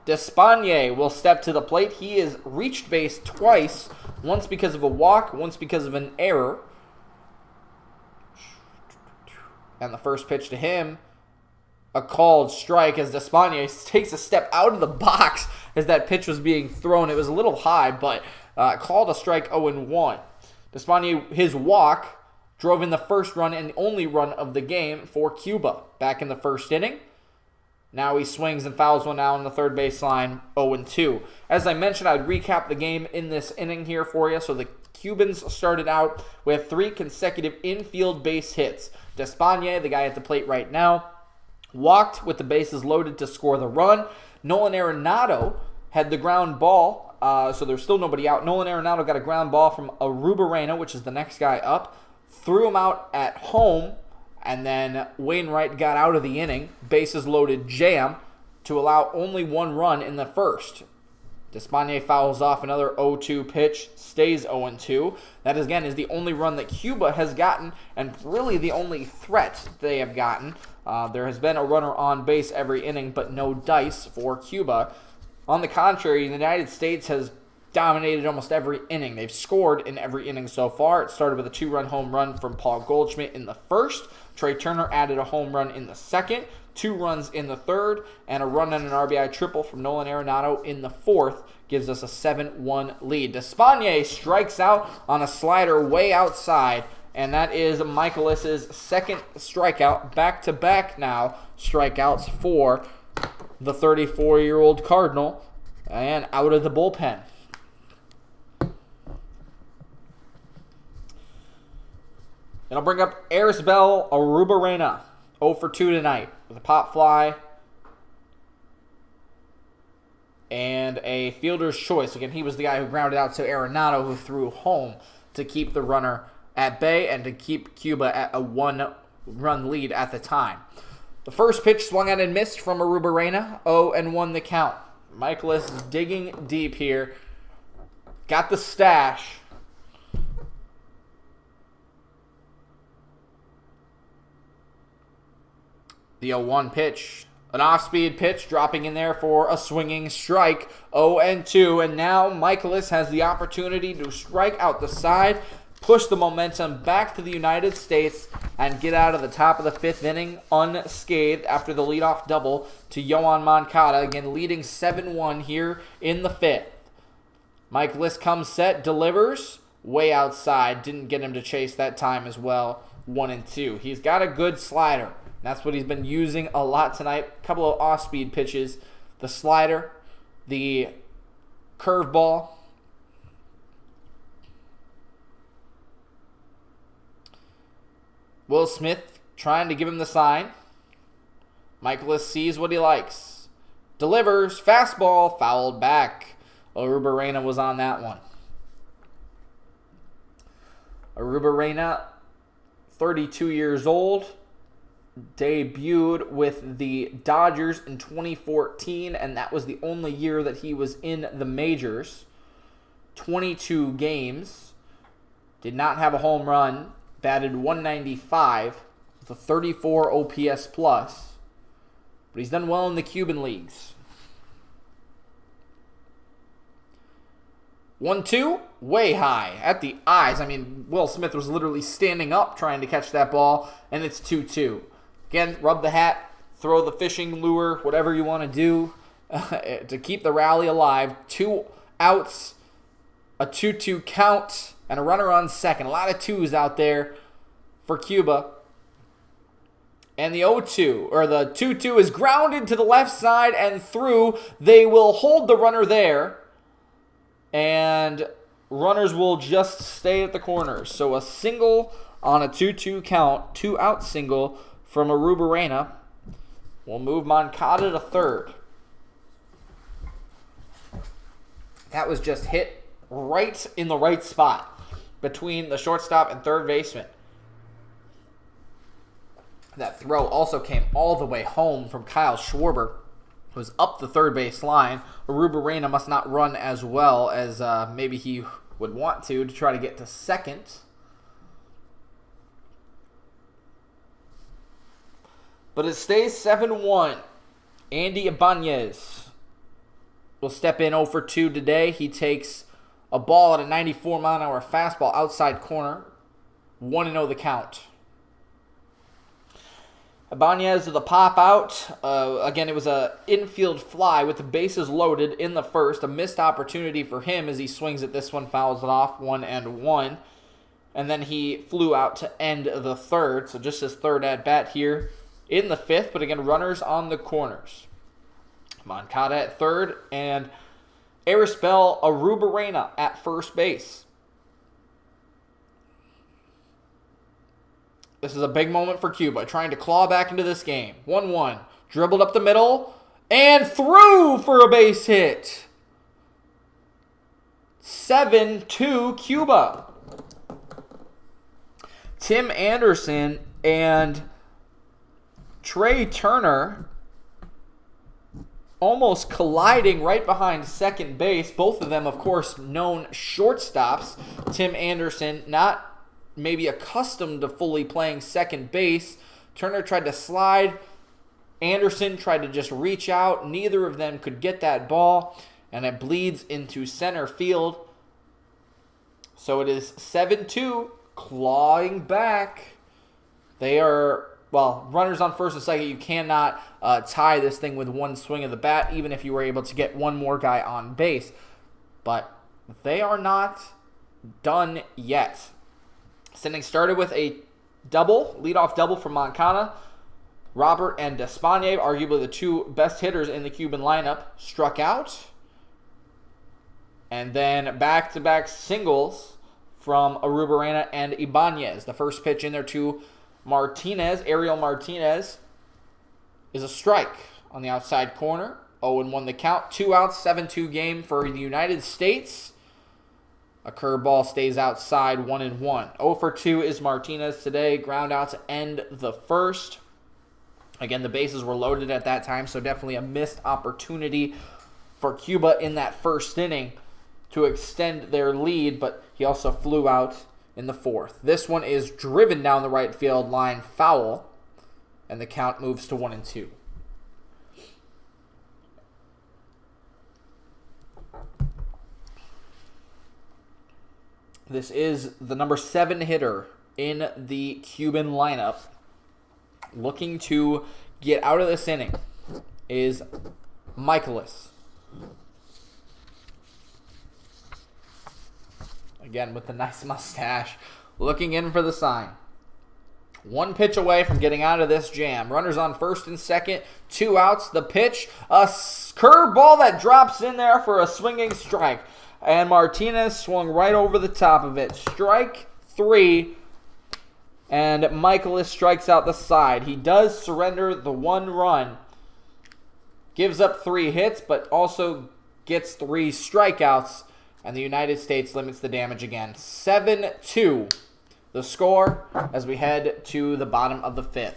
Despaigne will step to the plate. He has reached base twice. Once because of a walk, once because of an error. And the first pitch to him, a called strike as Despaigne takes a step out of the box as that pitch was being thrown. It was a little high, but called a strike 0-1. Despaigne, his walk, drove in the first run and only run of the game for Cuba back in the first inning. Now he swings and fouls one out on the third baseline, 0-2. As I mentioned, I would recap the game in this inning here for you. So the Cubans started out with 3 consecutive infield base hits. Despaigne, the guy at the plate right now, walked with the bases loaded to score the run. Nolan Arenado had the ground ball, so there's still nobody out. Nolan Arenado got a ground ball from Arubarena, which is the next guy up, threw him out at home. And then Wainwright got out of the inning, bases loaded jam, to allow only 1 run in the first. Despaigne fouls off another 0-2 pitch, stays 0-2. That, again, is the only run that Cuba has gotten, and really the only threat they have gotten. There has been a runner on base every inning, but no dice for Cuba. On the contrary, the United States has dominated almost every inning. They've scored in every inning so far. It started with a 2-run home run from Paul Goldschmidt in the first. Trey Turner added a home run in the second, 2 runs in the third, and a run and an RBI triple from Nolan Arenado in the fourth gives us a 7-1 lead. Despaigne strikes out on a slider way outside, and that is Michaelis's second strikeout. Back-to-back now strikeouts for the 34-year-old Cardinal, and out of the bullpen. And I'll bring up Arisbel Arrubarena, 0 for 2 tonight, with a pop fly and a fielder's choice. Again, he was the guy who grounded out to Arenado, who threw home to keep the runner at bay and to keep Cuba at a 1-run lead at the time. The first pitch swung at and missed from Arrubarena, 0-1 the count. Michaelis is digging deep here. Got the stash. The 0-1 pitch. An off-speed pitch dropping in there for a swinging strike. 0-2. And now Michaelis has the opportunity to strike out the side, push the momentum back to the United States, and get out of the top of the 5th inning unscathed after the leadoff double to Yoan Moncada. Again, leading 7-1 here in the 5th. Michaelis comes set, delivers, way outside. Didn't get him to chase that time as well. 1-2. He's got a good slider. That's what he's been using a lot tonight. A couple of off-speed pitches. The slider, the curveball. Will Smith trying to give him the sign. Michaelis sees what he likes. Delivers, fastball, fouled back. Arrubarena was on that one. Arrubarena, 32 years old. Debuted with the Dodgers in 2014, and that was the only year that he was in the majors. 22 games. Did not have a home run. Batted 195 with a 34 OPS plus. But he's done well in the Cuban leagues. 1-2, way high at the eyes. I mean, Will Smith was literally standing up trying to catch that ball, and it's 2-2. Again, rub the hat, throw the fishing lure, whatever you want to do to keep the rally alive. 2 outs, a 2-2 count, and a runner on second. A lot of 2s out there for Cuba. And the 0-2, or the 2-2 is grounded to the left side and through. They will hold the runner there, and runners will just stay at the corners. So a single on a 2-2 count, 2-out single from Arrubarena will move Moncada to third. That was just hit right in the right spot between the shortstop and third baseman. That throw also came all the way home from Kyle Schwarber, who was up the third base line. Arrubarena must not run as well as maybe he would want to try to get to second. But it stays 7-1. Andy Ibanez will step in 0 for 2 today. He takes a ball at a 94-mile-an-hour fastball outside corner. 1-0 the count. Ibanez with a pop out. Again, it was an infield fly with the bases loaded in the first. A missed opportunity for him as he swings at this one, fouls it off, 1-1. And then he flew out to end the third. So just his third at-bat here in the 5th, but again, runners on the corners. Moncada at third, and Arisbel Arrubarena at first base. This is a big moment for Cuba, trying to claw back into this game. 1-1, dribbled up the middle, and threw for a base hit. 7-2 Cuba. Tim Anderson and Trey Turner almost colliding right behind second base. Both of them, of course, known shortstops. Tim Anderson, not maybe accustomed to fully playing second base. Turner tried to slide Anderson tried to just reach out. Neither of them could get that ball, and it bleeds into center field. So it is 7-2, clawing back. They are, well, runners on first and second. You cannot tie this thing with one swing of the bat, even if you were able to get one more guy on base. But they are not done yet. This inning started with a double, leadoff double from Moncada. Robert and Despaigne, arguably the two best hitters in the Cuban lineup, struck out. And then back-to-back singles from Arrubarena and Ibanez. The first pitch in there to Martinez, Ariel Martinez, is a strike on the outside corner. 0-1 the count. 2 outs, 7-2 game for the United States. A curveball stays outside, 1-1. 0-2 is Martinez today. Ground out to end the first. Again, the bases were loaded at that time, so definitely a missed opportunity for Cuba in that first inning to extend their lead, but he also flew out in the fourth. This one is driven down the right field line, foul, and the count moves to 1-2. This is the number 7 hitter in the Cuban lineup. Looking to get out of this inning is Michaelis. Again, with the nice mustache, looking in for the sign. One pitch away from getting out of this jam. Runners on first and second, 2 outs. The pitch, a curveball that drops in there for a swinging strike. And Martinez swung right over the top of it. Strike 3. And Michaelis strikes out the side. He does surrender the 1 run. Gives up 3 hits, but also gets 3 strikeouts. And the United States limits the damage again. 7-2 the score as we head to the bottom of the 5th.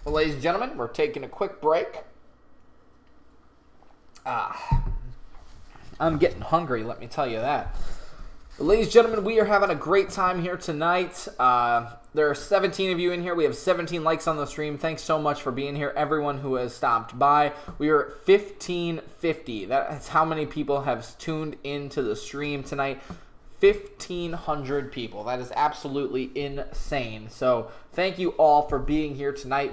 Well, ladies and gentlemen, we're taking a quick break. I'm getting hungry, let me tell you that. But ladies and gentlemen, we are having a great time here tonight. There are 17 of you in here. We have 17 likes on the stream. Thanks so much for being here, everyone who has stopped by. We are at 1550. That's how many people have tuned into the stream tonight. 1,500 people. That is absolutely insane. So thank you all for being here tonight.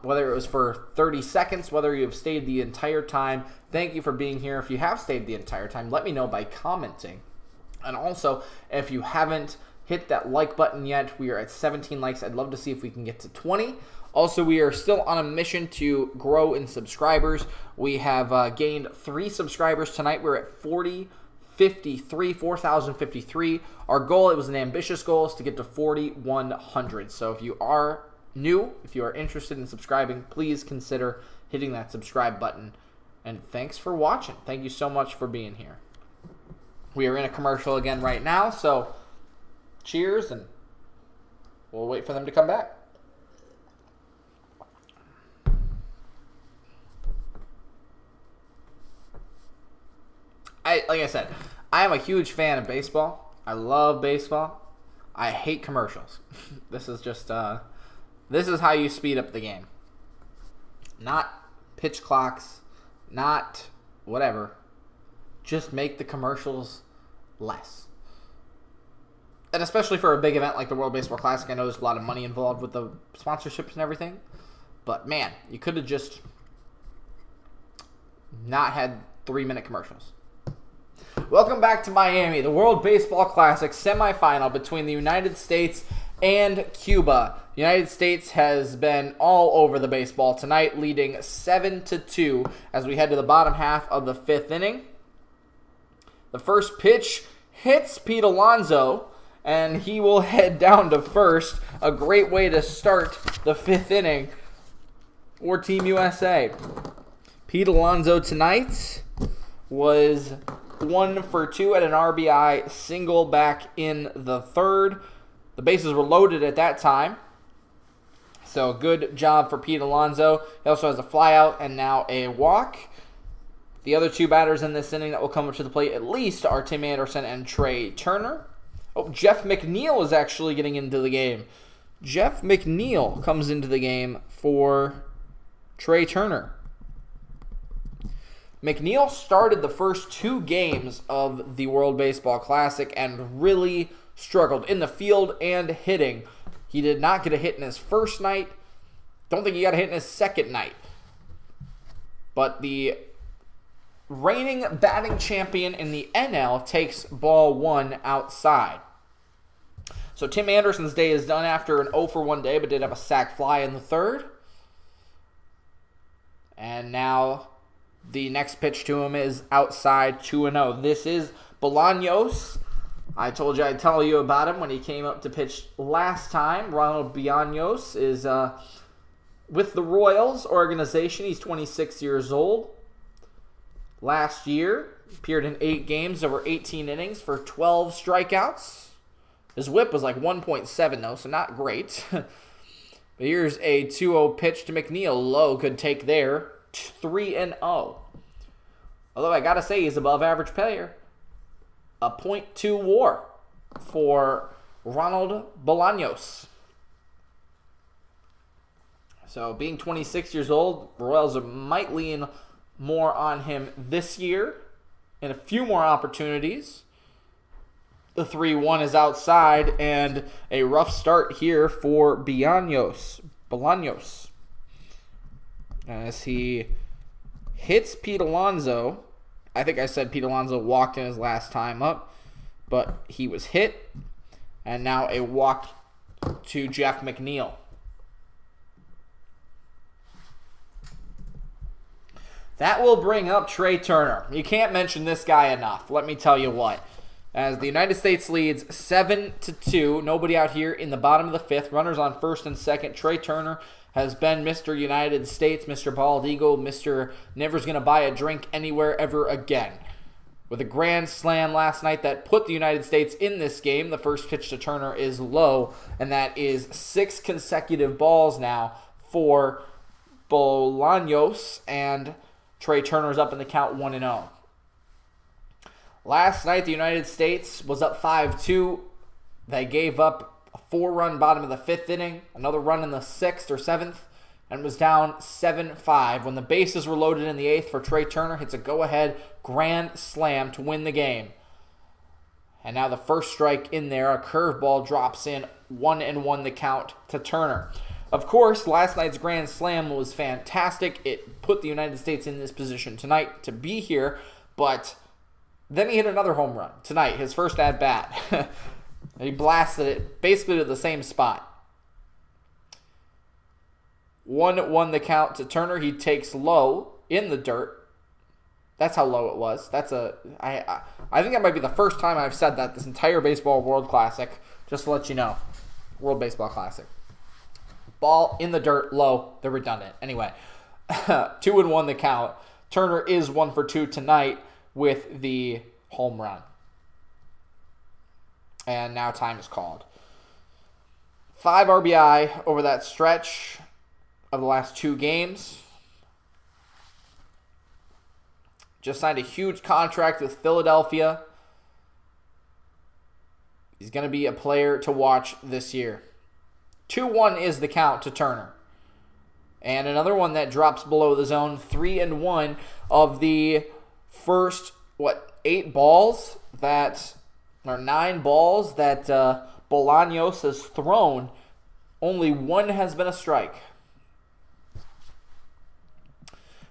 Whether it was for 30 seconds, whether you have stayed the entire time, thank you for being here. If you have stayed the entire time, let me know by commenting. And also, if you haven't hit that like button yet, we are at 17 likes. I'd love to see if we can get to 20. Also, we are still on a mission to grow in subscribers. We have gained 3 subscribers tonight. We're at 4,053. Our goal, it was an ambitious goal, is to get to 4,100. So if you are new, if you are interested in subscribing, please consider hitting that subscribe button. And thanks for watching. Thank you so much for being here. We are in a commercial again right now, so cheers, and we'll wait for them to come back. Like I said, I am a huge fan of baseball. I love baseball. I hate commercials. This is just, this is how you speed up the game. Not pitch clocks, not whatever. Just make the commercials less. And especially for a big event like the World Baseball Classic, I know there's a lot of money involved with the sponsorships and everything. But man, you could have just not had 3-minute commercials. Welcome back to Miami, the World Baseball Classic semifinal between the United States and Cuba. The United States has been all over the baseball tonight, leading 7-2 as we head to the bottom half of the 5th inning. The first pitch hits Pete Alonso, and he will head down to first. A great way to start the 5th inning for Team USA. Pete Alonso tonight was 1 for 2 at an RBI single back in the 3rd. The bases were loaded at that time. So good job for Pete Alonso. He also has a flyout and now a walk. The other two batters in this inning that will come up to the plate at least are Tim Anderson and Trey Turner. Oh, Jeff McNeil is actually getting into the game. Jeff McNeil comes into the game for Trey Turner. McNeil started the first 2 games of the World Baseball Classic and really struggled in the field and hitting. He did not get a hit in his first night. Don't think he got a hit in his second night. But the reigning batting champion in the NL takes ball 1 outside. So Tim Anderson's day is done after an 0-for-1 day, but did have a sac fly in the third. And now the next pitch to him is outside 2-0. This is Bolaños. I told you I'd tell you about him when he came up to pitch last time. Ronald Bolaños is with the Royals organization. He's 26 years old. Last year, appeared in 8 games over 18 innings for 12 strikeouts. His whip was like 1.7 though, so not great. But here's a 2-0 pitch to McNeil. Low could take there. 3-0. Although I gotta say he's above average player. A .2 WAR for Ronald Bolaños. So being 26 years old, Royals might lean more on him this year and a few more opportunities. The 3-1 is outside and a rough start here for Bolaños. As he hits Pete Alonso. I think I said Pete Alonso walked in his last time up, but he was hit. And now a walk to Jeff McNeil. That will bring up Trey Turner. You can't mention this guy enough. Let me tell you what. As the United States leads 7-2, nobody out here in the bottom of the 5th. Runners on first and second. Trey Turner has been Mr. United States, Mr. Bald Eagle, Mr. Never's Gonna Buy a Drink Anywhere Ever Again. With a grand slam last night that put the United States in this game. The first pitch to Turner is low, and that is 6 consecutive balls now for Bolaños, and Trey Turner's up in the count 1-0. Last night, the United States was up 5-2. They gave up a 4-run bottom of the 5th inning, another run in the 6th or 7th, and was down 7-5. When the bases were loaded in the 8th for Trey Turner, hits a go-ahead grand slam to win the game. And now the first strike in there, a curveball drops in, 1-1 the count to Turner. Of course, last night's grand slam was fantastic. It put the United States in this position tonight to be here, but then he hit another home run tonight, his first at-bat. He blasted it basically to the same spot. 1-1 the count to Turner. He takes low in the dirt. That's how low it was. I think that might be the first time I've said that this entire Baseball World Classic, just to let you know. World Baseball Classic. Ball in the dirt, low. They're redundant. Anyway, 2-1 the count. Turner is 1 for 2 tonight with the home run. And now time is called. 5 RBI over that stretch of the last 2 games. Just signed a huge contract with Philadelphia. He's going to be a player to watch this year. 2-1 is the count to Turner. And another one that drops below the zone. 3-1 of the first, 9 balls that Bolaños has thrown. Only 1 has been a strike.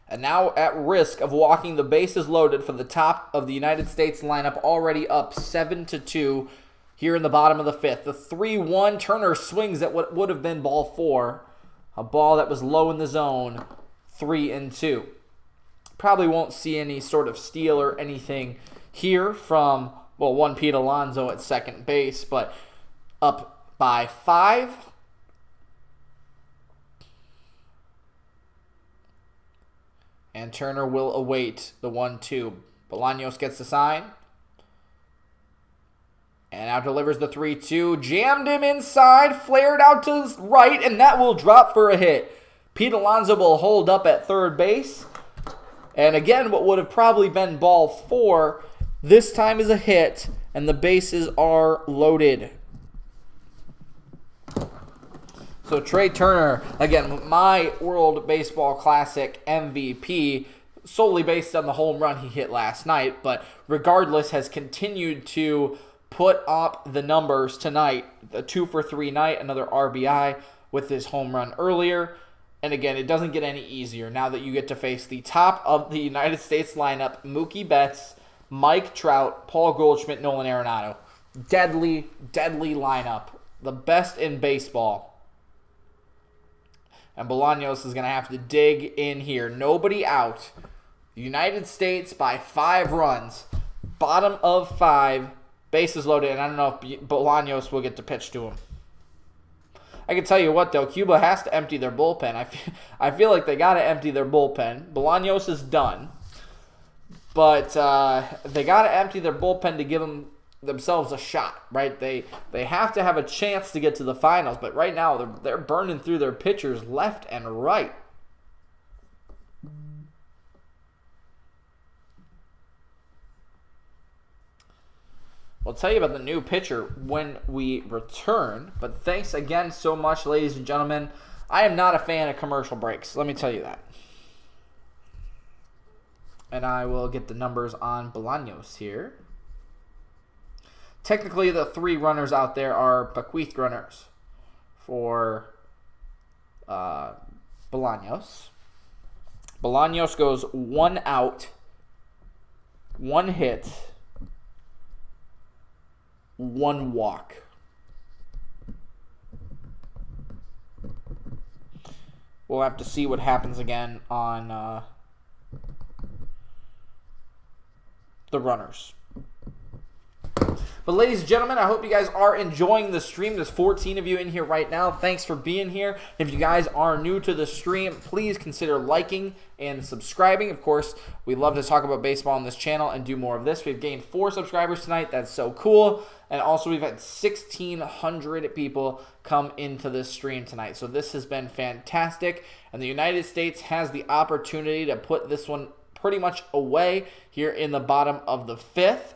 And now at risk of walking the bases loaded for the top of the United States lineup, already up 7-2 here in the bottom of the 5th. The 3-1, Turner swings at what would have been ball 4. A ball that was low in the zone, 3-2. Probably won't see any sort of steal or anything here from, one Pete Alonso at second base, but up by 5. And Turner will await the 1-2. Bolaños gets the sign. And now delivers the 3-2. Jammed him inside. Flared out to his right. And that will drop for a hit. Pete Alonso will hold up at third base. And again, what would have probably been ball 4, this time is a hit, and the bases are loaded. So Trey Turner, again, my World Baseball Classic MVP, solely based on the home run he hit last night, but regardless has continued to put up the numbers tonight. The 2-for-3 night, another RBI with his home run earlier. And again, it doesn't get any easier now that you get to face the top of the United States lineup, Mookie Betts, Mike Trout, Paul Goldschmidt, Nolan Arenado. Deadly, deadly lineup. The best in baseball. And Bolaños is going to have to dig in here. Nobody out. United States by 5 runs. Bottom of 5. Bases loaded. And I don't know if Bolaños will get to pitch to him. I can tell you what, though. Cuba has to empty their bullpen. I feel like they got to empty their bullpen. Bolaños is done. But they got to empty their bullpen to give themselves a shot, right? They have to have a chance to get to the finals, but right now they're burning through their pitchers left and right. I'll tell you about the new pitcher when we return, but thanks again so much, ladies and gentlemen. I am not a fan of commercial breaks, let me tell you that. And I will get the numbers on Bolaños here. Technically, the 3 runners out there are bequeathed runners for Bolaños. Bolaños goes 1 out, 1 hit, 1 walk. We'll have to see what happens again on the runners. But ladies and gentlemen, I hope you guys are enjoying the stream. There's 14 of you in here right now. Thanks for being here. If you guys are new to the stream, please consider liking and subscribing. Of course, we love to talk about baseball on this channel and do more of this. We've gained 4 subscribers tonight. That's so cool. And also, we've had 1,600 people come into this stream tonight. So this has been fantastic. And the United States has the opportunity to put this one pretty much away here in the bottom of the 5th.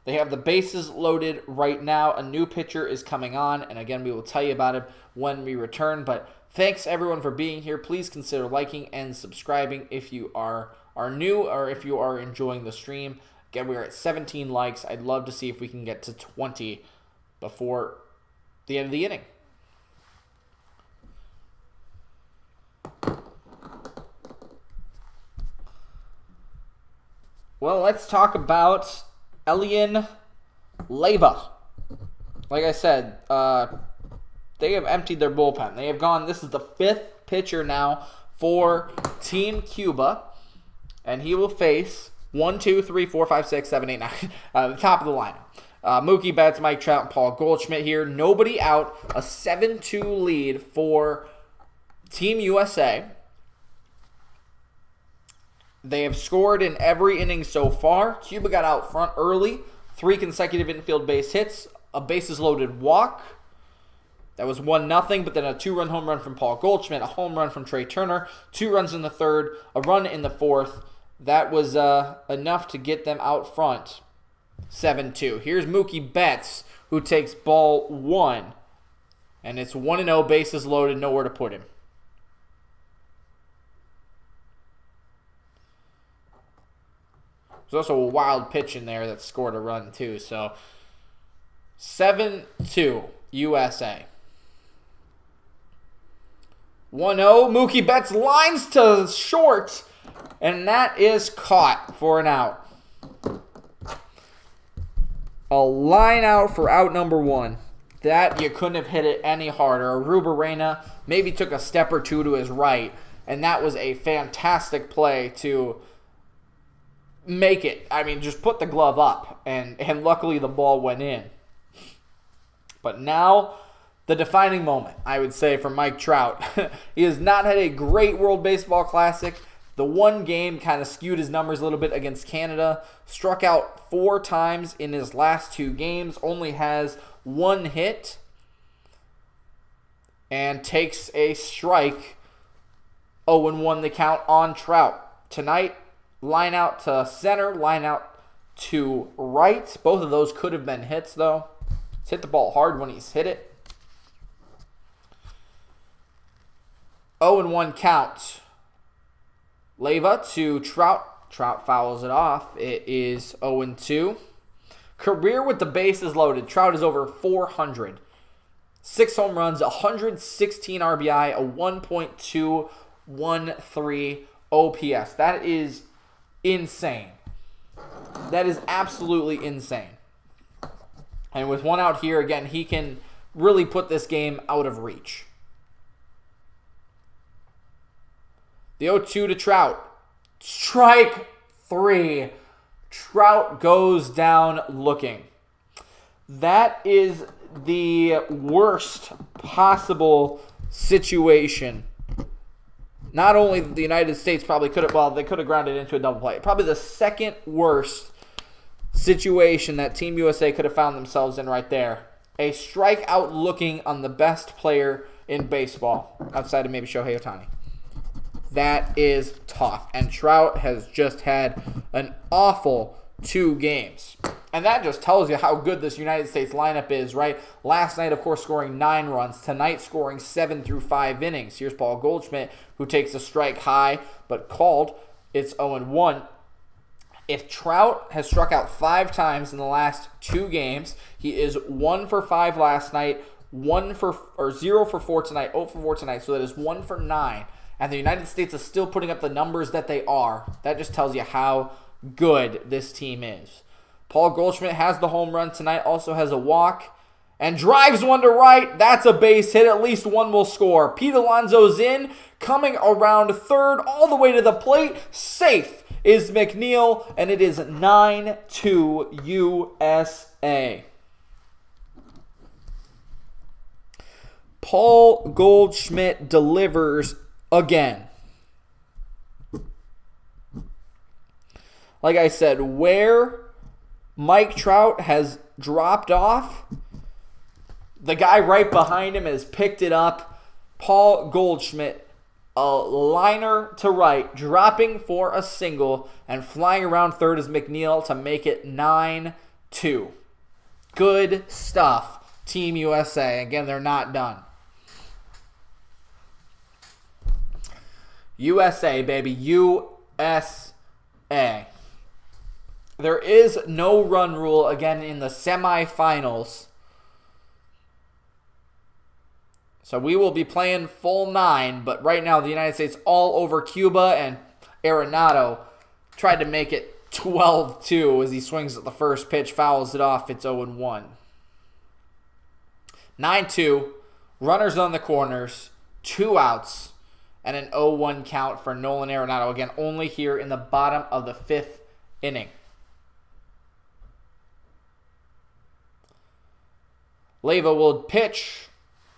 They have the bases loaded right now. A new pitcher is coming on, and again, we will tell you about it when we return. But thanks, everyone, for being here. Please consider liking and subscribing if you are new or if you are enjoying the stream. Again, we are at 17 likes. I'd love to see if we can get to 20 before the end of the inning. Well, let's talk about Elian Leyva. Like I said, they have emptied their bullpen. They have gone, this is the 5th pitcher now for Team Cuba. And he will face 1, 2, 3, 4, 5, 6, 7, 8, 9. The top of the lineup. Mookie Betts, Mike Trout, and Paul Goldschmidt here. Nobody out. A 7-2 lead for Team USA. They have scored in every inning so far. Cuba got out front early. 3 consecutive infield base hits. A bases loaded walk. That was 1-0, but then a 2-run home run from Paul Goldschmidt. A home run from Trey Turner. 2 runs in the 3rd. A run in the 4th. That was enough to get them out front. 7-2. Here's Mookie Betts, who takes ball 1. And it's 1-0, bases loaded, nowhere to put him. There's also a wild pitch in there that scored a run too. So 7-2 USA. 1-0. Mookie Betts lines to short. And that is caught for an out. A line out for out number 1. That you couldn't have hit it any harder. Aruba maybe took a step or 2 to his right. And that was a fantastic play to make it. I mean, just put the glove up, and luckily the ball went in. But now, the defining moment, I would say, for Mike Trout. He has not had a great World Baseball Classic. The one game kind of skewed his numbers a little bit against Canada. Struck out 4 times in his last 2 games. Only has 1 hit. And takes a strike 0-1 the count on Trout. Tonight, line out to center, line out to right. Both of those could have been hits, though. He's hit the ball hard when he's hit it. 0-1 count. Leva to Trout. Trout fouls it off. It is 0-2. Career with the bases loaded. Trout is over 400. 6 home runs, 116 RBI, a 1.213 OPS. That is insane. That is absolutely insane. And with one out here, again, he can really put this game out of reach. The 0-2 to Trout. Strike 3. Trout goes down looking. That is the worst possible situation. Not only the United States probably could have, well, they could have grounded into a double play. Probably the second worst situation that Team USA could have found themselves in right there. A strikeout looking on the best player in baseball, outside of maybe Shohei Ohtani. That is tough. And Trout has just had an awful 2 games. And that just tells you how good this United States lineup is, right? Last night, of course, scoring 9 runs. Tonight, scoring 7 through 5 innings. Here's Paul Goldschmidt, who takes a strike high, but called. It's 0-1. If Trout has struck out 5 times in the last 2 games, he is 1 for 5 last night, 0 for 4 tonight, 0 for 4 tonight, so that is 1 for 9. And the United States is still putting up the numbers that they are. That just tells you how good this team is. Paul Goldschmidt has the home run tonight, also has a walk, and drives one to right. That's a base hit. At least one will score. Pete Alonso's in, coming around third, all the way to the plate. Safe is McNeil, and it is 9-2 USA. Paul Goldschmidt delivers again. Like I said, where Mike Trout has dropped off, the guy right behind him has picked it up. Paul Goldschmidt, a liner to right, dropping for a single, and flying around third is McNeil to make it 9-2. Good stuff, Team USA. Again, they're not done. USA, baby. USA. There is no run rule again in the semifinals. So we will be playing full 9, but right now the United States all over Cuba, and Arenado tried to make it 12-2 as he swings at the first pitch, fouls it off. It's 0-1. 9-2, runners on the corners, 2 outs, and an 0-1 count for Nolan Arenado. Again, only here in the bottom of the 5th inning. Leva will pitch,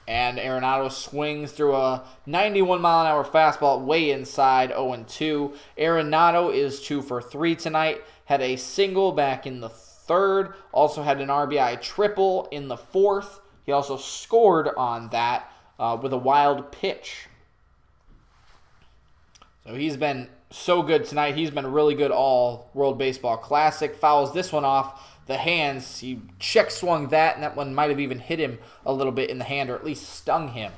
and Arenado swings through a 91-mile-an-hour fastball way inside, 0-2. Arenado is 2 for 3 tonight. Had a single back in the 3rd. Also had an RBI triple in the 4th. He also scored on that with a wild pitch. So he's been so good tonight. He's been really good all World Baseball Classic. Fouls this one off the hands. He check swung that, and that one might have even hit him a little bit in the hand, or at least stung him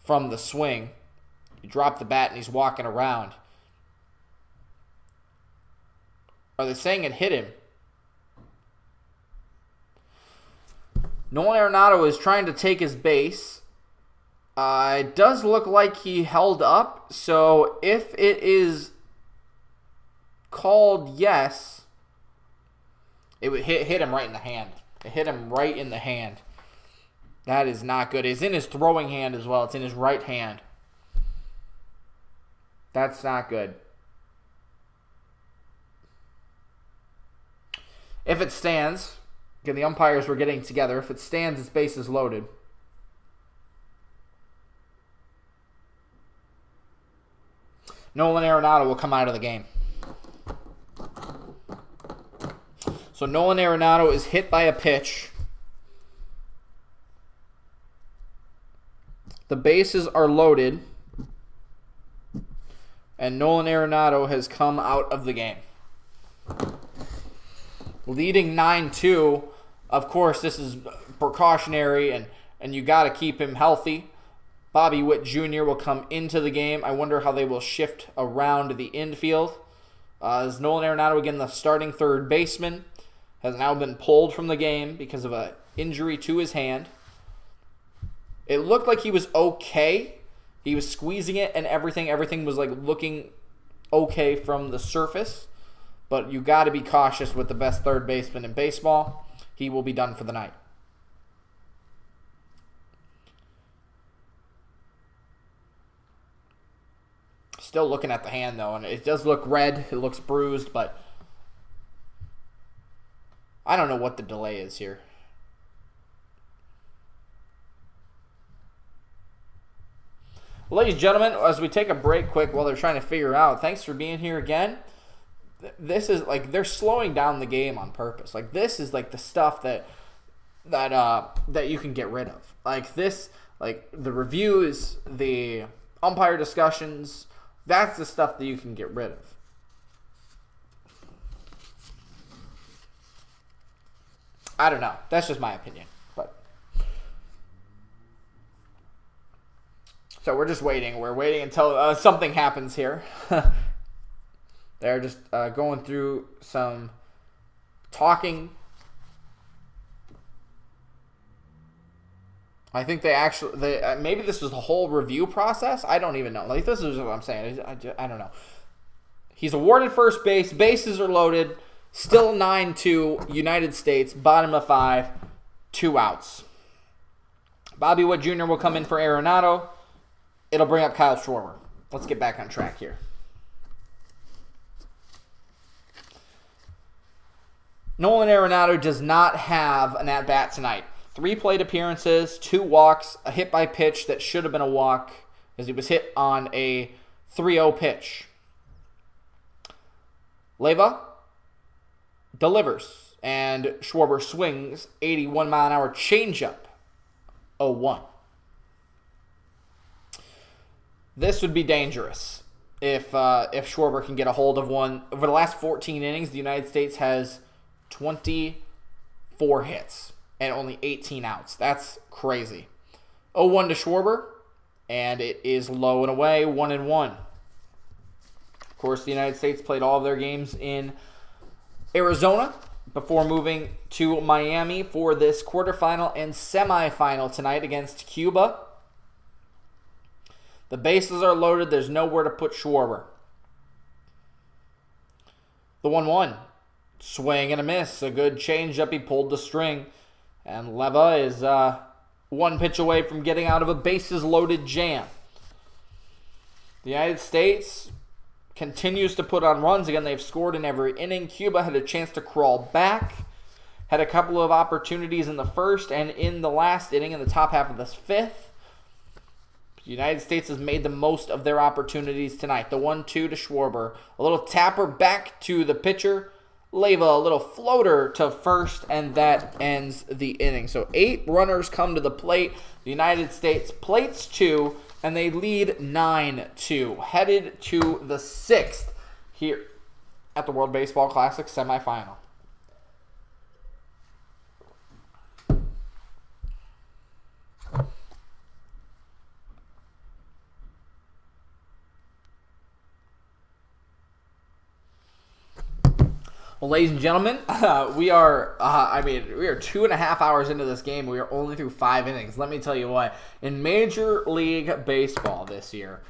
from the swing. He dropped the bat, and he's walking around. Are they saying it hit him? Nolan Arenado is trying to take his base. It does look like he held up, so if it is called yes, it would hit him right in the hand. It hit him right in the hand. That is not good. It's in his throwing hand as well. It's in his right hand. That's not good. If it stands, again, the umpires were getting together. If it stands, its base is loaded. Nolan Arenado will come out of the game. So Nolan Arenado is hit by a pitch. The bases are loaded. and Nolan Arenado has come out of the game. Leading 9-2, of course, this is precautionary, and you got to keep him healthy. Bobby Witt Jr. will come into the game. I wonder how they will shift around the infield. As Nolan Arenado, again, the starting third baseman, has now been pulled from the game because of an injury to his hand. It looked like he was okay. He was squeezing it and everything. Everything was like looking okay from the surface. But you got to be cautious with the best third baseman in baseball. He will be done for the night. Still looking at the hand, though, and it does look red. It looks bruised, but I don't know what the delay is here. Well, ladies and gentlemen, as we take a break quick while they're trying to figure out, thanks for being here again. This is like they're slowing down the game on purpose. Like this is like the stuff that you can get rid of. Like this, like the reviews, the umpire discussions, that's the stuff that you can get rid of. I don't know. That's just my opinion. But so we're just waiting. We're waiting until something happens here. They're just going through some talking. I think maybe this was the whole review process. I don't even know. Like this is what I'm saying. I don't know. He's awarded first base. Bases are loaded. Still 9-2. United States. Bottom of 5. 2 outs. Bobby Witt Jr. will come in for Arenado. It'll bring up Kyle Schwarber. Let's get back on track here. Nolan Arenado does not have an at-bat tonight. 3 plate appearances, 2 walks, a hit by pitch that should have been a walk as he was hit on a 3-0 pitch. Leyva delivers, and Schwarber swings 81-mile-an-hour changeup, 0-1. This would be dangerous if Schwarber can get a hold of one. Over the last 14 innings, the United States has 24 hits and only 18 outs. That's crazy. 0-1 to Schwarber, and it is low and away, 1-1. Of course, the United States played all of their games in Arizona before moving to Miami for this quarterfinal and semifinal tonight against Cuba. The bases are loaded. There's nowhere to put Schwarber. The 1-1. Swing and a miss. A good changeup. He pulled the string. And Leyva is 1 pitch away from getting out of a bases-loaded jam. The United States continues to put on runs. Again, they've scored in every inning. Cuba had a chance to crawl back. Had a couple of opportunities in the first and in the last inning in the top half of this fifth. The United States has made the most of their opportunities tonight. The 1-2 to Schwarber. A little tapper back to the pitcher. Leyva, a little floater to first, and that ends the inning. So 8 runners come to the plate. The United States plates 2, and they lead 9-2. Headed to the 6th here at the World Baseball Classic semifinal. Well, ladies and gentlemen, we are 2.5 hours into this game. We are only through 5 innings. Let me tell you what, in Major League Baseball this year,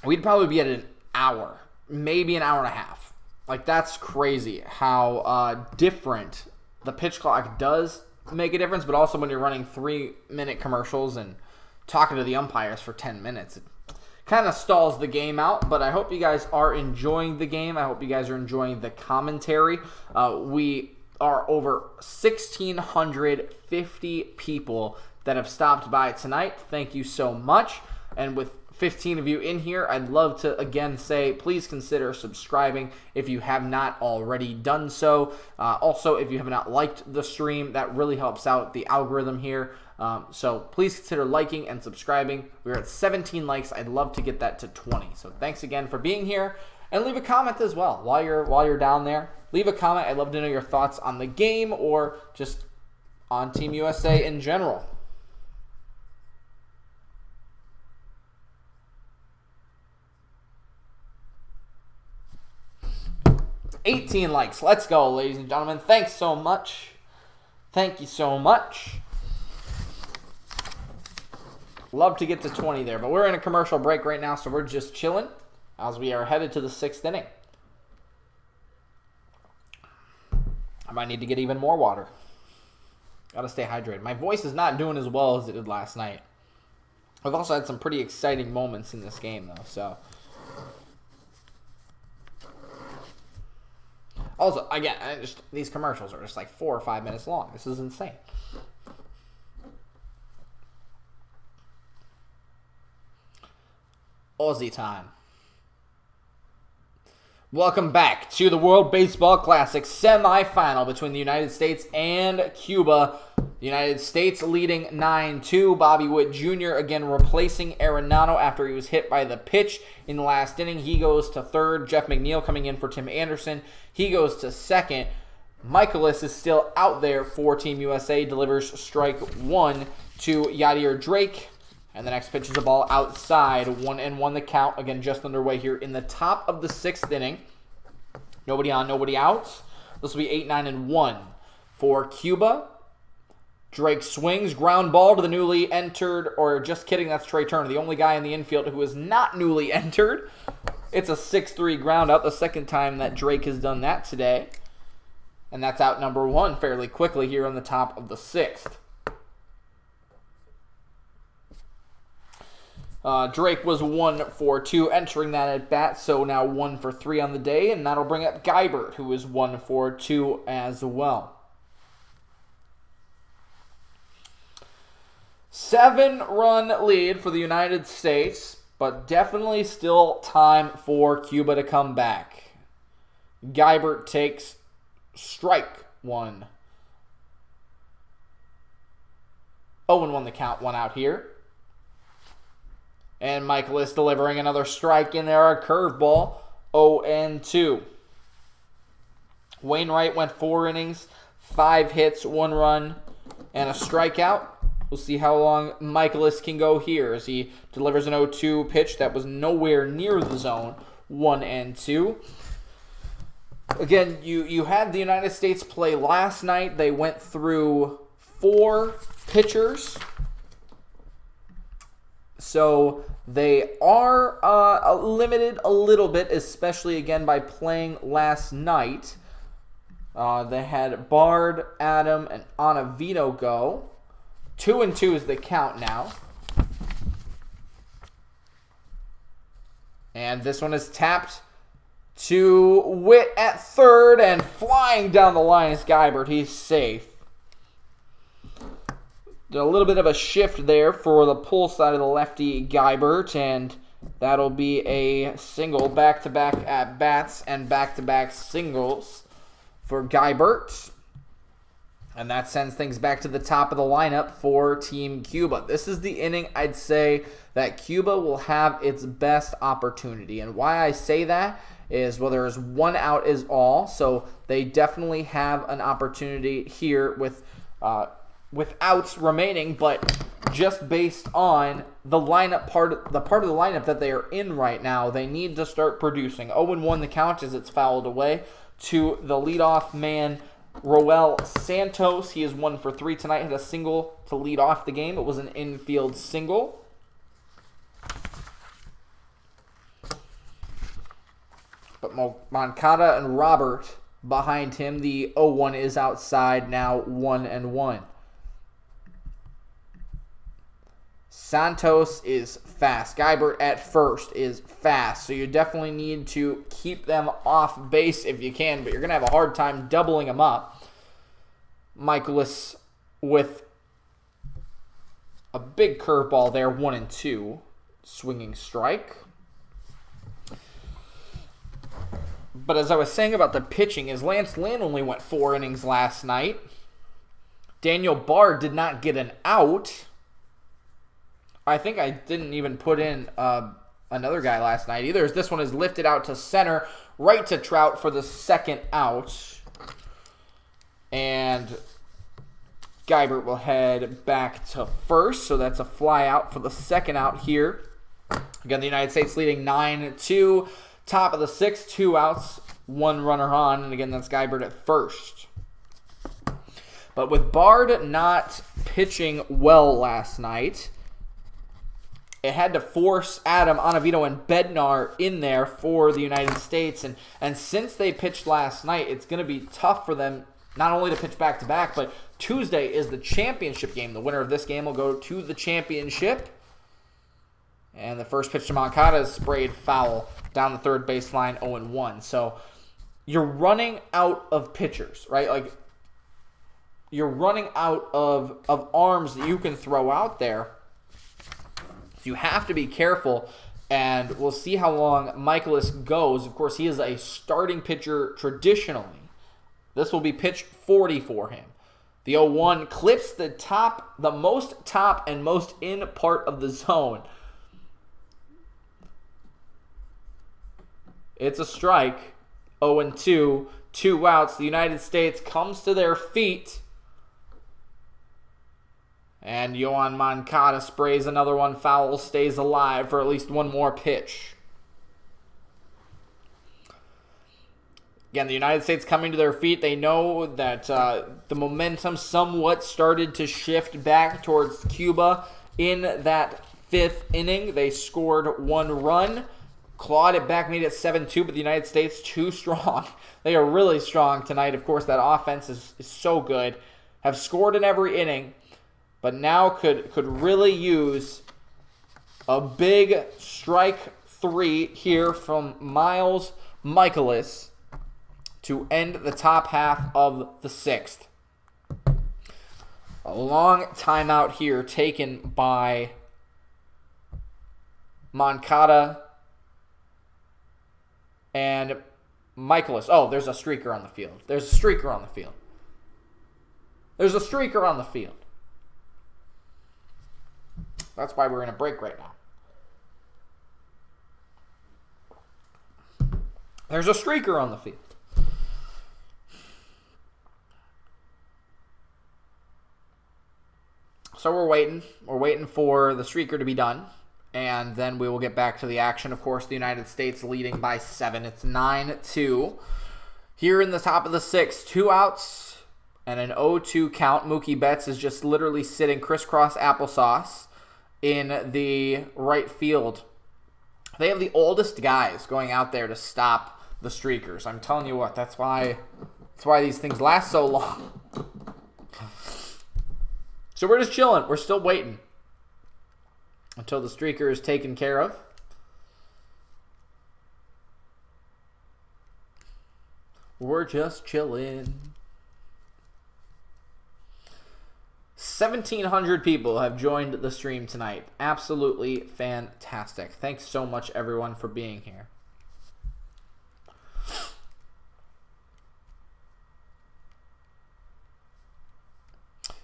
we'd probably be at an hour, maybe an hour and a half. Like, that's crazy how different the pitch clock does make a difference, but also when you're running 3-minute commercials and talking to the umpires for 10 minutes, it kind of stalls the game out. But I hope you guys are enjoying the game. I hope you guys are enjoying the commentary. We are over 1,650 people that have stopped by tonight. Thank you so much. And with 15 of you in here, I'd love to again say please consider subscribing if you have not already done so. Also, if you have not liked the stream, that really helps out the algorithm here. So please consider liking and subscribing. We're at 17 likes. I'd love to get that to 20. So thanks again for being here. And leave a comment as well while you're down there. Leave a comment. I'd love to know your thoughts on the game or just on Team USA in general. $18 likes. Let's go, ladies and gentlemen. Thanks so much. Thank you so much. Love to get to 20 there, but we're in a commercial break right now, so we're just chilling as we are headed to the 6th inning. I might need to get even more water. Gotta stay hydrated. My voice is not doing as well as it did last night. I've also had some pretty exciting moments in this game, though, so. Also, again, these commercials are just like 4 or 5 minutes long. This is insane. Aussie time. Welcome back to the World Baseball Classic semifinal between the United States and Cuba. The United States leading 9-2. Bobby Witt Jr. again replacing Arenado after he was hit by the pitch in the last inning. He goes to third. Jeff McNeil coming in for Tim Anderson. He goes to second. Michaelis is still out there for Team USA. Delivers strike 1 to Yadier Drake. And the next pitch is a ball outside. 1-1 the count. Again, just underway here in the top of the 6th inning. Nobody on, nobody out. This will be 8-9-1 for Cuba. Drake swings. Ground ball to the newly entered, or just kidding, that's Trey Turner, the only guy in the infield who is not newly entered. It's a 6-3 ground out, the second time that Drake has done that today. And that's out number 1 fairly quickly here on the top of the 6th. Drake was 1 for 2 entering that at bat, so now 1 for 3 on the day, and that'll bring up Geibert, who is 1 for 2 as well. 7-run lead for the United States, but definitely still time for Cuba to come back. Geibert takes strike 1. 0-1 the count, 1 out here. And Michaelis delivering another strike in there, a curveball, 0-2. Wainwright went 4 innings, 5 hits, 1 run, and a strikeout. We'll see how long Michaelis can go here as he delivers an 0-2 pitch that was nowhere near the zone, 1-2. Again, you had the United States play last night. They went through 4 pitchers. So they are limited a little bit, especially again by playing last night. They had Bard, Adam, and Anavito go. 2-2 is the count now. And this one is tapped to Witt at third, and flying down the line is Geibert. He's safe. A little bit of a shift there for the pull side of the lefty Geibert, and that'll be a single, back-to-back at-bats and back-to-back singles for Geibert. And that sends things back to the top of the lineup for Team Cuba. This is the inning I'd say that Cuba will have its best opportunity. And why I say that is, well, there's 1 out is all, so they definitely have an opportunity here with outs remaining, but just based on the lineup part of the lineup that they are in right now, they need to start producing. 0-1 the count as it's fouled away to the leadoff man, Roel Santos. He is 1 for 3 tonight, hit a single to lead off the game. It was an infield single. But Moncada and Robert behind him. The 0-1 is outside now, 1-1. Santos is fast. Geibert at first is fast, so you definitely need to keep them off base if you can, but you're going to have a hard time doubling them up. Michaelis with a big curveball there, 1-2. Swinging strike. But as I was saying about the pitching, is Lance Lynn only went 4 innings last night. Daniel Bard did not get an out. I think I didn't even put in another guy last night either. This one is lifted out to center, right to Trout for the second out. And Geibert will head back to first, so that's a fly out for the second out here. Again, the United States leading 9-2. Top of the sixth, 2 outs, 1 runner on, and again, that's Geibert at first. But with Bard not pitching well last night, it had to force Adam, Ottavino, and Bednar in there for the United States. And since they pitched last night, it's going to be tough for them not only to pitch back-to-back, but Tuesday is the championship game. The winner of this game will go to the championship. And the first pitch to Moncada is sprayed foul down the third baseline, 0-1. So you're running out of pitchers, right? Like, you're running out of arms that you can throw out there. So you have to be careful, and we'll see how long Michaelis goes. Of course, he is a starting pitcher traditionally. This will be pitch 40 for him. The 0-1 clips the most top and most in part of the zone. It's a strike. 0-2, 2 outs. The United States comes to their feet. And Yoan Moncada sprays another one foul, stays alive for at least one more pitch. Again, the United States coming to their feet. They know that the momentum somewhat started to shift back towards Cuba in that 5th inning. They scored 1 run, clawed it back, made it 7-2, but the United States too strong. They are really strong tonight. Of course, that offense is so good. Have scored in every inning, but now could really use a big strike 3 here from Miles Michaelis to end the top half of the 6th. A long timeout here taken by Moncada and Michaelis. Oh, there's a streaker on the field. There's a streaker on the field. There's a streaker on the field. That's why we're in a break right now. There's a streaker on the field. So we're waiting. We're waiting for the streaker to be done. And then we will get back to the action. Of course, the United States leading by 7. It's 9-2. Here in the top of the 6th, 2 outs and an 0-2 count. Mookie Betts is just literally sitting crisscross applesauce in the right field. They have the oldest guys going out there to stop the streakers. I'm telling you what, that's why these things last so long. So we're just chilling. We're still waiting until the streaker is taken care of. We're just chilling. 1,700 people have joined the stream tonight. Absolutely fantastic. Thanks so much, everyone, for being here.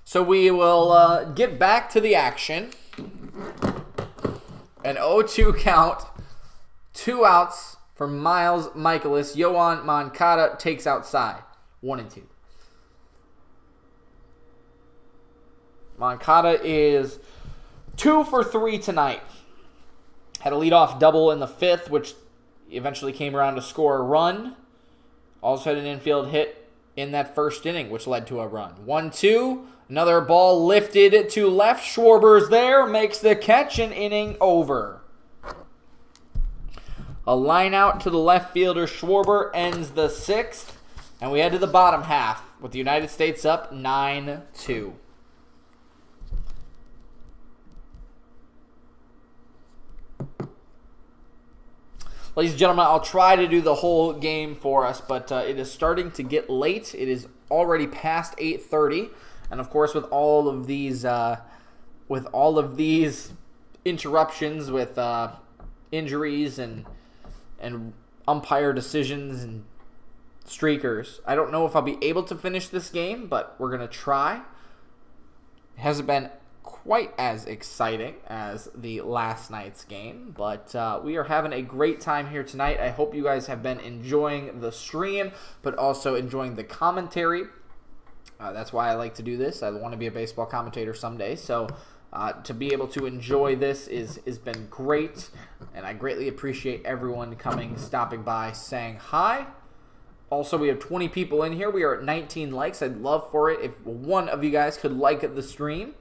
So we will get back to the action. An 0-2 count. 2 outs for Miles Michaelis. Yoan Moncada takes outside. 1-2. Moncada is 2 for 3 tonight. Had a leadoff double in the 5th, which eventually came around to score a run. Also had an infield hit in that 1st inning, which led to a run. 1-2. Another ball lifted to left. Schwarber's there, makes the catch, and inning over. A line out to the left fielder. Schwarber ends the 6th, and we head to the bottom half with the United States up 9-2. Ladies and gentlemen, I'll try to do the whole game for us, but it is starting to get late. It is already past 8:30. And of course, with all of these interruptions, with injuries and umpire decisions and streakers, I don't know if I'll be able to finish this game, but we're gonna try. It hasn't been quite as exciting as the last night's game, but we are having a great time here tonight. I hope you guys have been enjoying the stream, but also enjoying the commentary. That's why I like to do this. I want to be a baseball commentator someday, so to be able to enjoy this has been great, and I greatly appreciate everyone coming, stopping by, saying hi. Also, we have 20 people in here. We are at 19 likes. I'd love for it if one of you guys could like the stream.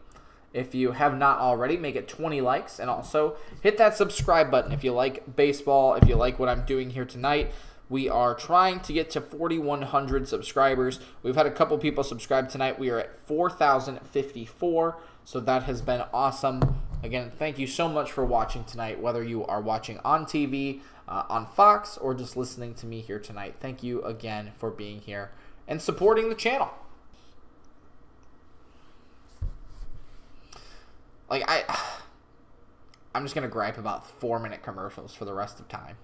If you have not already, make it 20 likes, and also hit that subscribe button if you like baseball, if you like what I'm doing here tonight. We are trying to get to 4,100 subscribers. We've had a couple people subscribe tonight. We are at 4,054, so that has been awesome. Again, thank you so much for watching tonight, whether you are watching on TV, on Fox, or just listening to me here tonight. Thank you again for being here and supporting the channel. I'm just going to gripe about 4-minute commercials for the rest of time.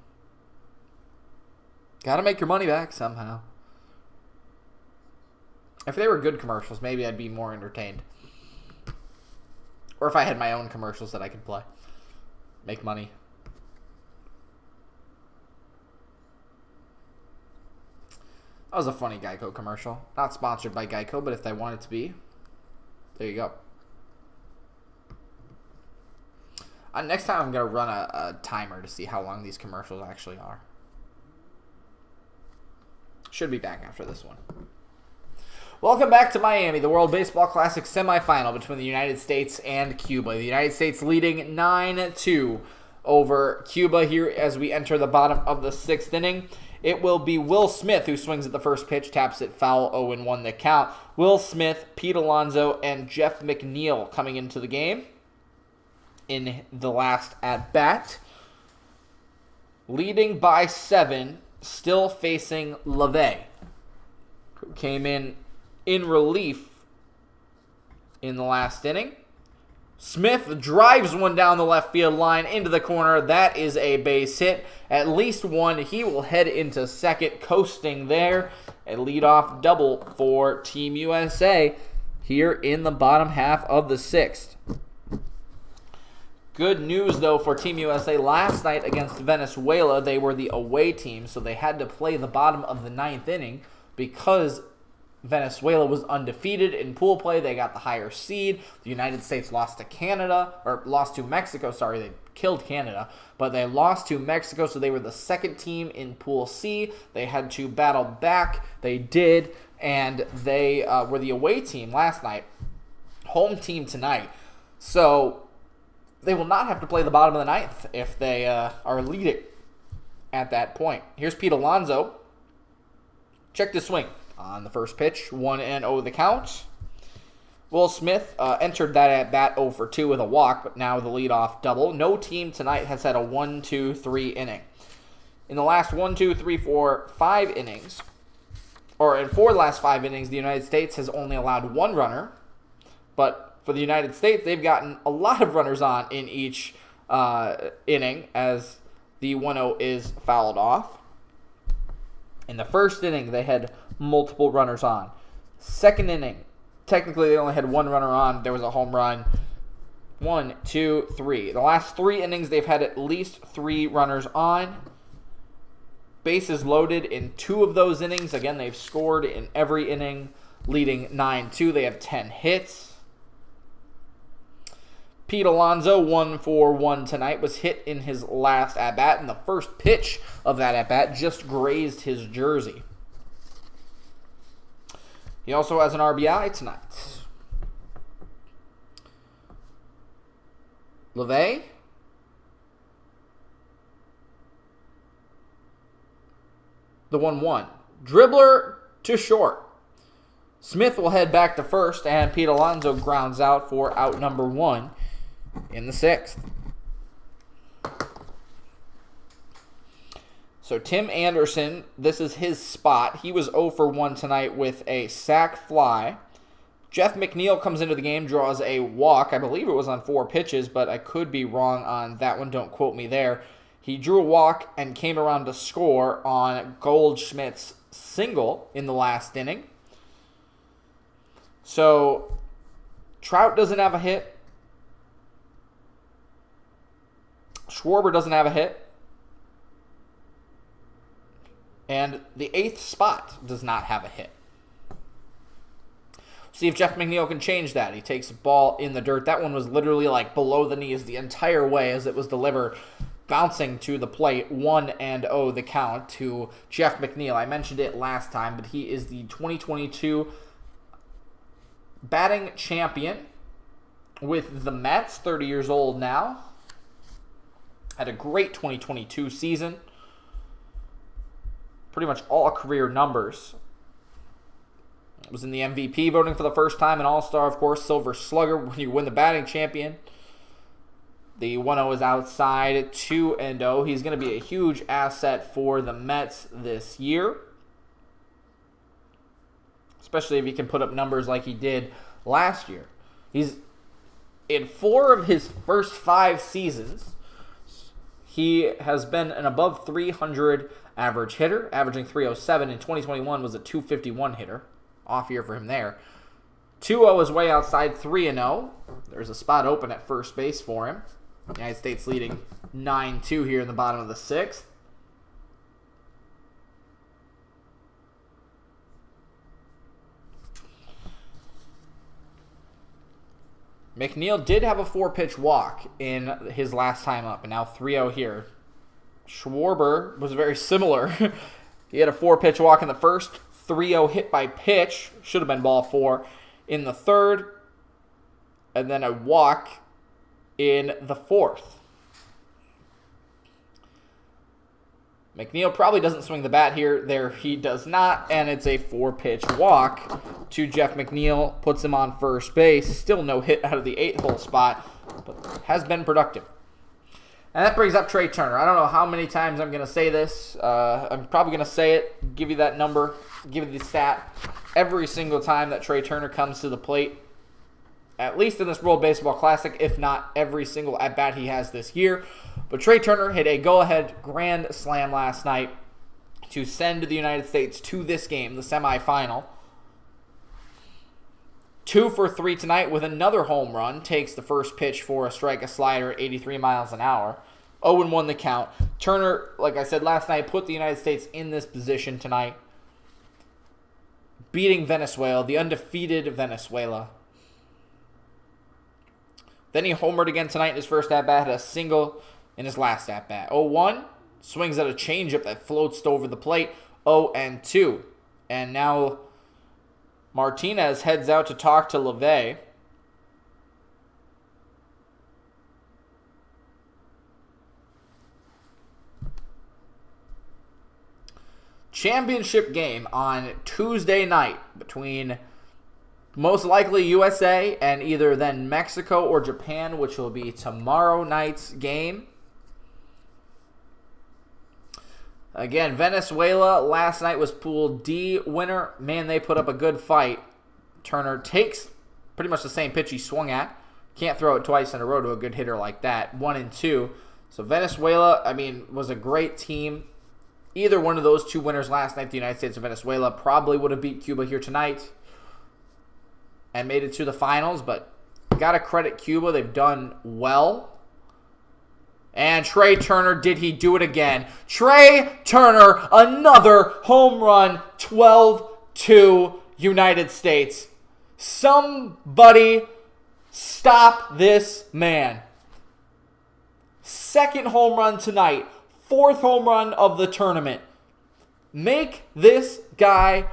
Gotta make your money back somehow. If they were good commercials, maybe I'd be more entertained. Or if I had my own commercials that I could play. Make money. That was a funny Geico commercial. Not sponsored by Geico, but if they want it to be, there you go. Next time I'm going to run a timer to see how long these commercials actually are. Should be back after this one. Welcome back to Miami, the World Baseball Classic semifinal between the United States and Cuba. The United States leading 9-2 over Cuba here as we enter the bottom of the 6th inning. It will be Will Smith who swings at the first pitch, taps it foul, 0-1 the count. Will Smith, Pete Alonso, and Jeff McNeil coming into the game in the last at-bat. Leading by 7, still facing LeVay, who came in relief in the last inning. Smith drives one down the left field line into the corner. That is a base hit. At least one. He will head into second, coasting there. A leadoff double for Team USA here in the bottom half of the 6th. Good news, though, for Team USA. Last night against Venezuela, they were the away team, so they had to play the bottom of the 9th inning because Venezuela was undefeated in pool play. They got the higher seed. The United States lost to Mexico. Sorry, they killed Canada, but they lost to Mexico, so they were the 2nd team in Pool C. They had to battle back. They did, and they were the away team last night. Home team tonight. So they will not have to play the bottom of the 9th if they are leading at that point. Here's Pete Alonso. Check the swing on the first pitch. 1-0 the count. Will Smith entered that at bat 0 for 2 with a walk, but now the leadoff double. No team tonight has had a 1-2-3 inning. In the last 1, 2, 3, 4, 5 innings, or in 4 of the last 5 innings, the United States has only allowed 1 runner, but for the United States, they've gotten a lot of runners on in each inning as the 1-0 is fouled off. In the first inning, they had multiple runners on. Second inning, technically they only had 1 runner on. There was a home run. 1, 2, 3. The last 3 innings, they've had at least 3 runners on. Bases loaded in 2 of those innings. Again, they've scored in every inning, leading 9-2. They have 10 hits. Pete Alonso, 1 for 1 tonight, was hit in his last at-bat, and the first pitch of that at-bat just grazed his jersey. He also has an RBI tonight. LeVay. The 1-1. Dribbler to short. Smith will head back to first, and Pete Alonso grounds out for out number 1 in the 6th. So Tim Anderson, this is his spot. He was 0 for 1 tonight with a sac fly. Jeff McNeil comes into the game, draws a walk. I believe it was on 4 pitches, but I could be wrong on that one. Don't quote me there. He drew a walk and came around to score on Goldschmidt's single in the last inning. So Trout doesn't have a hit. Schwarber doesn't have a hit. And the 8th spot does not have a hit. See if Jeff McNeil can change that. He takes a ball in the dirt. That one was literally like below the knees the entire way as it was delivered, bouncing to the plate. 1-0 the count to Jeff McNeil. I mentioned it last time, but he is the 2022 batting champion with the Mets, 30 years old now. Had a great 2022 season. Pretty much all career numbers. Was in the MVP voting for the first time, an All-Star, of course, Silver Slugger when you win the batting champion. The 1-0 is outside, 2-0. He's going to be a huge asset for the Mets this year, especially if he can put up numbers like he did last year. He's in 4 of his first 5 seasons. He has been an above 300 average hitter, averaging 307. In 2021 was a 251 hitter. Off year for him there. 2-0 is way outside, 3-0. There's a spot open at first base for him. United States leading 9-2 here in the bottom of the 6th. McNeil did have a 4-pitch walk in his last time up, and now 3-0 here. Schwarber was very similar. He had a 4-pitch walk in the first, 3-0 hit by pitch, should have been ball 4 in the third, and then a walk in the 4th. McNeil probably doesn't swing the bat here. There he does not, and it's a 4-pitch walk to Jeff McNeil. Puts him on first base. Still no hit out of the 8-hole spot, but has been productive. And that brings up Trey Turner. I don't know how many times I'm going to say this. I'm probably going to say it, give you that number, give you the stat. Every single time that Trey Turner comes to the plate, at least in this World Baseball Classic, if not every single at-bat he has this year. But Trey Turner hit a go-ahead grand slam last night to send the United States to this game, the semifinal. 2 for 3 tonight with another home run. Takes the first pitch for a strike, a slider, 83 miles an hour. 0-1 the count. Turner, like I said last night, put the United States in this position tonight. Beating Venezuela, the undefeated Venezuela. Then he homered again tonight in his first at-bat, had a single in his last at-bat. 0-1, swings at a changeup that floats over the plate. 0-2. And now Martinez heads out to talk to LeVay. Championship game on Tuesday night between most likely USA and either then Mexico or Japan, which will be tomorrow night's game. Again, Venezuela last night was Pool D winner. Man, they put up a good fight. Turner takes pretty much the same pitch he swung at. Can't throw it twice in a row to a good hitter like that. 1-2. So Venezuela, was a great team. Either one of those two winners last night, the United States or Venezuela, probably would have beat Cuba here tonight and made it to the finals. But got to credit Cuba. They've done well. And Trey Turner, did he do it again? Trey Turner, another home run, 12-2 United States. Somebody stop this man. Second home run tonight, 4th home run of the tournament. Make this guy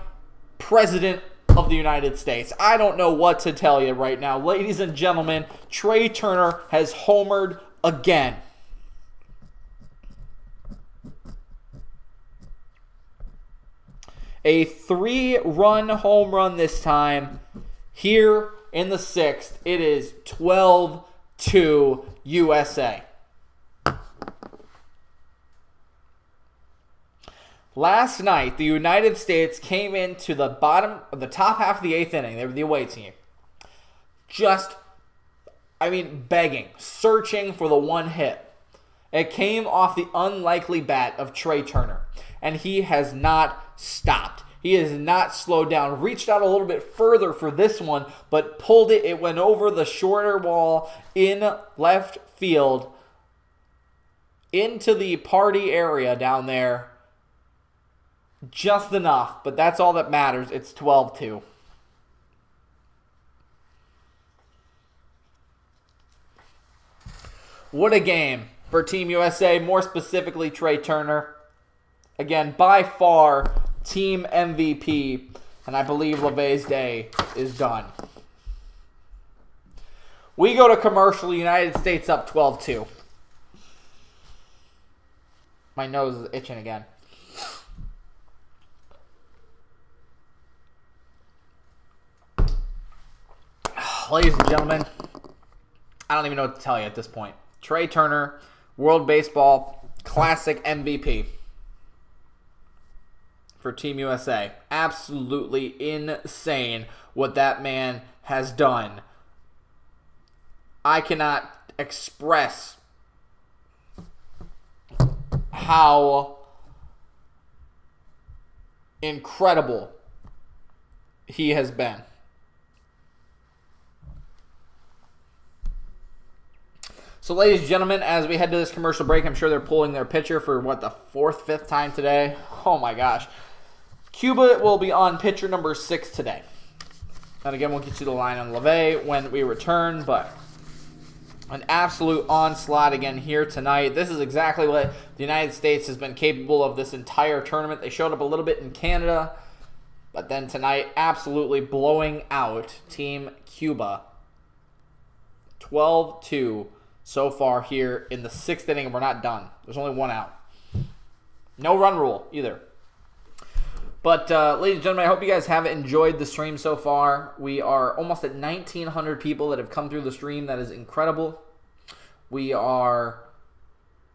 president of the United States. I don't know what to tell you right now. Ladies and gentlemen, Trey Turner has homered again. A 3-run home run this time. Here in the 6th, it is 12-2 USA. Last night, the United States came into the top half of the 8th inning. They were the away team. Begging, searching for the one hit. It came off the unlikely bat of Trey Turner, and he has not stopped. He is not slowed down. Reached out a little bit further for this one, but pulled it. It went over the shorter wall in left field into the party area down there. Just enough, but that's all that matters. It's 12-2. What a game for Team USA, more specifically Trey Turner. Again, by far, team MVP, and I believe LeVay's day is done. We go to commercial, United States up 12-2. My nose is itching again. Ladies and gentlemen, I don't even know what to tell you at this point. Trey Turner, World Baseball Classic MVP for Team USA. Absolutely insane what that man has done. I cannot express how incredible he has been. So, ladies and gentlemen, as we head to this commercial break, I'm sure they're pulling their pitcher for, the fourth, fifth time today? Oh, my gosh. Cuba will be on pitcher number 6 today. And again, we'll get you the line on LeVay when we return, but an absolute onslaught again here tonight. This is exactly what the United States has been capable of this entire tournament. They showed up a little bit in Canada, but then tonight, absolutely blowing out Team Cuba. 12-2. So far here in the 6th inning, and we're not done. There's only 1 out. No run rule either. But, ladies and gentlemen, I hope you guys have enjoyed the stream so far. We are almost at 1,900 people that have come through the stream. That is incredible. We are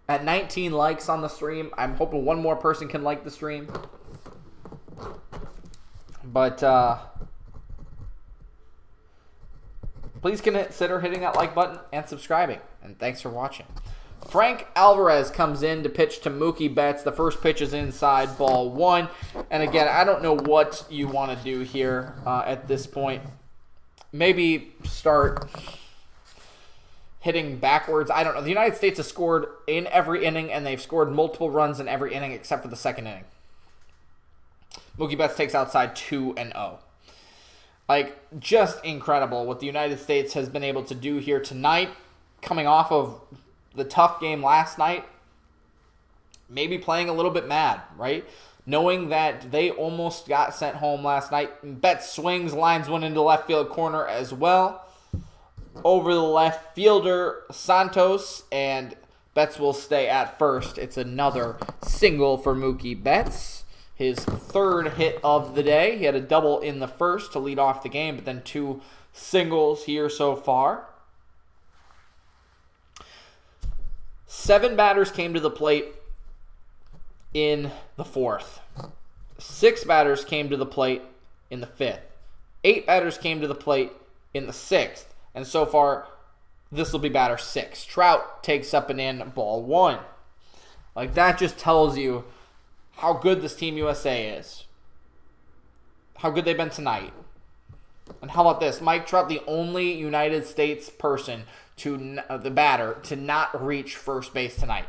at 19 likes on the stream. I'm hoping one more person can like the stream. But, please consider hitting that like button and subscribing. And thanks for watching. Frank Alvarez comes in to pitch to Mookie Betts. The first pitch is inside, ball 1. And again, I don't know what you want to do here at this point. Maybe start hitting backwards. I don't know. The United States has scored in every inning, and they've scored multiple runs in every inning except for the 2nd inning. Mookie Betts takes outside 2-0. Just incredible what the United States has been able to do here tonight, coming off of the tough game last night, maybe playing a little bit mad, right? Knowing that they almost got sent home last night. Betts swings, lines one into left field corner as well. Over the left fielder, Santos, and Betts will stay at first. It's another single for Mookie Betts. His 3rd hit of the day. He had a double in the first to lead off the game, but then 2 singles here so far. 7 batters came to the plate in the 4th. 6 batters came to the plate in the 5th. 8 batters came to the plate in the 6th. And so far, this will be batter 6. Trout takes up and in, ball 1. That just tells you how good this Team USA is. How good they've been tonight. And how about this? Mike Trout, the only United States person, the batter, to not reach first base tonight.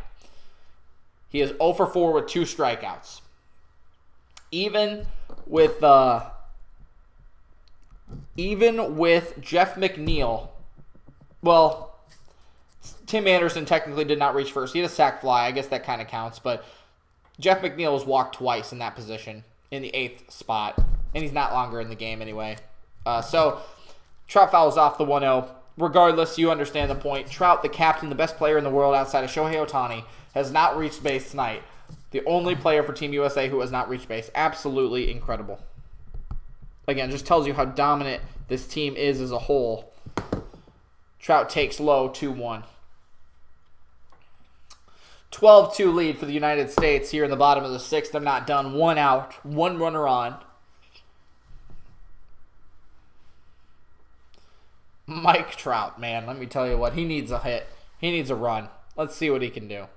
He is 0 for 4 with 2 strikeouts. Even with Jeff McNeil, well, Tim Anderson technically did not reach first. He had a sac fly. I guess that kind of counts, but Jeff McNeil was walked twice in that position in the 8th spot, and he's not longer in the game anyway. So Trout fouls off the 1-0. Regardless, you understand the point. Trout, the captain, the best player in the world outside of Shohei Ohtani, has not reached base tonight. The only player for Team USA who has not reached base. Absolutely incredible. Again, just tells you how dominant this team is as a whole. Trout takes low, 2-1. 12-2 lead for the United States here in the bottom of the 6th. They're not done. 1 out, 1 runner on. Mike Trout, man, let me tell you what. He needs a hit. He needs a run. Let's see what he can do.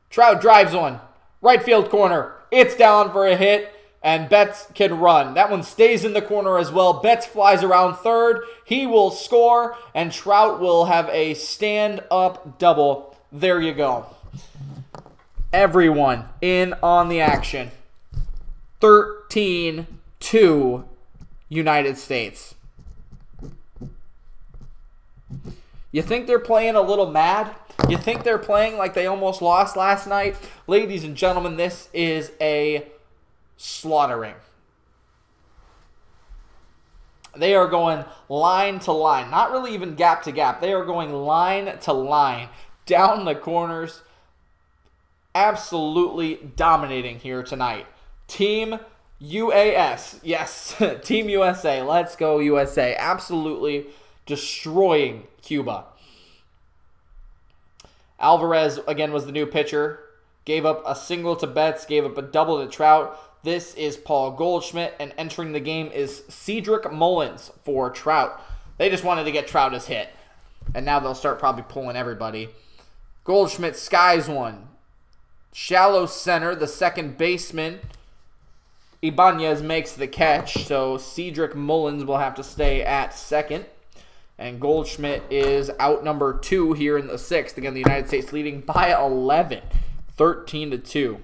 Trout drives one. Right field corner. It's down for a hit. And Betts can run. That one stays in the corner as well. Betts flies around third. He will score, and Trout will have a stand-up double. There you go. Everyone in on the action. 13-2 United States. You think they're playing a little mad? You think they're playing like they almost lost last night? Ladies and gentlemen, this is a slaughtering. They are going line to line. Not really even gap to gap. They are going line to line. Down the corners. Absolutely dominating here tonight. Team UAS. Yes, Team USA. Let's go USA. Absolutely destroying Cuba. Alvarez, again, was the new pitcher. Gave up a single to Betts. Gave up a double to Trout. This is Paul Goldschmidt, and entering the game is Cedric Mullins for Trout. They just wanted to get Trout as hit, and now they'll start probably pulling everybody. Goldschmidt skies one. Shallow center, the second baseman. Ibanez makes the catch, so Cedric Mullins will have to stay at second. And Goldschmidt is out number 2 here in the 6th. Again, the United States leading by 11, 13-2.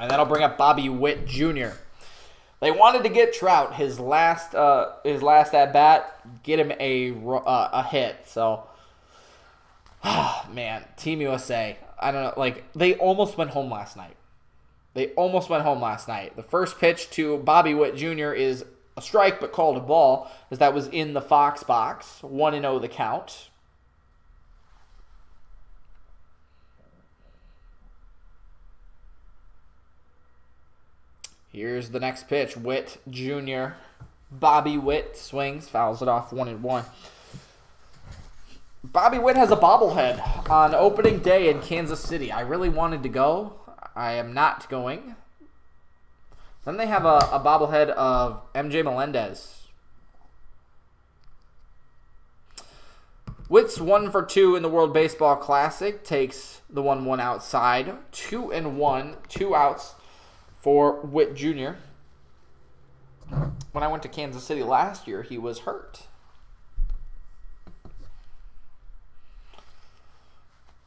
And that'll bring up Bobby Witt Jr. They wanted to get Trout his last at bat, get him a hit. So, man, Team USA. I don't know. Like, they almost went home last night. The first pitch to Bobby Witt Jr. is a strike, but called a ball, as that was in the Fox box. 1-0 the count. Here's the next pitch. Witt Jr. Bobby Witt swings, fouls it off 1-1. Bobby Witt has a bobblehead on opening day in Kansas City. I really wanted to go. I am not going. Then they have a bobblehead of MJ Melendez. Witt's 1 for 2 in the World Baseball Classic. Takes the 1-1 outside. 2-1, 2 outs for Witt Jr. When I went to Kansas City last year, he was hurt.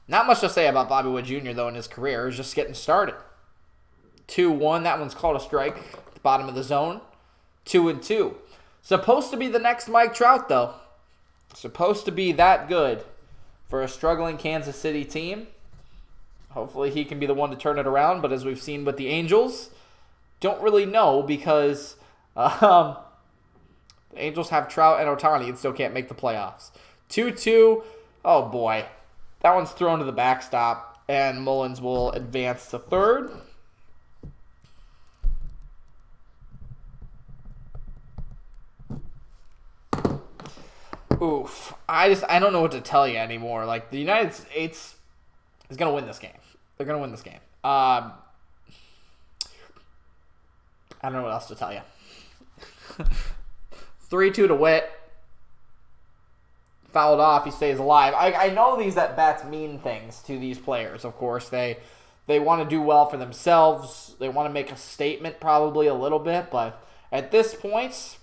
Not much to say about Bobby Witt Jr., though, in his career. He's just getting started. 2-1. That one's called a strike at the bottom of the zone. 2-2. Supposed to be the next Mike Trout, though. Supposed to be that good for a struggling Kansas City team. Hopefully he can be the one to turn it around. But as we've seen with the Angels, don't really know because the Angels have Trout and Ohtani and still can't make the playoffs. 2-2. Oh, boy. That one's thrown to the backstop, and Mullins will advance to third. Oof. I don't know what to tell you anymore. Like, the United States is going to win this game. They're going to win this game. I don't know what else to tell you. 3-2 to Witt. Fouled off, he stays alive. I know these at-bats mean things to these players, of course. They want to do well for themselves. They want to make a statement probably a little bit. But at this point,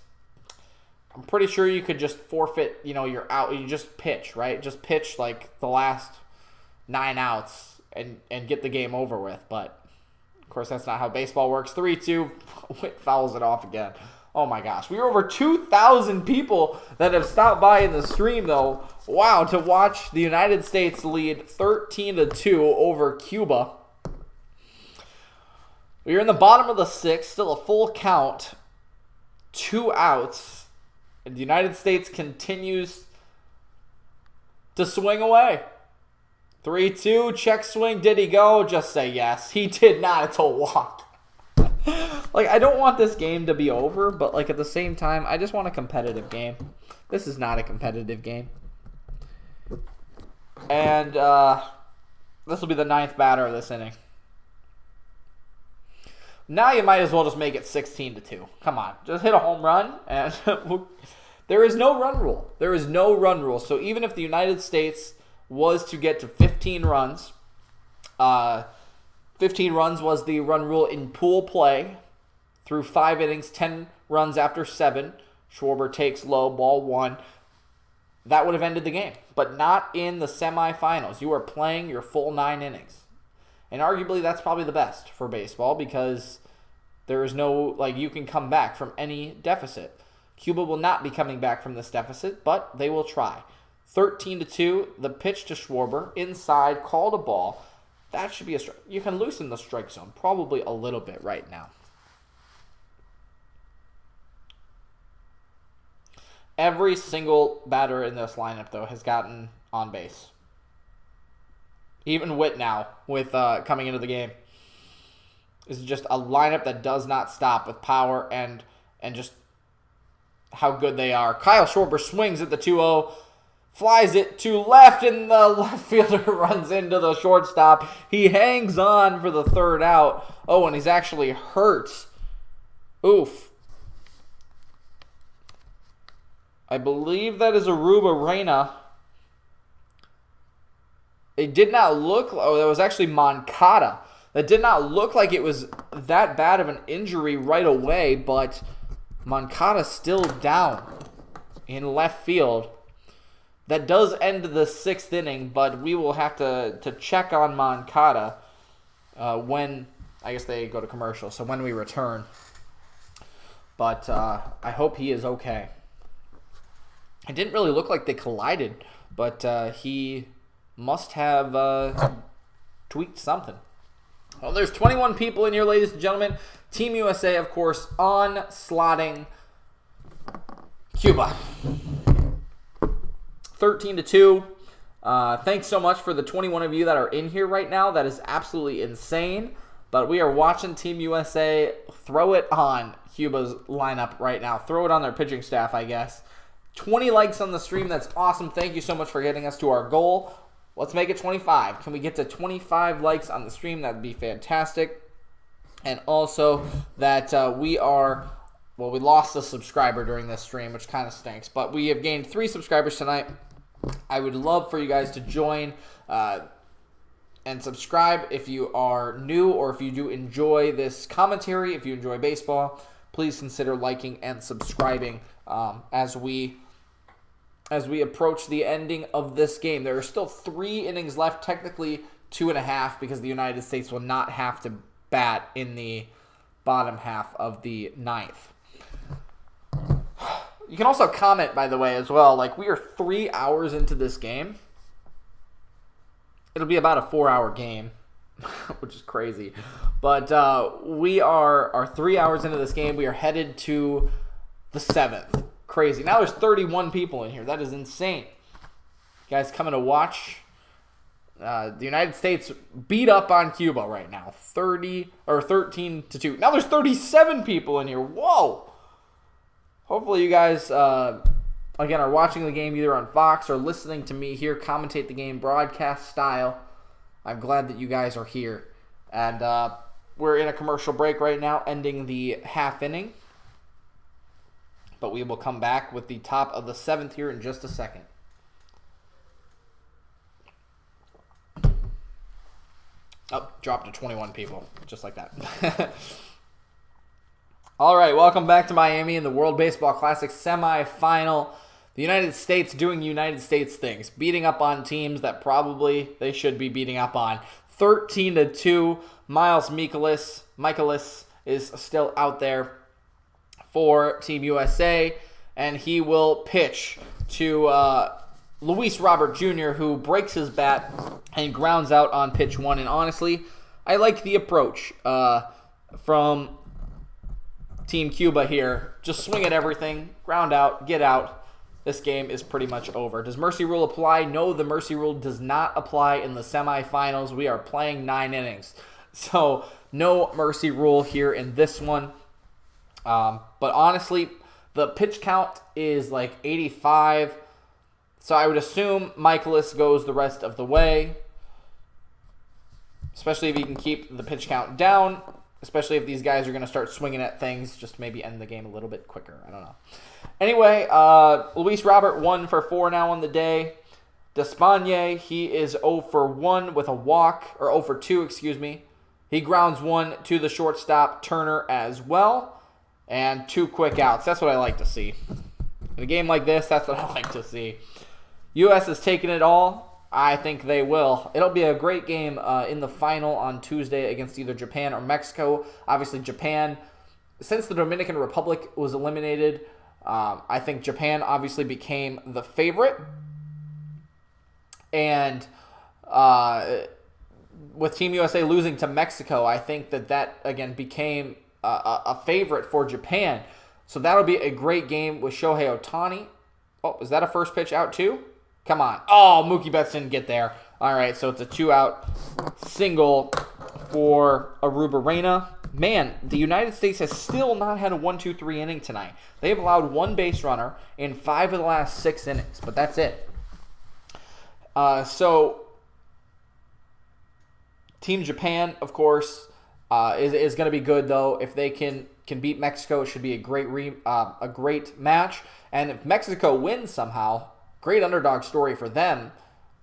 I'm pretty sure you could just forfeit, you're out. You just pitch, right? Just pitch like the last 9 outs and get the game over with. But, of course, that's not how baseball works. 3-2, Witt fouls it off again. Oh, my gosh. We were over 2,000 people that have stopped by in the stream, though. Wow, to watch the United States lead 13-2 over Cuba. We're in the bottom of the 6th, still a full count. 2 outs. And the United States continues to swing away. 3-2, check swing. Did he go? Just say yes. He did not. It's a walk. Like, I don't want this game to be over, but, like, at the same time, I just want a competitive game. This is not a competitive game. And this will be the 9th batter of this inning. Now you might as well just make it 16-2. Come on. Just hit a home run. And there is no run rule. There is no run rule. So even if the United States was to get to 15 runs, 15 runs was the run rule in pool play. Through 5 innings, 10 runs after 7. Schwarber takes low, ball 1. That would have ended the game, but not in the semifinals. You are playing your full 9 innings. And arguably, that's probably the best for baseball because there is no, you can come back from any deficit. Cuba will not be coming back from this deficit, but they will try. 13-2, the pitch to Schwarber, inside, called a ball. That should be a strike. You can loosen the strike zone probably a little bit right now. Every single batter in this lineup, though, has gotten on base. Even Witt now, with coming into the game. This is just a lineup that does not stop with power and just how good they are. Kyle Schwarber swings at the 2-0, flies it to left, and the left fielder runs into the shortstop. He hangs on for the 3rd out. Oh, and he's actually hurt. Oof. I believe that is Aruba Reina. It did not look... Oh, that was actually Moncada. That did not look like it was that bad of an injury right away, but Moncada's still down in left field. That does end the 6th inning, but we will have to check on Moncada when... I guess they go to commercial, so when we return. But I hope he is okay. It didn't really look like they collided, but he must have tweaked something. Well, there's 21 people in here, ladies and gentlemen. Team USA, of course, onslaughting Cuba. 13-2. Thanks so much for the 21 of you that are in here right now. That is absolutely insane. But we are watching Team USA throw it on Cuba's lineup right now. Throw it on their pitching staff, I guess. 20 likes on the stream. That's awesome. Thank you so much for getting us to our goal. Let's make it 25. Can we get to 25 likes on the stream? That'd be fantastic. And also that we lost a subscriber during this stream, which kind of stinks. But we have gained 3 subscribers tonight. I would love for you guys to join and subscribe if you are new or if you do enjoy this commentary. If you enjoy baseball, please consider liking and subscribing as we approach the ending of this game. There are still 3 innings left, technically 2.5, because the United States will not have to bat in the bottom half of the 9th. You can also comment, by the way, as well. We are 3 hours into this game. It'll be about a 4-hour game, which is crazy. But we are 3 hours into this game. We are headed to the 7th. Crazy. Now there's 31 people in here. That is insane. You guys coming to watch the United States beat up on Cuba right now. 13-2. Now there's 37 people in here. Whoa. Hopefully you guys, again, are watching the game either on Fox or listening to me here commentate the game broadcast style. I'm glad that you guys are here. And we're in a commercial break right now, ending the half inning. But we will come back with the top of the 7th here in just a second. Oh, dropped to 21 people, just like that. All right, welcome back to Miami in the World Baseball Classic semifinal. The United States doing United States things, beating up on teams that probably they should be beating up on. 13-2, Miles Michaelis is still out there for Team USA, and he will pitch to Luis Robert Jr., who breaks his bat and grounds out on pitch 1. And honestly, I like the approach from Team Cuba here. Just swing at everything, ground out, get out. This game is pretty much over. Does mercy rule apply? No, the mercy rule does not apply in the semifinals. We are playing 9 innings. So no mercy rule here in this one. But honestly, the pitch count is 85. So I would assume Michaelis goes the rest of the way. Especially if he can keep the pitch count down. Especially if these guys are going to start swinging at things. Just maybe end the game a little bit quicker. I don't know. Anyway, Luis Robert 1 for 4 now on the day. Despagne, he is 0 for 1 with a walk. Or 0 for 2, excuse me. He grounds one to the shortstop, Turner, as well. And 2 quick outs. That's what I like to see. In a game like this, that's what I like to see. U.S. is taking it all. I think they will. It'll be a great game in the final on Tuesday against either Japan or Mexico. Obviously, Japan, since the Dominican Republic was eliminated, I think Japan obviously became the favorite. And with Team USA losing to Mexico, I think that again became a favorite for Japan. So that'll be a great game with Shohei Ohtani. Oh, is that a first pitch out too? Come on. Oh, Mookie Betts didn't get there. All right, so it's a 2-out single for Arrubarena. Man, the United States has still not had a 1-2-3 inning tonight. They have allowed 1 base runner in 5 of the last 6 innings, but that's it. So Team Japan, of course, is going to be good, though. If they can beat Mexico, it should be a great match. And if Mexico wins somehow, great underdog story for them,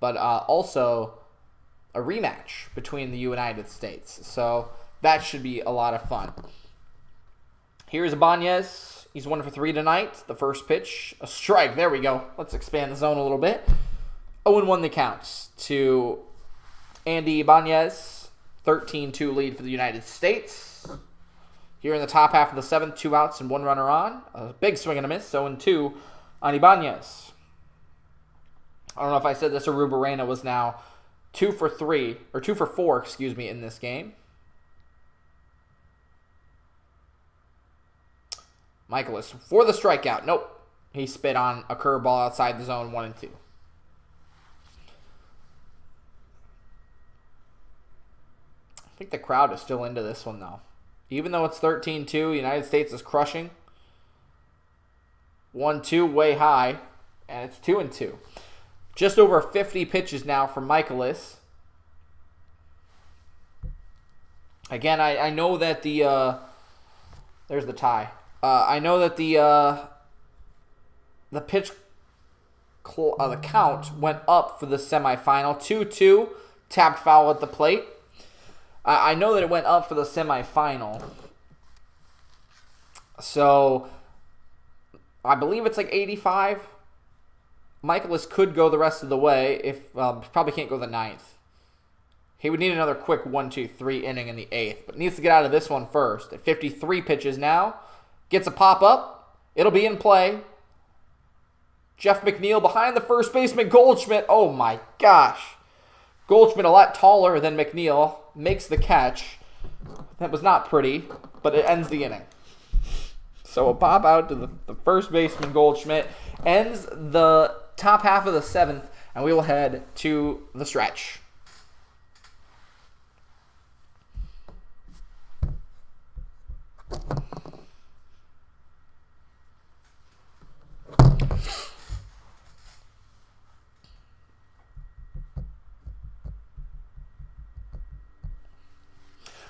but also a rematch between the United States. So that should be a lot of fun. Here's Ibanez. He's 1 for 3 tonight. The first pitch, a strike. There we go. Let's expand the zone a little bit. 0-1 the counts to Andy Ibanez. 13-2 lead for the United States. Here in the top half of the 7th, 2 outs and 1 runner on. A big swing and a miss, 0-2 on Ibanez. I don't know if I said this, Arrubarena was now 2 for 4, in this game. Michaelis for the strikeout. Nope. He spit on a curveball outside the zone, 1-2. I think the crowd is still into this one, though. Even though it's 13-2, United States is crushing. 1-2, way high, and it's 2-2. Just over 50 pitches now for Michaelis. Again, I know that the there's the tie. I know that the pitch the count went up for the semifinal. 2-2, tapped foul at the plate. I know that it went up for the semifinal. So I believe it's like 85. Michaelis could go the rest of the way. If probably can't go the 9th. He would need another quick 1-2-3 inning in the 8th, but needs to get out of this one first. At 53 pitches now, gets a pop up. It'll be in play. Jeff McNeil behind the first baseman Goldschmidt. Oh my gosh. Goldschmidt a lot taller than McNeil. Makes the catch. That was not pretty, but it ends the inning. So a pop out to the first baseman Goldschmidt ends the top half of the 7th, and we will head to the stretch.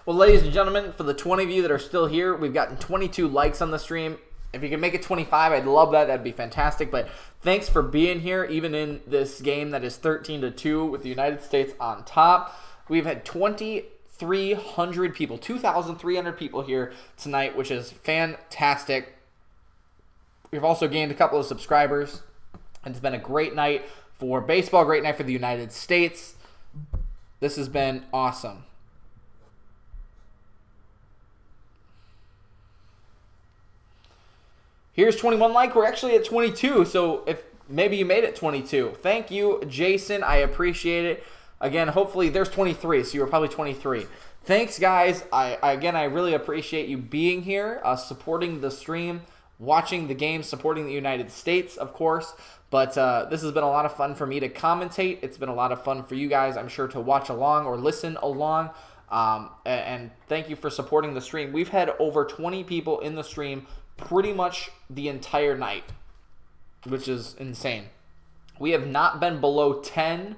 Well, ladies and gentlemen, for the 20 of you that are still here, we've gotten 22 likes on the stream. If you can make it 25, I'd love that. That'd be fantastic. But thanks for being here, even in this game that is 13-2 with the United States on top. We've had 2,300 people, 2,300 people here tonight, which is fantastic. We've also gained a couple of subscribers. And it's been a great night for baseball, great night for the United States. This has been awesome. Here's 21 like. We're actually at 22, so if maybe you made it 22. Thank you, Jason. I appreciate it. Again, hopefully there's 23, so you were probably 23. Thanks, guys. I really appreciate you being here, supporting the stream, watching the game, supporting the United States, of course. But this has been a lot of fun for me to commentate. It's been a lot of fun for you guys, I'm sure, to watch along or listen along. And thank you for supporting the stream. We've had over 20 people in the stream pretty much the entire night, which is insane. We have not been below 10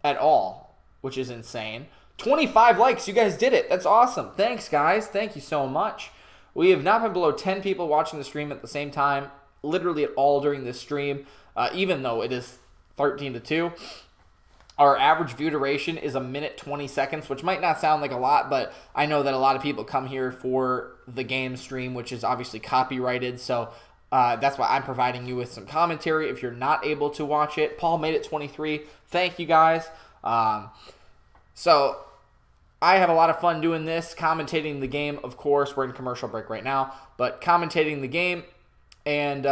at all, which is insane. 25 likes. You guys did it. That's awesome. Thanks, guys. Thank you so much. We have not been below 10 people watching the stream at the same time, literally at all during this stream, even though it is 13-2. Our average view duration is 1 minute 20 seconds, which might not sound like a lot, but I know that a lot of people come here for the game stream, which is obviously copyrighted. So that's why I'm providing you with some commentary if you're not able to watch it. Paul made it 23. Thank you guys. So I have a lot of fun doing this, commentating the game. Of course, we're in commercial break right now, but commentating the game and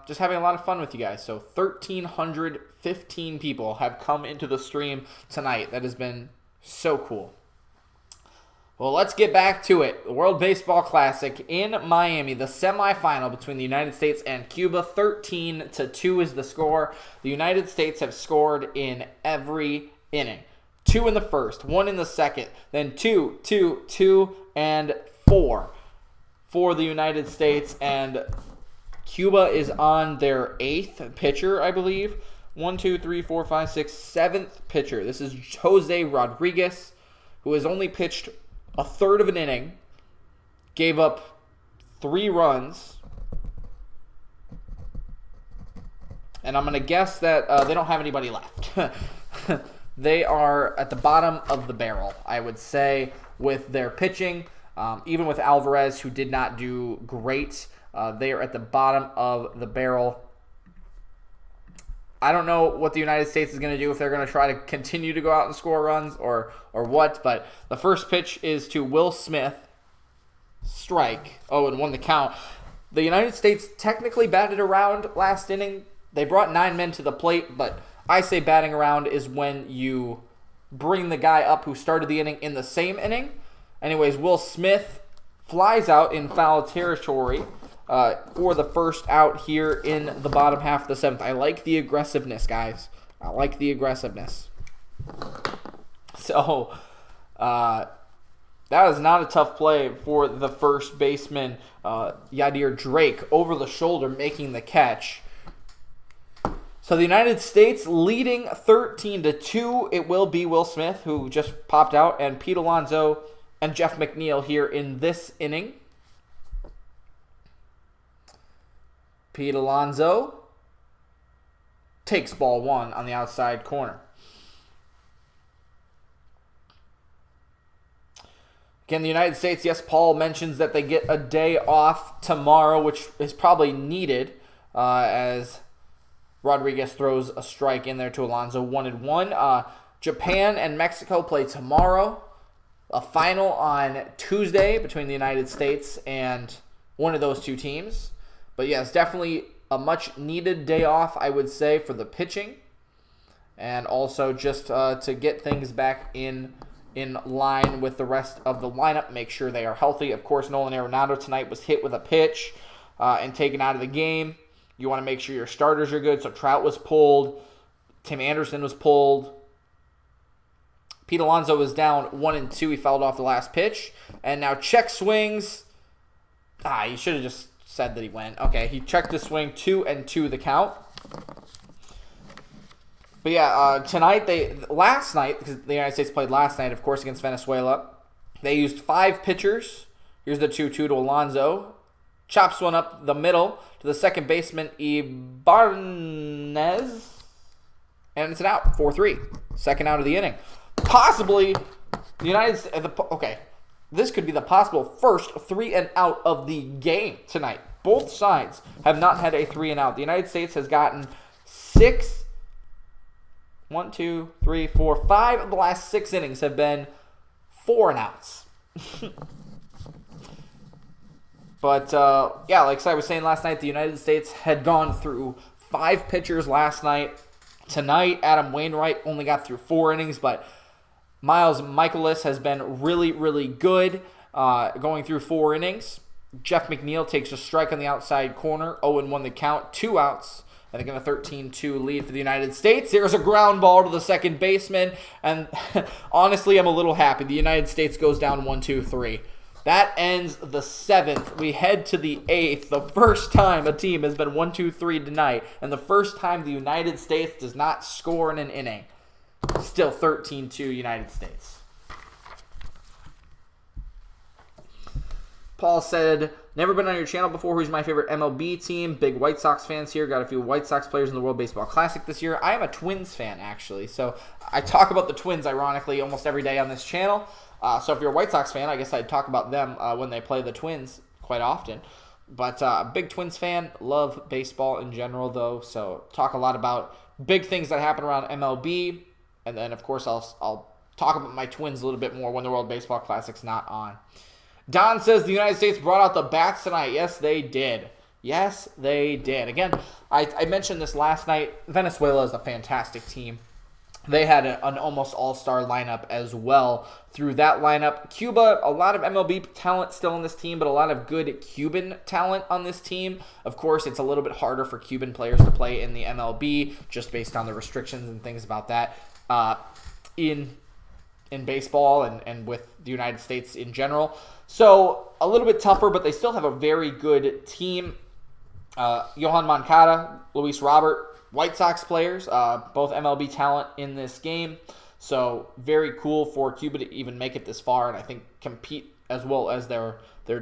just having a lot of fun with you guys. So 1,315 people have come into the stream tonight. That has been so cool. Well, let's get back to it. The World Baseball Classic in Miami, the semifinal between the United States and Cuba. 13-2 is the score. The United States have scored in every inning. 2 in the first, 1 in the second, then 2, 2, 2, and 4 for the United States. And Cuba is on their 8th pitcher, I believe. 1, 2, 3, 4, 5, 6, 7th pitcher. This is Jose Rodriguez, who has only pitched a third of an inning, gave up 3 runs, and I'm going to guess that they don't have anybody left. They are at the bottom of the barrel, I would say, with their pitching. Even with Alvarez, who did not do great, they are at the bottom of the barrel. I don't know what the United States is going to do, if they're going to try to continue to go out and score runs or what, but the first pitch is to Will Smith. Strike. 0-1 the count. The United States technically batted around last inning. They brought 9 men to the plate, but I say batting around is when you bring the guy up who started the inning in the same inning. Anyways, Will Smith flies out in foul territory for the first out here in the bottom half of the 7th. I like the aggressiveness, guys. I like the aggressiveness. So, that was not a tough play for the first baseman, Yadier Drake, over the shoulder, making the catch. So the United States leading 13-2. It will be Will Smith, who just popped out, and Pete Alonso and Jeff McNeil here in this inning. Pete Alonso takes ball 1 on the outside corner. Again, the United States, yes, Paul mentions that they get a day off tomorrow, which is probably needed as Rodriguez throws a strike in there to Alonso, 1-1. Japan and Mexico play tomorrow. A final on Tuesday between the United States and one of those two teams. But yes, definitely a much-needed day off, I would say, for the pitching. And also just to get things back in line with the rest of the lineup, make sure they are healthy. Of course, Nolan Arenado tonight was hit with a pitch and taken out of the game. You want to make sure your starters are good. So Trout was pulled. Tim Anderson was pulled. Pete Alonso was down 1-2. He fouled off the last pitch. And now check swings. You should have just said that he went. Okay, he checked the swing, 2-2 the count. But yeah, last night, because the United States played last night, of course, against Venezuela, they used 5 pitchers. Here's the 2-2 to Alonso. Chops one up the middle to the second baseman, Ibanez. And it's an out, 4-3. Second out of the inning. Possibly, the United States, this could be the possible first 3-and-out of the game tonight. Both sides have not had a 3-and-out. The United States has gotten 5 of the last 6 innings have been 4-and-outs. But, like I was saying last night, the United States had gone through 5 pitchers last night. Tonight, Adam Wainwright only got through 4 innings, but Miles Michaelis has been really, really good going through 4 innings. Jeff McNeil takes a strike on the outside corner, 0-1 the count, 2 outs. And again, a 13-2 lead for the United States. There's a ground ball to the second baseman, and honestly, I'm a little happy. The United States goes down 1-2-3. That ends the 7th. We head to the 8th. The first time a team has been 1-2-3 tonight, and the first time the United States does not score in an inning. Still 13-2 United States. Paul said, never been on your channel before. Who's my favorite MLB team? Big White Sox fans here. Got a few White Sox players in the World Baseball Classic this year. I am a Twins fan, actually. So I talk about the Twins, ironically, almost every day on this channel. So if you're a White Sox fan, I guess I'd talk about them when they play the Twins quite often. But big Twins fan. Love baseball in general, though. So talk a lot about big things that happen around MLB. And then, of course, I'll talk about my Twins a little bit more when the World Baseball Classic's not on. Don says the United States brought out the bats tonight. Yes, they did. Yes, they did. Again, I mentioned this last night. Venezuela is a fantastic team. They had an almost all-star lineup as well. Through that lineup, Cuba, a lot of MLB talent still on this team, but a lot of good Cuban talent on this team. Of course, it's a little bit harder for Cuban players to play in the MLB just based on the restrictions and things about that in baseball and with the United States in general. So a little bit tougher, but they still have a very good team. Yohan Moncada, Luis Robert, White Sox players, both MLB talent in this game. So very cool for Cuba to even make it this far and I think compete as well as they're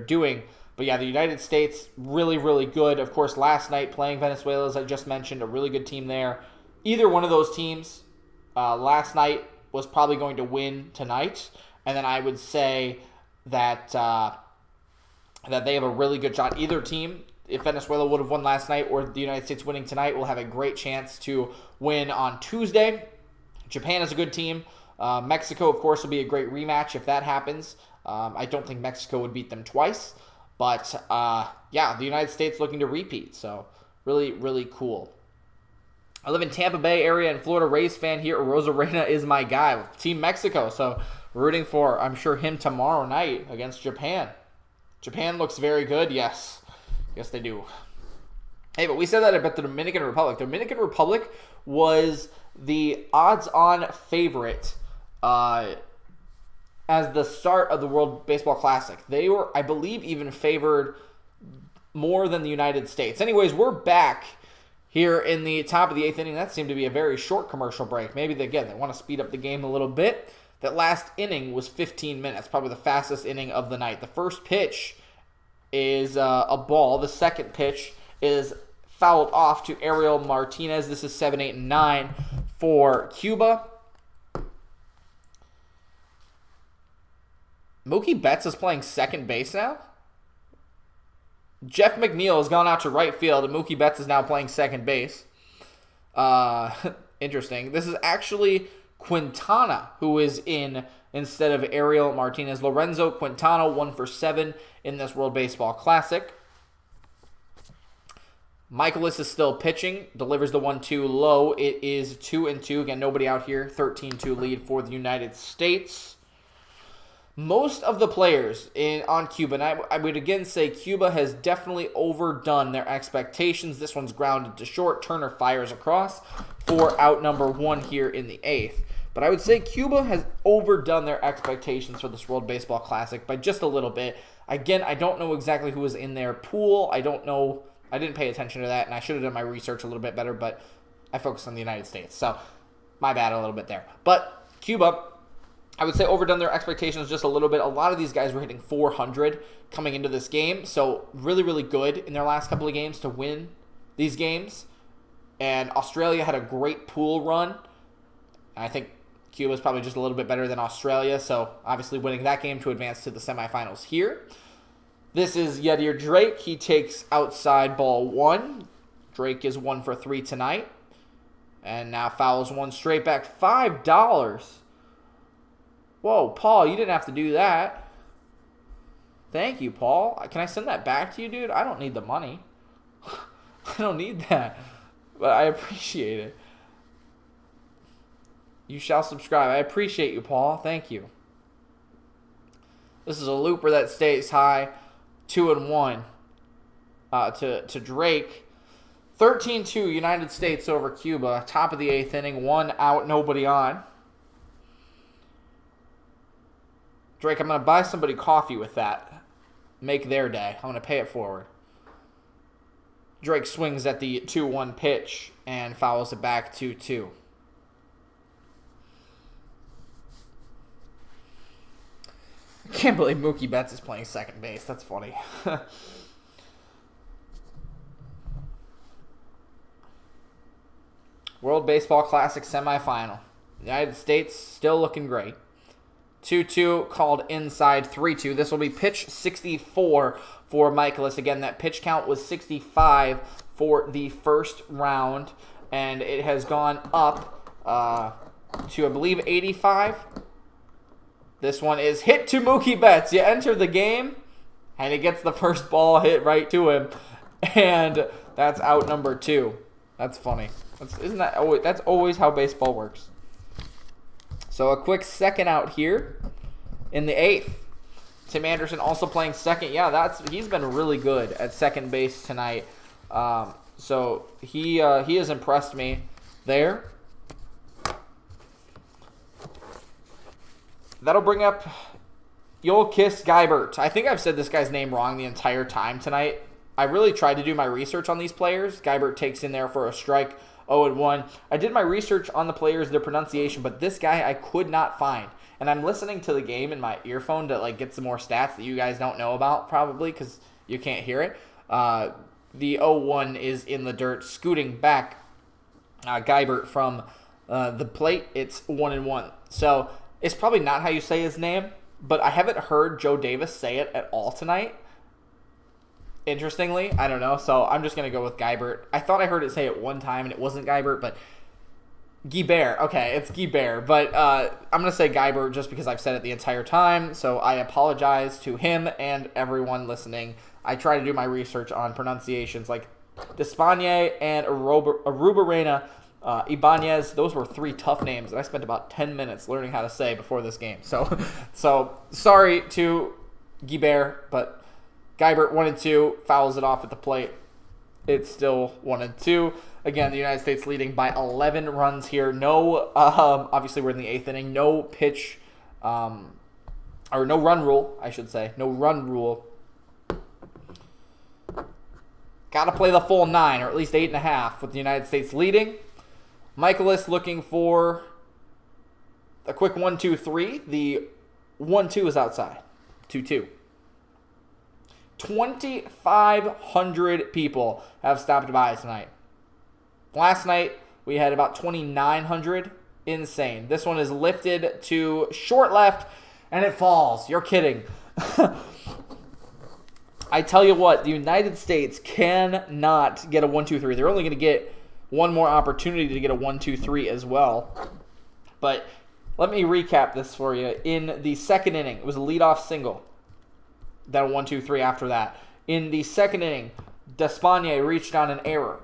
doing. But yeah, the United States, really, really good. Of course, last night playing Venezuela, as I just mentioned, a really good team there. Either one of those teams last night was probably going to win tonight. And then I would say that that they have a really good shot. Either team, if Venezuela would have won last night or the United States winning tonight, will have a great chance to win on Tuesday. Japan is a good team. Mexico, of course, will be a great rematch if that happens. I don't think Mexico would beat them twice. But, yeah, the United States looking to repeat. So, really, really cool. I live in Tampa Bay area and Florida Rays fan here. Rosarena is my guy. Team Mexico. So, rooting for, I'm sure, him tomorrow night against Japan. Japan looks very good. Yes. Yes, they do. Hey, but we said that about the Dominican Republic. The Dominican Republic was the odds-on favorite as the start of the World Baseball Classic. They were, I believe, even favored more than the United States. Anyways, we're back here in the top of the 8th inning. That seemed to be a very short commercial break. Maybe, they want to speed up the game a little bit. That last inning was 15 minutes, probably the fastest inning of the night. The first pitch is a ball. The second pitch is fouled off to Ariel Martinez. This is 7, 8, and 9 for Cuba. Mookie Betts is playing second base now. Jeff McNeil has gone out to right field, and Mookie Betts is now playing second base. Interesting. This is actually Quintana who is in instead of Ariel Martinez. Lorenzo Quintana, 1 for 7 in this World Baseball Classic. Michaelis is still pitching, delivers the 1-2 low. It is 2-2. Again, nobody out here. 13-2 lead for the United States. Most of the players on Cuba, and I would again say Cuba has definitely overdone their expectations. This one's grounded to short. Turner fires across for out number 1 here in the 8th. But I would say Cuba has overdone their expectations for this World Baseball Classic by just a little bit. Again, I don't know exactly who was in their pool. I don't know. I didn't pay attention to that, and I should have done my research a little bit better, but I focused on the United States. So, my bad a little bit there. But Cuba, I would say overdone their expectations just a little bit. A lot of these guys were hitting 400 coming into this game. So, really, really good in their last couple of games to win these games. And Australia had a great pool run. I think Cuba's probably just a little bit better than Australia. So, obviously winning that game to advance to the semifinals here. This is Yadir Drake. He takes outside ball 1. Drake is 1 for 3 tonight. And now fouls one straight back. $5. Whoa, Paul, you didn't have to do that. Thank you, Paul. Can I send that back to you, dude? I don't need the money. I don't need that. But I appreciate it. You shall subscribe. I appreciate you, Paul. Thank you. This is a looper that stays high. 2-1 to Drake. 13-2 United States over Cuba. Top of the 8th inning. 1 out, nobody on. Drake, I'm going to buy somebody coffee with that. Make their day. I'm going to pay it forward. Drake swings at the 2-1 pitch and fouls it back 2-2. I can't believe Mookie Betts is playing second base. That's funny. World Baseball Classic semifinal. United States still looking great. 2-2 called inside 3-2. This will be pitch 64 for Michaelis. Again, that pitch count was 65 for the first round, and it has gone up to, I believe, 85. This one is hit to Mookie Betts. You enter the game, and he gets the first ball hit right to him, and that's out number 2. That's funny. That's always how baseball works. So a quick second out here in the 8th. Tim Anderson also playing second. Yeah, he's been really good at second base tonight. So he has impressed me there. That'll bring up Yolkis Geibert. I think I've said this guy's name wrong the entire time tonight. I really tried to do my research on these players. Geibert takes in there for a strike, 0-1. I did my research on the players, their pronunciation, but this guy I could not find. And I'm listening to the game in my earphone to get some more stats that you guys don't know about probably because you can't hear it. The 0-1 is in the dirt, scooting back Geibert from the plate. It's 1-1. So it's probably not how you say his name, but I haven't heard Joe Davis say it at all tonight. Interestingly, I don't know, so I'm just going to go with Geibert. I thought I heard it say it one time, and it wasn't Geibert, but Guibert. Okay, it's Guibert, but I'm going to say Geibert just because I've said it the entire time, so I apologize to him and everyone listening. I try to do my research on pronunciations like Despaigne and Arubarena, Ibanez. Those were 3 tough names that I spent about 10 minutes learning how to say before this game. So sorry to Guibert, but Geibert 1-2, fouls it off at the plate. It's still 1-2. Again, the United States leading by 11 runs here. No, obviously we're in the 8th inning. No pitch, or no run rule, I should say. No run rule. Got to play the full 9, or at least 8.5, with the United States leading. Michaelis looking for a quick 1-2-3. The 1-2 is outside. 2-2. 2,500 people have stopped by tonight. Last night, we had about 2,900. Insane. This one is lifted to short left, and it falls. You're kidding. I tell you what, the United States cannot get a 1-2-3. They're only going to get one more opportunity to get a 1-2-3 as well. But let me recap this for you. In the second inning, it was a leadoff single. Then a 1-2-3 after that. In the second inning, Despaigne reached on an error.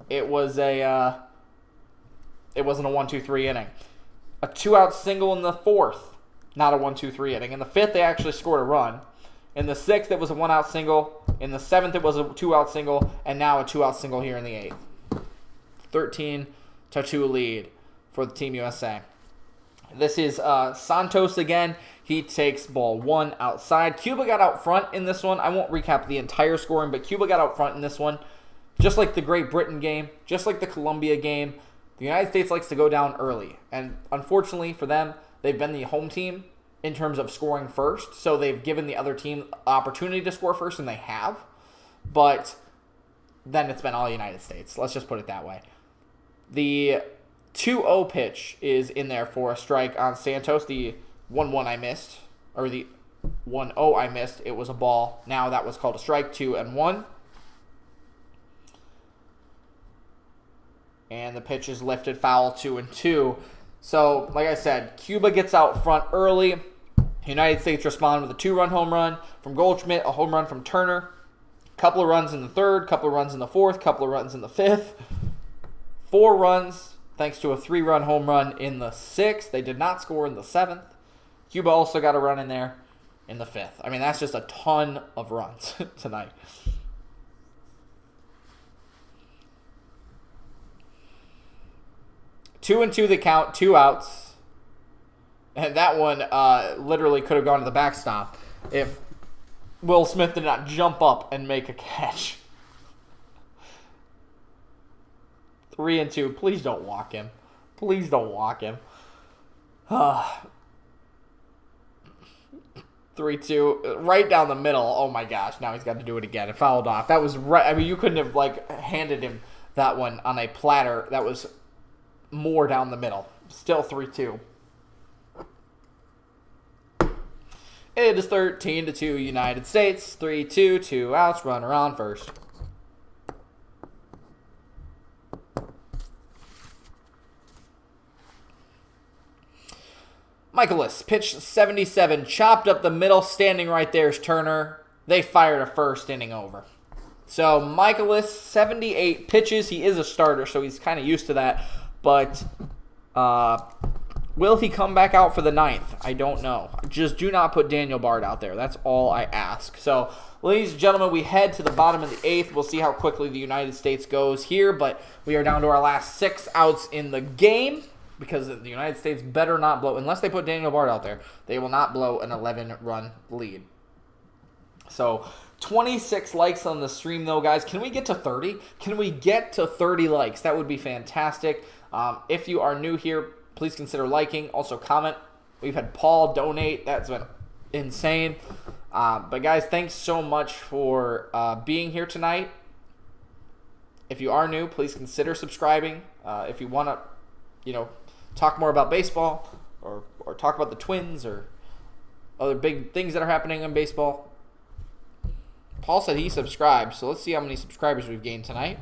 It wasn't a 1-2-3 inning. A 2-out single in the 4th, not a 1-2-3 inning. In the 5th, they actually scored a run. In the 6th, it was a 1-out single. In the 7th, it was a 2-out single, and now a 2-out single here in the 8th. 13-2 lead for the Team USA. This is Santos again. He takes ball 1 outside. Cuba got out front in this one. I won't recap the entire scoring, but Cuba got out front in this one. Just like the Great Britain game, just like the Colombia game, the United States likes to go down early. And unfortunately for them, they've been the home team in terms of scoring first. So they've given the other team opportunity to score first, and they have. But then it's been all United States. Let's just put it that way. The 2-0 pitch is in there for a strike on Santos. The 1-1 I missed, or the 1-0 I missed. It was a ball. Now that was called a strike, 2-1. And the pitch is lifted, foul, 2-2. So, like I said, Cuba gets out front early. United States respond with a 2-run home run from Goldschmidt, a home run from Turner. Couple of runs in the 3rd, couple of runs in the 4th, couple of runs in the 5th. 4 runs thanks to a 3-run home run in the 6th. They did not score in the 7th. Cuba also got a run in there in the 5th. I mean, that's just a ton of runs tonight. Two and two the count, 2 outs. And that one literally could have gone to the backstop if Will Smith did not jump up and make a catch. 3 and 2. Please don't walk him. Please don't walk him. 3 3-2. Right down the middle. Oh, my gosh. Now he's got to do it again. It fouled off. That was right. I mean, you couldn't have, like, handed him that one on a platter. That was more down the middle. Still 3-2. It is 13-2 United States. 3-2, 2 outs, runner on first. Michaelis pitched 77, chopped up the middle, standing right there is Turner. They fired a first inning over. So Michaelis, 78 pitches. He is a starter, so he's kind of used to that. But will he come back out for the ninth? I don't know. Just do not put Daniel Bard out there. That's all I ask. So, ladies and gentlemen, we head to the bottom of the eighth. We'll see how quickly the United States goes here, but we are down to our last 6 outs in the game because the United States better not blow, unless they put Daniel Bard out there, they will not blow an 11-run lead. So, 26 likes on the stream, though, guys. Can we get to 30? Can we get to 30 likes? That would be fantastic. If you are new here, please consider liking. Also, comment. We've had Paul donate. That's been insane. But, guys, thanks so much for being here tonight. If you are new, please consider subscribing. If you want to, talk more about baseball or talk about the Twins or other big things that are happening in baseball. Paul said he subscribed, so let's see how many subscribers we've gained tonight.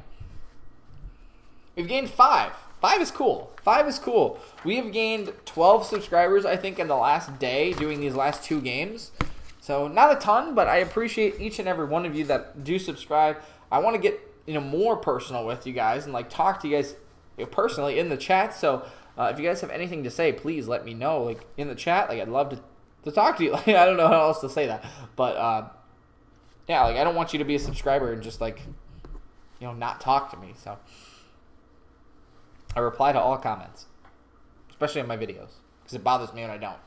We've gained 5. 5 is cool. 5 is cool. We have gained 12 subscribers, I think, in the last day doing these last 2 games. So not a ton, but I appreciate each and every one of you that do subscribe. I want to get more personal with you guys and talk to you guys personally in the chat. So if you guys have anything to say, please let me know in the chat. I'd love to talk to you. I don't know how else to say that, but yeah, I don't want you to be a subscriber and just not talk to me. So I reply to all comments, especially on my videos, because it bothers me when I don't.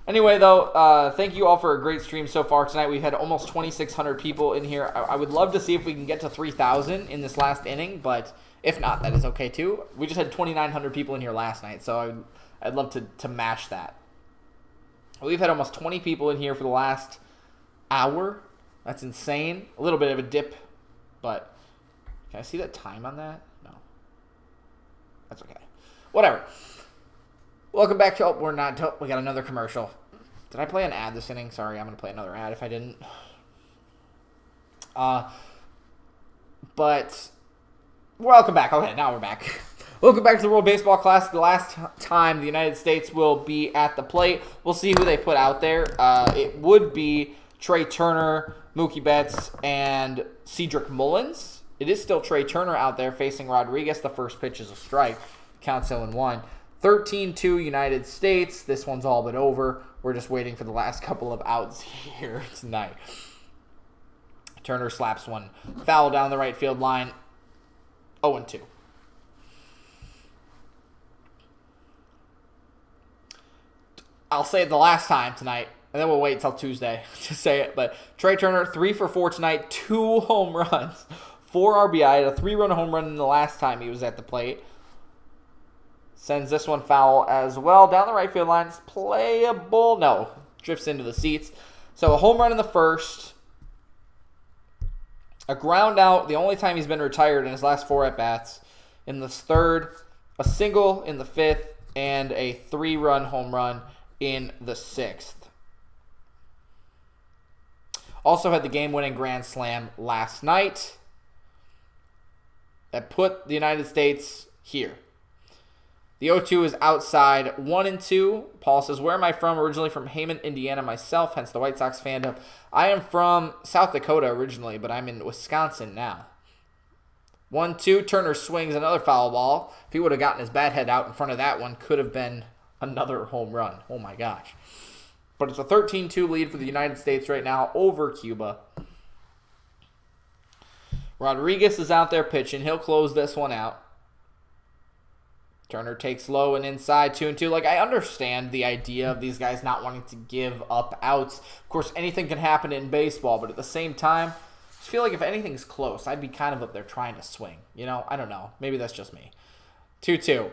Anyway, though, thank you all for a great stream so far tonight. We've had almost 2,600 people in here. I would love to see if we can get to 3,000 in this last inning, but if not, that is okay too. We just had 2,900 people in here last night, so I'd love to match that. We've had almost 20 people in here for the last hour. That's insane. A little bit of a dip, but can I see the time on that? No. That's okay. Whatever. Welcome back to... we're not... we got another commercial. Did I play an ad this inning? Sorry, I'm going to play another ad if I didn't. But... welcome back. Okay, now we're back. Welcome back to the World Baseball Classic. The last time the United States will be at the plate. We'll see who they put out there. It would be Trey Turner, Mookie Betts, and Cedric Mullins. It is still Trey Turner out there facing Rodriguez. The first pitch is a strike. Counts 0-1. 13-2 United States. This one's all but over. We're just waiting for the last couple of outs here tonight. Turner slaps one foul down the right field line. 0-2. I'll say it the last time tonight, and then we'll wait until Tuesday to say it. But Trey Turner, 3 for 4 tonight, 2 home runs, 4 RBI, a 3-run home run in the last time he was at the plate. Sends this one foul as well. Down the right field line. It's playable. No. Drifts into the seats. So a home run in the first. A ground out. The only time he's been retired in his last 4 at-bats. In the third. A single in the 5th. And a 3-run home run in the 6th. Also had the game-winning grand slam last night. That put the United States here. The 0-2 is outside 1-2. Paul says, where am I from? Originally from Hammond, Indiana myself, hence the White Sox fandom. I am from South Dakota originally, but I'm in Wisconsin now. 1-2. Turner swings another foul ball. If he would have gotten his bat head out in front of that one, could have been another home run. Oh my gosh. But it's a 13-2 lead for the United States right now over Cuba. Rodriguez is out there pitching. He'll close this one out. Turner takes low and inside, 2-2. I understand the idea of these guys not wanting to give up outs. Of course, anything can happen in baseball, but at the same time, I just feel like if anything's close, I'd be kind of up there trying to swing. I don't know. Maybe that's just me. 2-2.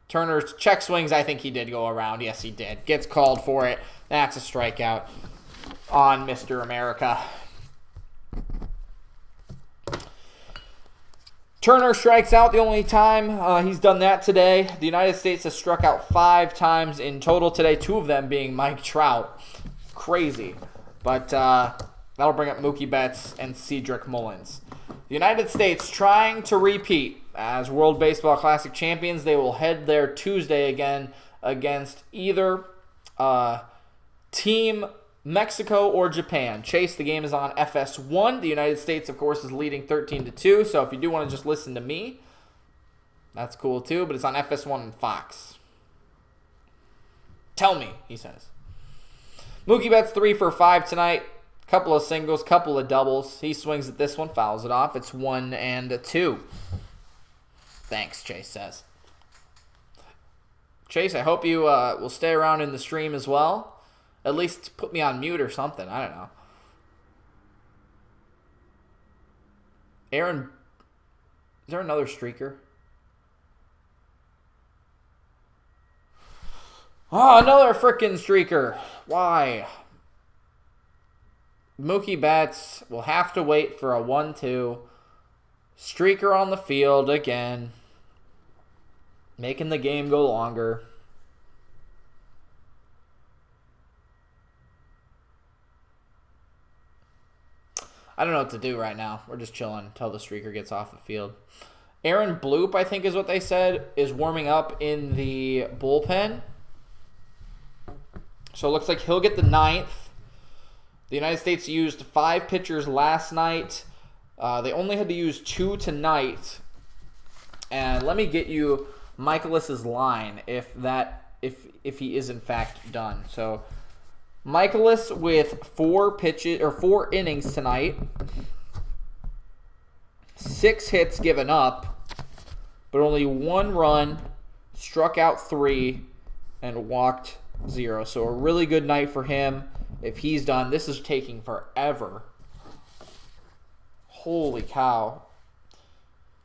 Turner's check swings, I think he did go around. Yes, he did. Gets called for it. That's a strikeout on Mr. America. Turner strikes out the only time he's done that today. The United States has struck out 5 times in total today, 2 of them being Mike Trout. Crazy. But that'll bring up Mookie Betts and Cedric Mullins. The United States trying to repeat as World Baseball Classic champions. They will head there Tuesday again against either Team Mexico or Japan. Chase, the game is on FS1. The United States, of course, is leading 13-2. So if you do want to just listen to me, that's cool too. But it's on FS1 and Fox. Tell me, he says. Mookie Betts 3 for 5 tonight. Couple of singles, couple of doubles. He swings at this one, fouls it off. It's 1-2. Thanks, Chase says. Chase, I hope you will stay around in the stream as well. At least put me on mute or something. I don't know. Aaron, is there another streaker? Oh, another frickin' streaker. Why? Mookie Betts will have to wait for a 1-2. Streaker on the field again. Making the game go longer. I don't know what to do right now. We're just chilling until the streaker gets off the field. Aaron Bloop, I think is what they said, is warming up in the bullpen. So it looks like he'll get the 9th. The United States used 5 pitchers last night. They only had to use 2 tonight. And let me get you Michaelis's line if he is in fact done. So Michaelis with 4 innings tonight. 6 hits given up, but only 1 run, struck out 3, and walked 0. So a really good night for him. If he's done, this is taking forever. Holy cow.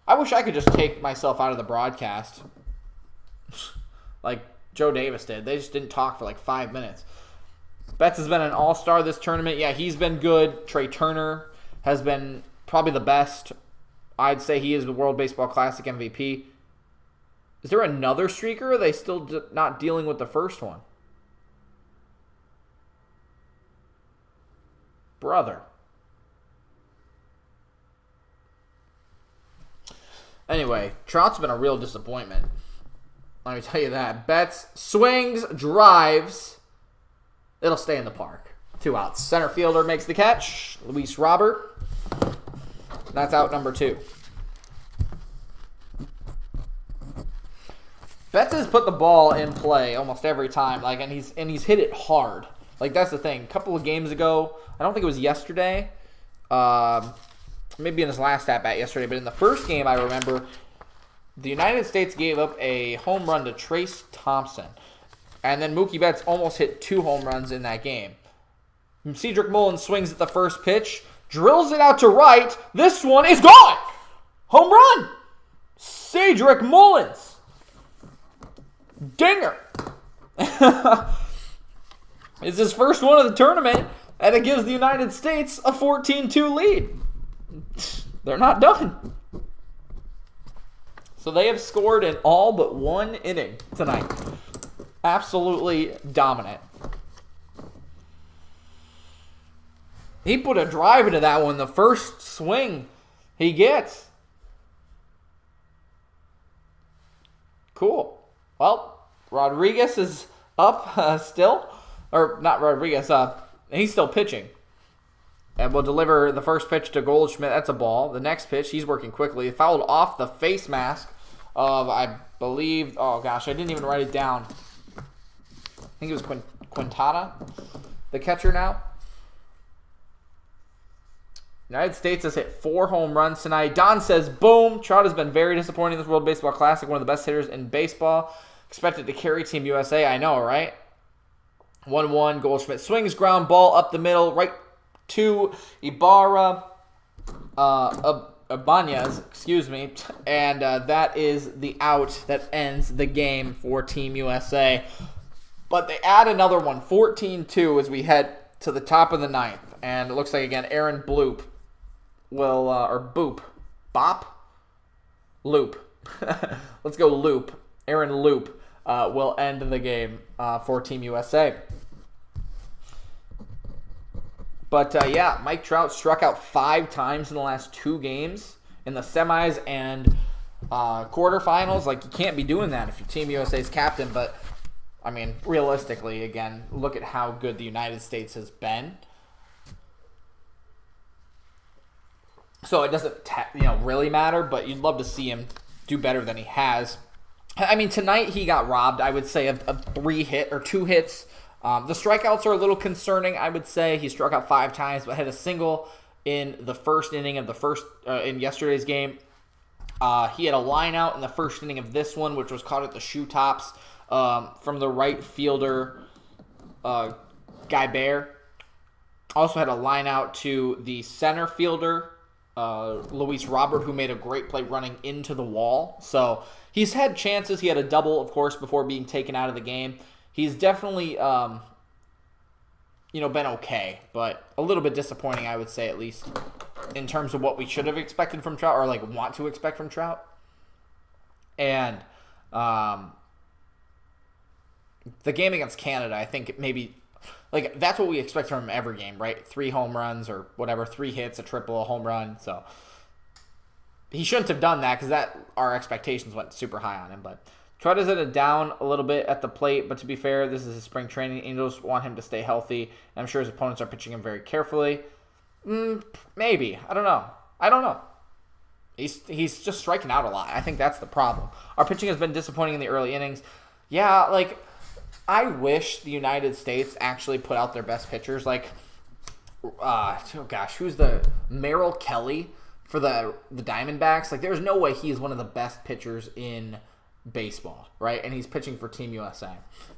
I wish I could just take myself out of the broadcast. Like Joe Davis did. They just didn't talk for like 5 minutes. Betts has been an all-star this tournament. Yeah, he's been good. Trey Turner has been probably the best. I'd say he is the World Baseball Classic MVP. Is there another streaker, or are they still not dealing with the first one? Brother. Anyway, Trout's been a real disappointment. Let me tell you that. Betts swings, drives. It'll stay in the park. 2 outs. Center fielder makes the catch. Luis Robert. That's out number 2. Betts has put the ball in play almost every time, and he's hit it hard. Like, that's the thing. A couple of games ago, I don't think it was yesterday. Maybe in his last at-bat yesterday, but in the first game, I remember the United States gave up a home run to Trace Thompson. And then Mookie Betts almost hit 2 home runs in that game. Cedric Mullins swings at the first pitch, drills it out to right. This one is gone! Home run! Cedric Mullins. Dinger. It's his first one of the tournament, and it gives the United States a 14-2 lead. They're not done. So they have scored in all but 1 inning tonight. Absolutely dominant. He put a drive into that one the first swing he gets. Cool. Well, Rodriguez is up still. Or not Rodriguez, he's still pitching. And will deliver the first pitch to Goldschmidt. That's a ball. The next pitch, he's working quickly. Fouled off the face mask of, I believe, oh gosh, I didn't even write it down. I think it was Quintana, the catcher now. United States has hit 4 home runs tonight. Don says, boom. Trout has been very disappointing in this World Baseball Classic. One of the best hitters in baseball. Expected to carry Team USA. I know, right? 1-1. Goldschmidt swings, ground ball up the middle, right to Ibarra. Ibanez, excuse me, and that is the out that ends the game for Team USA. But they add another one, 14-2, as we head to the top of the ninth. And it looks like, again, Aaron Bloop will, or Boop, Bop? Loop. Let's go Loop. Aaron Loop will end the game for Team USA. But, yeah, Mike Trout struck out 5 times in the last 2 games in the semis and quarterfinals. Like, you can't be doing that if you're Team USA's captain. But, I mean, realistically, again, look at how good the United States has been. So it doesn't, really matter, but you'd love to see him do better than he has. I mean, tonight he got robbed, I would say, of 2 hits. The strikeouts are a little concerning, I would say. He struck out 5 times, but had a single in the first inning of in yesterday's game. He had a line out in the first inning of this one, which was caught at the shoe tops from the right fielder, Guy Bear. Also had a line out to the center fielder, Luis Robert, who made a great play running into the wall. So he's had chances. He had a double, of course, before being taken out of the game. He's definitely, been okay, but a little bit disappointing, I would say, at least in terms of what we should have expected from Trout, or want to expect from Trout. And the game against Canada, I think maybe that's what we expect from him every game, right? 3 home runs or whatever, 3 hits, a triple, a home run. So he shouldn't have done that because our expectations went super high on him, but. Trout is at a down a little bit at the plate, but to be fair, this is his spring training. Angels want him to stay healthy, and I'm sure his opponents are pitching him very carefully. Maybe. I don't know. He's just striking out a lot. I think that's the problem. Our pitching has been disappointing in the early innings. Yeah, I wish the United States actually put out their best pitchers. Who's the Merrill Kelly for the Diamondbacks? There's no way he's one of the best pitchers in baseball, right? And he's pitching for Team USA.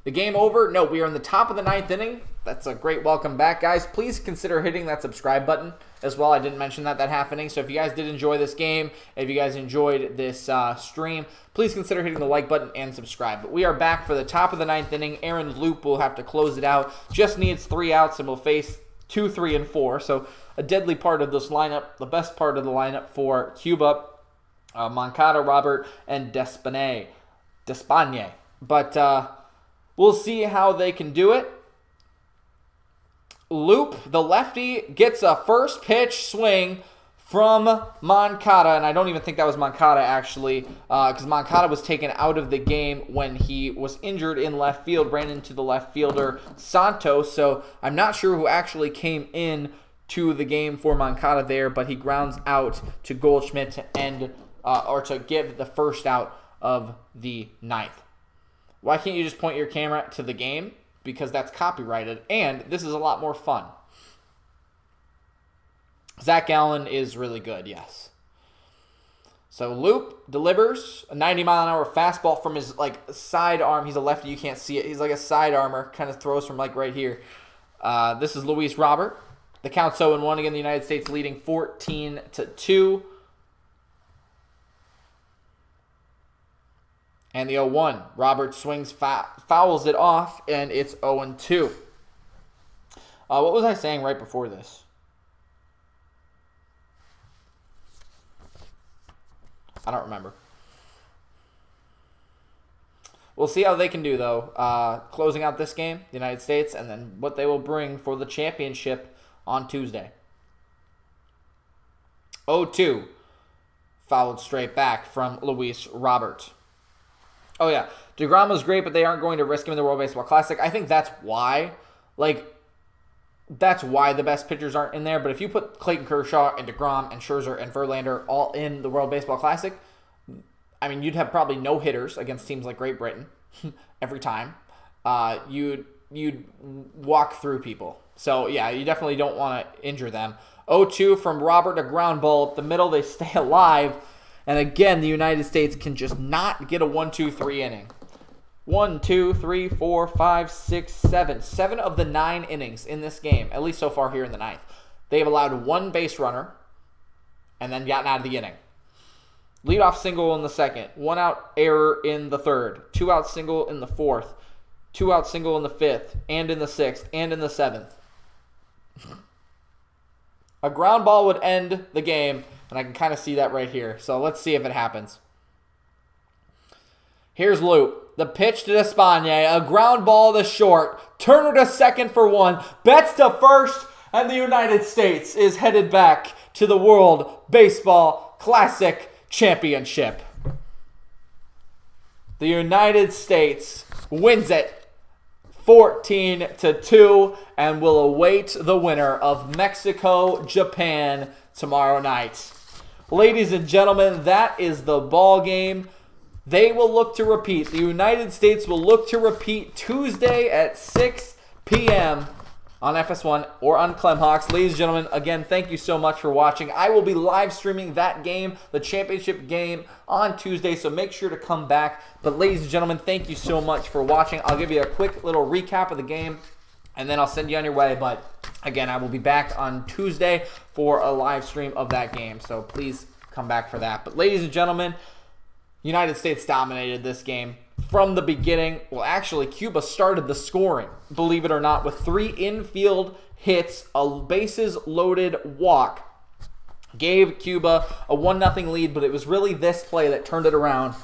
The game over? No, we are in the top of the 9th inning. That's a great welcome back, guys. Please consider hitting that subscribe button as well. I didn't mention that half inning. So if you guys did enjoy this game, if you guys enjoyed this stream, please consider hitting the like button and subscribe. But we are back for the top of the 9th inning. Aaron Loop will have to close it out. Just needs 3 outs and will face 2, 3, and 4. So a deadly part of this lineup, the best part of the lineup for Cuba, Moncada, Robert, and Despagne. But we'll see how they can do it. Loop, the lefty, gets a first pitch swing from Moncada, and I don't even think that was Moncada, actually, because Moncada was taken out of the game when he was injured in left field, ran into the left fielder, Santos, so I'm not sure who actually came in to the game for Moncada there, but he grounds out to Goldschmidt to end, or to give the first out of the 9th. Why can't you just point your camera to the game? Because that's copyrighted, and this is a lot more fun. Zach Gallen is really good, yes. So Loop delivers a 90-mile-an-hour fastball from his side arm. He's a lefty, you can't see it. He's like a side armor, kind of throws from right here. This is Luis Robert. The count's 0-1 again. The United States leading 14-2. And the 0-1. Robert swings, fouls it off, and it's 0-2. What was I saying right before this? I don't remember. We'll see how they can do, though. Closing out this game, the United States, and then what they will bring for the championship on Tuesday. 0-2. Fouled straight back from Luis Robert. Oh, yeah. DeGrom was great, but they aren't going to risk him in the World Baseball Classic. I think that's why. That's why the best pitchers aren't in there. But if you put Clayton Kershaw and DeGrom and Scherzer and Verlander all in the World Baseball Classic, I mean, you'd have probably no hitters against teams like Great Britain every time. You'd walk through people. So, yeah, you definitely don't want to injure them. 0-2 from Robert, a ground ball up the middle. They stay alive. And again, the United States can just not get a 1-2-3 inning. 1, 2, 3, 4, 5, 6, 7. 7 of the 9 innings in this game, at least so far here in the 9th. They have allowed 1 base runner, and then gotten out of the inning. Leadoff single in the second, 1-out error in the third, 2-out single in the fourth, 2-out single in the fifth, and in the sixth, and in the seventh. A ground ball would end the game, and I can kind of see that right here. So let's see if it happens. Here's Loop. The pitch to Despagne. A ground ball to short. Turner to second for one. Betts to first, and the United States is headed back to the World Baseball Classic Championship. The United States wins it 14-2 and will await the winner of Mexico-Japan tomorrow night. Ladies and gentlemen, that is the ball game. They will look to repeat. The United States will look to repeat Tuesday at 6 p.m. on FS1 or on Clemhawks. Ladies and gentlemen, again, thank you so much for watching. I will be live streaming that game, the championship game, on Tuesday, so make sure to come back. But ladies and gentlemen, thank you so much for watching. I'll give you a quick little recap of the game, and then I'll send you on your way. But again, I will be back on Tuesday for a live stream of that game, so please come back for that. But ladies and gentlemen, United States dominated this game from the beginning. Well, actually, Cuba started the scoring, believe it or not, with 3 infield hits, a bases-loaded walk. Gave Cuba a 1-0 lead, but it was really this play that turned it around.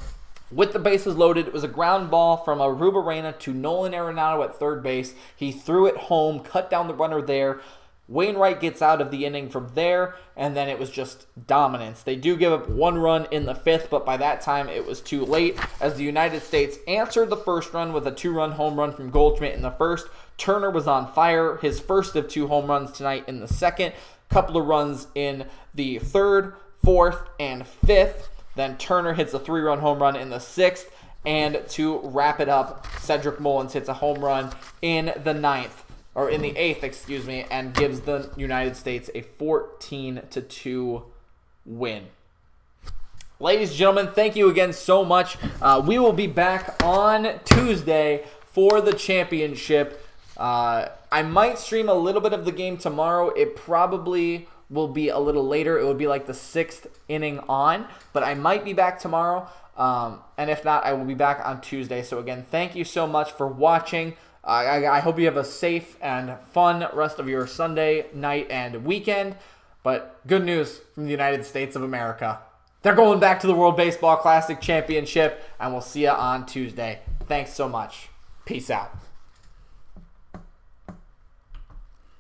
With the bases loaded, it was a ground ball from Arrubarena to Nolan Arenado at third base. He threw it home, cut down the runner there. Wainwright gets out of the inning from there, and then it was just dominance. They do give up 1 run in the 5th, but by that time it was too late as the United States answered the first run with a 2-run home run from Goldschmidt in the first. Turner was on fire, his first of 2 home runs tonight in the second. Couple of runs in the 3rd, 4th, and 5th. Then Turner hits a 3-run home run in the 6th. And to wrap it up, Cedric Mullins hits a home run in the 9th. Or in the 8th, excuse me, and gives the United States a 14-2 win. Ladies and gentlemen, thank you again so much. We will be back on Tuesday for the championship. I might stream a little bit of the game tomorrow. It probably will be a little later. It will be like the 6th inning on, but I might be back tomorrow. And if not, I will be back on Tuesday. So again, thank you so much for watching. I hope you have a safe and fun rest of your Sunday night and weekend. But good news from the United States of America. They're going back to the World Baseball Classic Championship, and we'll see you on Tuesday. Thanks so much. Peace out.